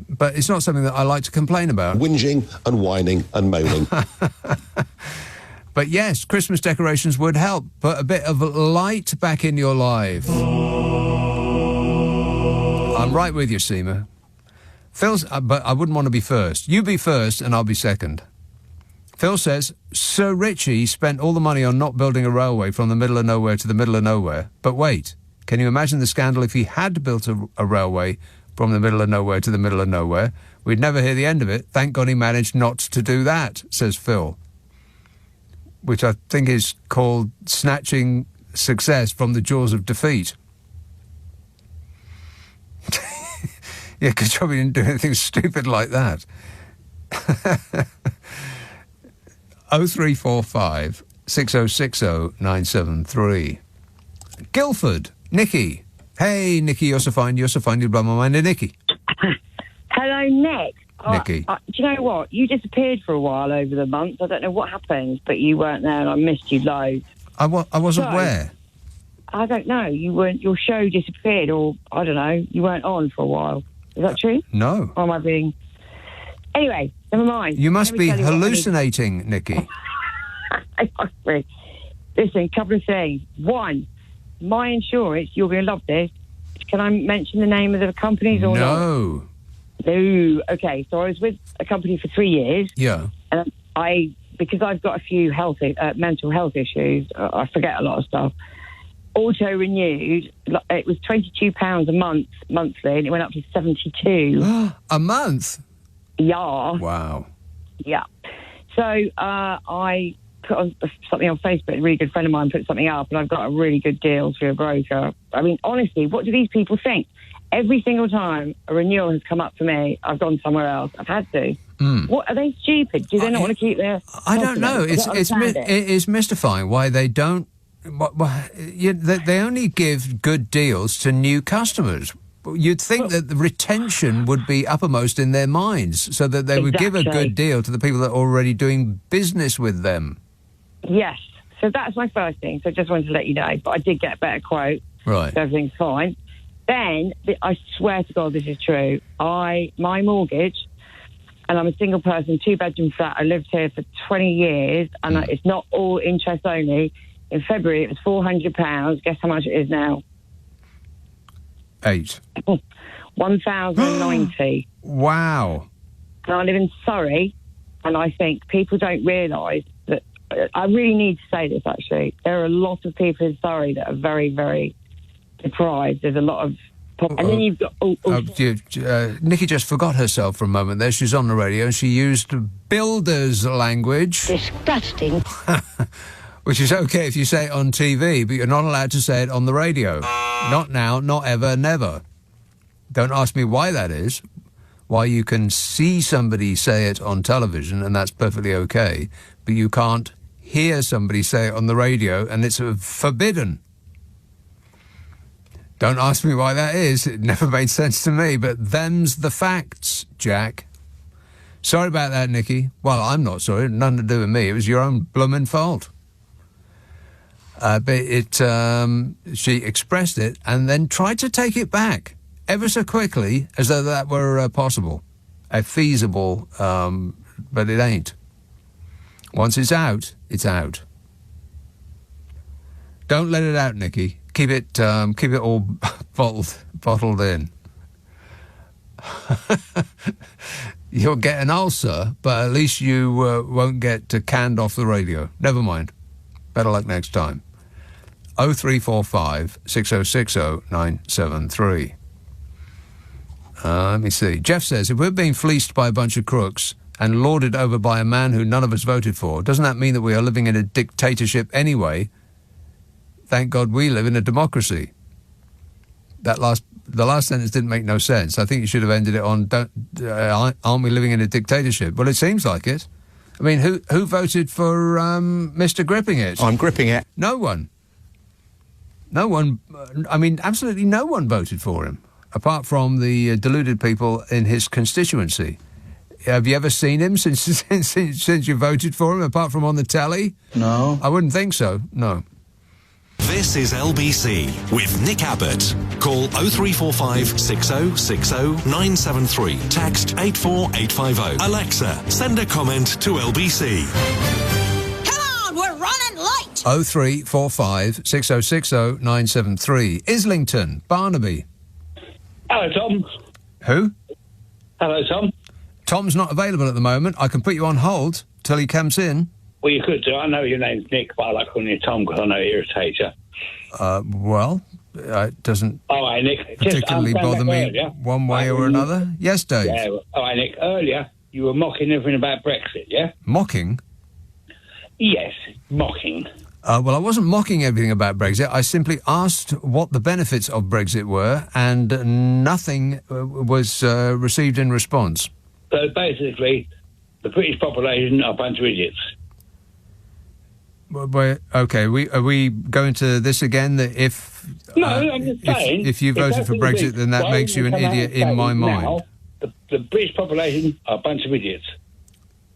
But it's not something that I like to complain about. Whinging and whining and moaning. But yes, Christmas decorations would help. Put a bit of light back in your life. I'm right with you, Seema. Phil's, but I wouldn't want to be first. You be first and I'll be second. Phil says, Sir Richie spent all the money on not building a railway from the middle of nowhere to the middle of nowhere. But wait, can you imagine the scandal if he had built a railway from the middle of nowhere to the middle of nowhere? We'd never hear the end of it. Thank God he managed not to do that, says Phil. Which I think is called snatching success from the jaws of defeat. Yeah, good job he didn't do anything stupid like that. 0345 6060 973. Guildford, Nikki. Hey, Nikki, you're so fine, you blow my mind. Nikki. Hello, Nick. Nikki. Do you know what? You disappeared for a while over the months. I don't know what happened, but you weren't there and I missed you loads. I wasn't where? I don't know. You weren't. Your show disappeared, or I don't know. You weren't on for a while. Is that true? No. Or am I being... Anyway, never mind. You must be hallucinating, Nikki. Listen, a couple of things. One, my insurance, you're going to love this. Can I mention the name of the companies or not? No. Okay, so I was with a company for 3 years. Yeah. And because I've got a few mental health issues, I forget a lot of stuff. Auto-renewed, it was £22 a month, monthly, and it went up to 72. A month? Yeah. Wow. Yeah. So I put on something on Facebook, a really good friend of mine put something up, and I've got a really good deal through a broker. I mean, honestly, what do these people think? Every single time a renewal has come up for me, I've gone somewhere else. I've had to. What, are they stupid? Do they not want to keep their... I don't know. It's mystifying why they don't... They only give good deals to new customers. You'd think that the retention would be uppermost in their minds, so that they would give a good deal to the people that are already doing business with them. Yes. So that's my first thing. So I just wanted to let you know. But I did get a better quote. Right. So everything's fine. Then, I swear to God this is true, my mortgage, and I'm a single person, 2-bedroom flat, I lived here for 20 years, and it's not all interest only. In February, it was £400. Guess how much it is now? 8. 1,090. Wow. And I live in Surrey, and I think people don't realise that... I really need to say this, actually. There are a lot of people in Surrey that are very, very deprived. There's a lot of... And then you've got... Nikki just forgot herself for a moment there. She's on the radio, and she used builder's language. Disgusting. Which is okay if you say it on TV, but you're not allowed to say it on the radio. Not now, not ever, never. Don't ask me why that is. Why you can see somebody say it on television, and that's perfectly okay, but you can't hear somebody say it on the radio, and it's forbidden. Don't ask me why that is. It never made sense to me, but them's the facts, Jack. Sorry about that, Nikki. Well, I'm not sorry. Nothing to do with me. It was your own blooming fault. But she expressed it and then tried to take it back ever so quickly, as though that were possible, feasible, but it ain't. Once it's out, it's out. Don't let it out, Nikki. Keep it all bottled in. You'll get an ulcer, but at least you won't get canned off the radio. Never mind. Better luck next time. 0345 6060 973. Let me see. Jeff says, if we're being fleeced by a bunch of crooks and lorded over by a man who none of us voted for, doesn't that mean that we are living in a dictatorship anyway? Thank God we live in a democracy. The last sentence didn't make no sense. I think you should have ended it on, aren't we living in a dictatorship? Well, it seems like it. I mean, who voted for Mr. Gripping It? I'm gripping it. No one. No one, I mean, absolutely no one voted for him, apart from the deluded people in his constituency. Have you ever seen him since you voted for him, apart from on the telly? No. I wouldn't think so, no. This is LBC with Nick Abbott. Call 0345 6060 973. Text 84850. Alexa, send a comment to LBC. Come on, we're running late. 0345 6060 973. Islington, Barnaby. Hello, Tom. Who? Hello, Tom. Tom's not available at the moment. I can put you on hold till he comes in. Well, you could do. I know your name's Nick, but I like calling you Tom because I know it irritates you. Well, it doesn't all right, Nick. particularly bother me earlier, one way or another. Yes, Dave. Yeah. All right, Nick. Earlier, you were mocking everything about Brexit, yeah? Mocking? Yes, mocking. Well, I wasn't mocking everything about Brexit. I simply asked what the benefits of Brexit were, and nothing was received in response. So basically, the British population are a bunch of idiots. Okay, are we going to this again? That if I'm just saying, if you voted for Brexit, then that makes you an idiot in my mind. The British population are a bunch of idiots.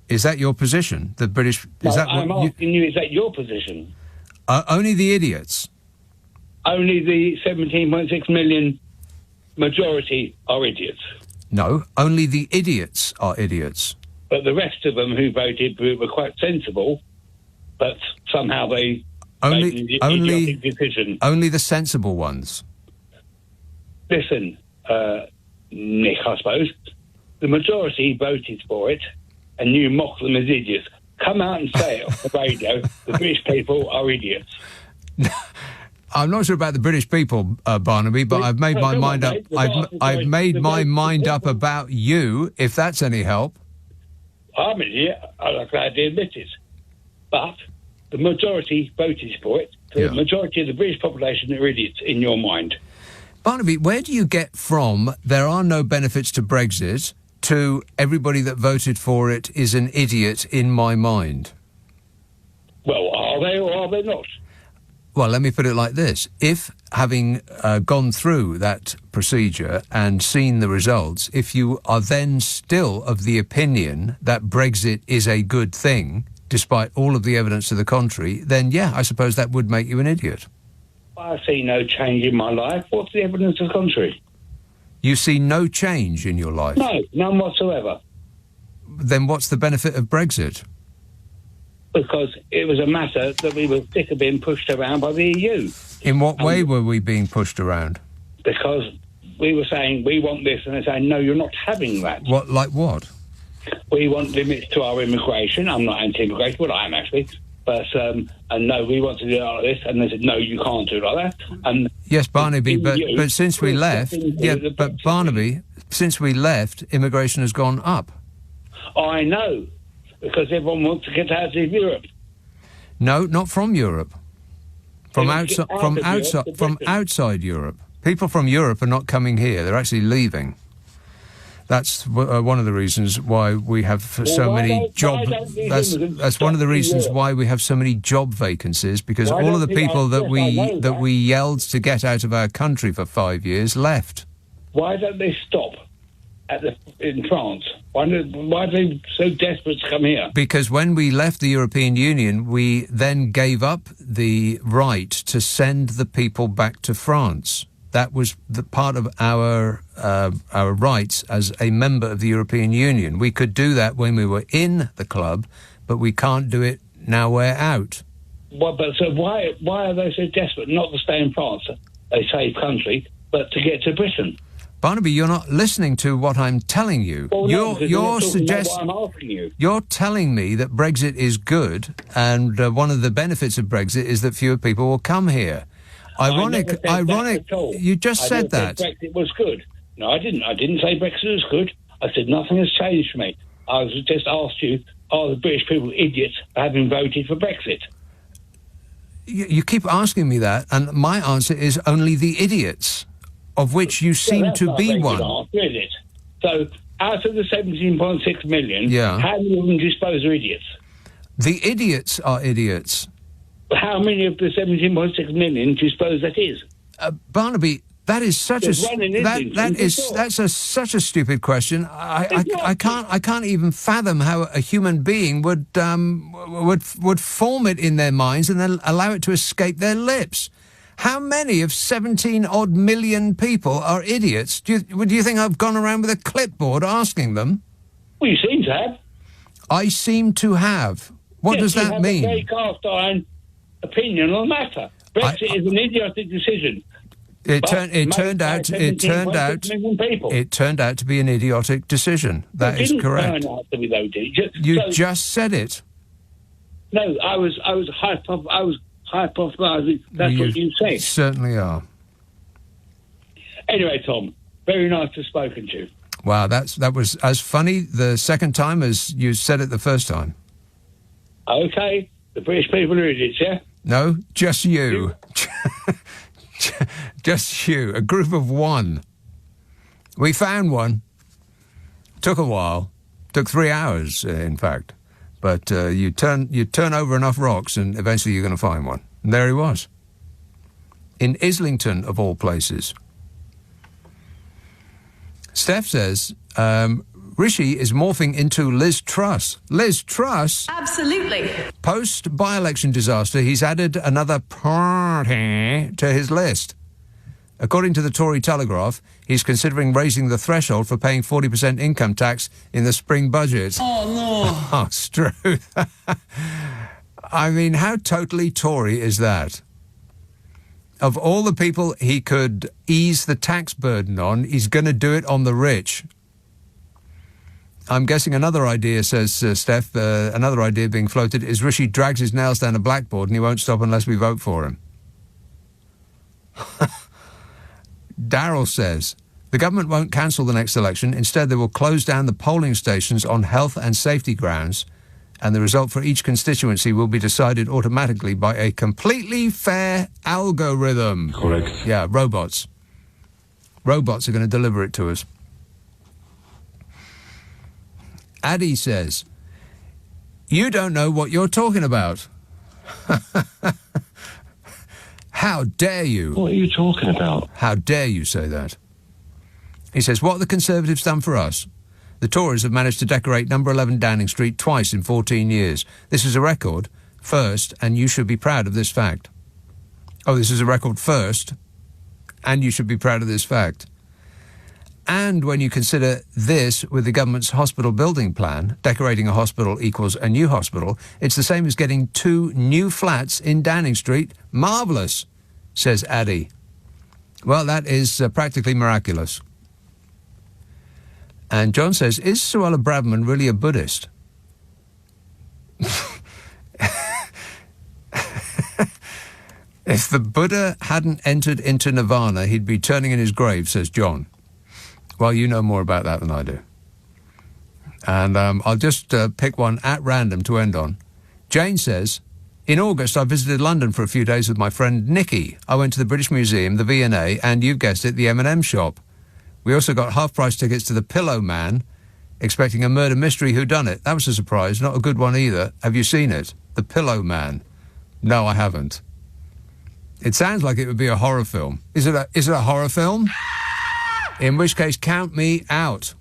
Is that your position? The British? I'm asking you, is that your position? Only the idiots. Only the 17.6 million majority are idiots. No, only the idiots are idiots. But the rest of them who voted were quite sensible, but somehow they made an idiotic decision. Only the sensible ones. Listen, Nick, I suppose, the majority voted for it, and you mock them as idiots. Come out and say it on the radio, the British people are idiots. I'm not sure about the British people, Barnaby, but I've made my mind up. I've made my mind up about you, if that's any help. I'm an idiot. I'm glad to admit it. But the majority voted for it. The majority of the British population are idiots in your mind. Barnaby, where do you get from there are no benefits to Brexit to everybody that voted for it is an idiot in my mind? Well, are they or are they not? Well, let me put it like this. If, having gone through that procedure and seen the results, if you are then still of the opinion that Brexit is a good thing, despite all of the evidence to the contrary, then, yeah, I suppose that would make you an idiot. I see no change in my life. What's the evidence to the contrary? You see no change in your life? No, none whatsoever. Then what's the benefit of Brexit? Because it was a matter that we were sick of being pushed around by the EU. In what way were we being pushed around? Because we were saying, we want this, and they're saying, no, you're not having that. What, like what? We want limits to our immigration. I'm not anti-immigration, but I am actually. But, and no, we want to do it like this, and they said, no, you can't do it like that. And yes, Barnaby, but since we left, but Barnaby, since we left, immigration has gone up. I know. Because everyone wants to get out of Europe. No, not from Europe. From outside Europe. People from Europe are not coming here. They're actually leaving. That's one of the reasons why we have so many job. That's one of the reasons why we have so many job vacancies. Because all of the people that we yelled to get out of our country for 5 years left. Why don't they stop? in France? Why are they so desperate to come here? Because when we left the European Union, we then gave up the right to send the people back to France. That was the part of our rights as a member of the European Union. We could do that when we were in the club, but we can't do it now we're out. Well, but so why are they so desperate not to stay in France, a safe country, but to get to Britain? Barnaby, you're not listening to what I'm telling you. Well, no, you're suggesting. What I'm asking you. You're telling me that Brexit is good, and one of the benefits of Brexit is that fewer people will come here. Ironic. You just said that. Said Brexit was good. No, I didn't. I didn't say Brexit was good. I said nothing has changed for me. I was just asked you, are the British people idiots for having voted for Brexit? You keep asking me that, and my answer is only the idiots, of which you seem to be one. Is it? So, out of the 17.6 million, how many of them do you suppose are idiots? The idiots are idiots. How many of the 17.6 million do you suppose that is? Barnaby, that is such such a stupid question. I can't even fathom how a human being would form it in their minds and then allow it to escape their lips. How many of 17-odd million people are idiots? Do you think I've gone around with a clipboard asking them? Well, you seem to have. I seem to have. What does that mean? You have a very cast-iron opinion on the matter. Brexit is an idiotic decision. It turned out to be an idiotic decision. That is correct. Turn out to be, though, did it? You just said it. No, I was hypothesizing. That's what you said. Certainly are. Anyway, Tom, very nice to have spoken to you. Wow, that was as funny the second time as you said it the first time. Okay, the British people are idiots, yeah? No, just you. Just you, a group of one. We found one. Took a while. Took 3 hours, in fact. But you turn over enough rocks and eventually you're going to find one. And there he was. In Islington, of all places. Steph says, Rishi is morphing into Liz Truss. Liz Truss? Absolutely. Post by-election disaster, he's added another party to his list. According to the Tory Telegraph, he's considering raising the threshold for paying 40% income tax in the spring budget. Oh, no. Oh, Struth. I mean, how totally Tory is that? Of all the people he could ease the tax burden on, he's going to do it on the rich. I'm guessing another idea, says Steph, another idea being floated is Rishi drags his nails down a blackboard and he won't stop unless we vote for him. Darryl says, the government won't cancel the next election. Instead, they will close down the polling stations on health and safety grounds, and the result for each constituency will be decided automatically by a completely fair algorithm. Correct. Yeah, robots. Robots are going to deliver it to us. Addy says, you don't know what you're talking about. How dare you? What are you talking about? How dare you say that? He says, what have the Conservatives done for us? The Tories have managed to decorate number 11 Downing Street twice in 14 years. This is a record, first, and you should be proud of this fact. Oh, this is a record first, and you should be proud of this fact. And when you consider this with the government's hospital building plan, decorating a hospital equals a new hospital, it's the same as getting 2 new flats in Downing Street. Marvellous, says Addy. Well, that is practically miraculous. And John says, is Suella Braverman really a Buddhist? If the Buddha hadn't entered into nirvana, he'd be turning in his grave, says John. Well, you know more about that than I do. And I'll just pick one at random to end on. Jane says, in August, I visited London for a few days with my friend Nikki. I went to the British Museum, the V&A, and you've guessed it, the M&M shop. We also got half-price tickets to the Pillow Man, expecting a murder mystery whodunit. That was a surprise, not a good one either. Have you seen it? The Pillow Man. No, I haven't. It sounds like it would be a horror film. Is it a horror film? In which case, count me out.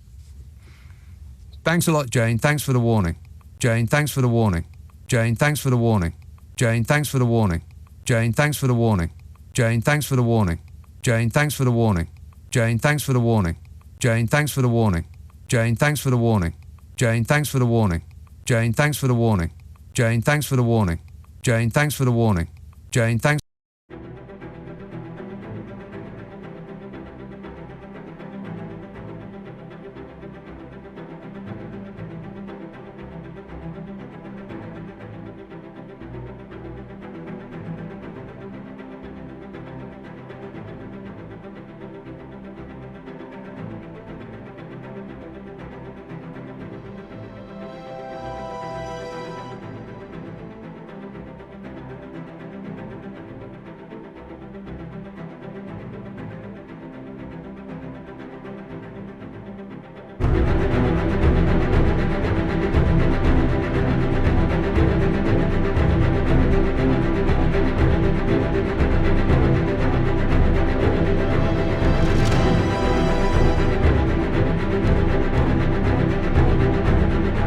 Thanks a lot, Jane. Thanks for the warning. Jane, thanks for the warning. Jane, thanks for the warning. Jane, thanks for the warning. Jane, thanks for the warning. Jane, thanks for the warning. Jane, thanks for the warning. Jane, thanks for the warning. Jane, thanks for the warning. Jane, thanks for the warning. Jane, thanks for the warning. Jane, thanks for the warning. Jane, thanks for the warning. Jane, thanks for the warning. Jane, thanks.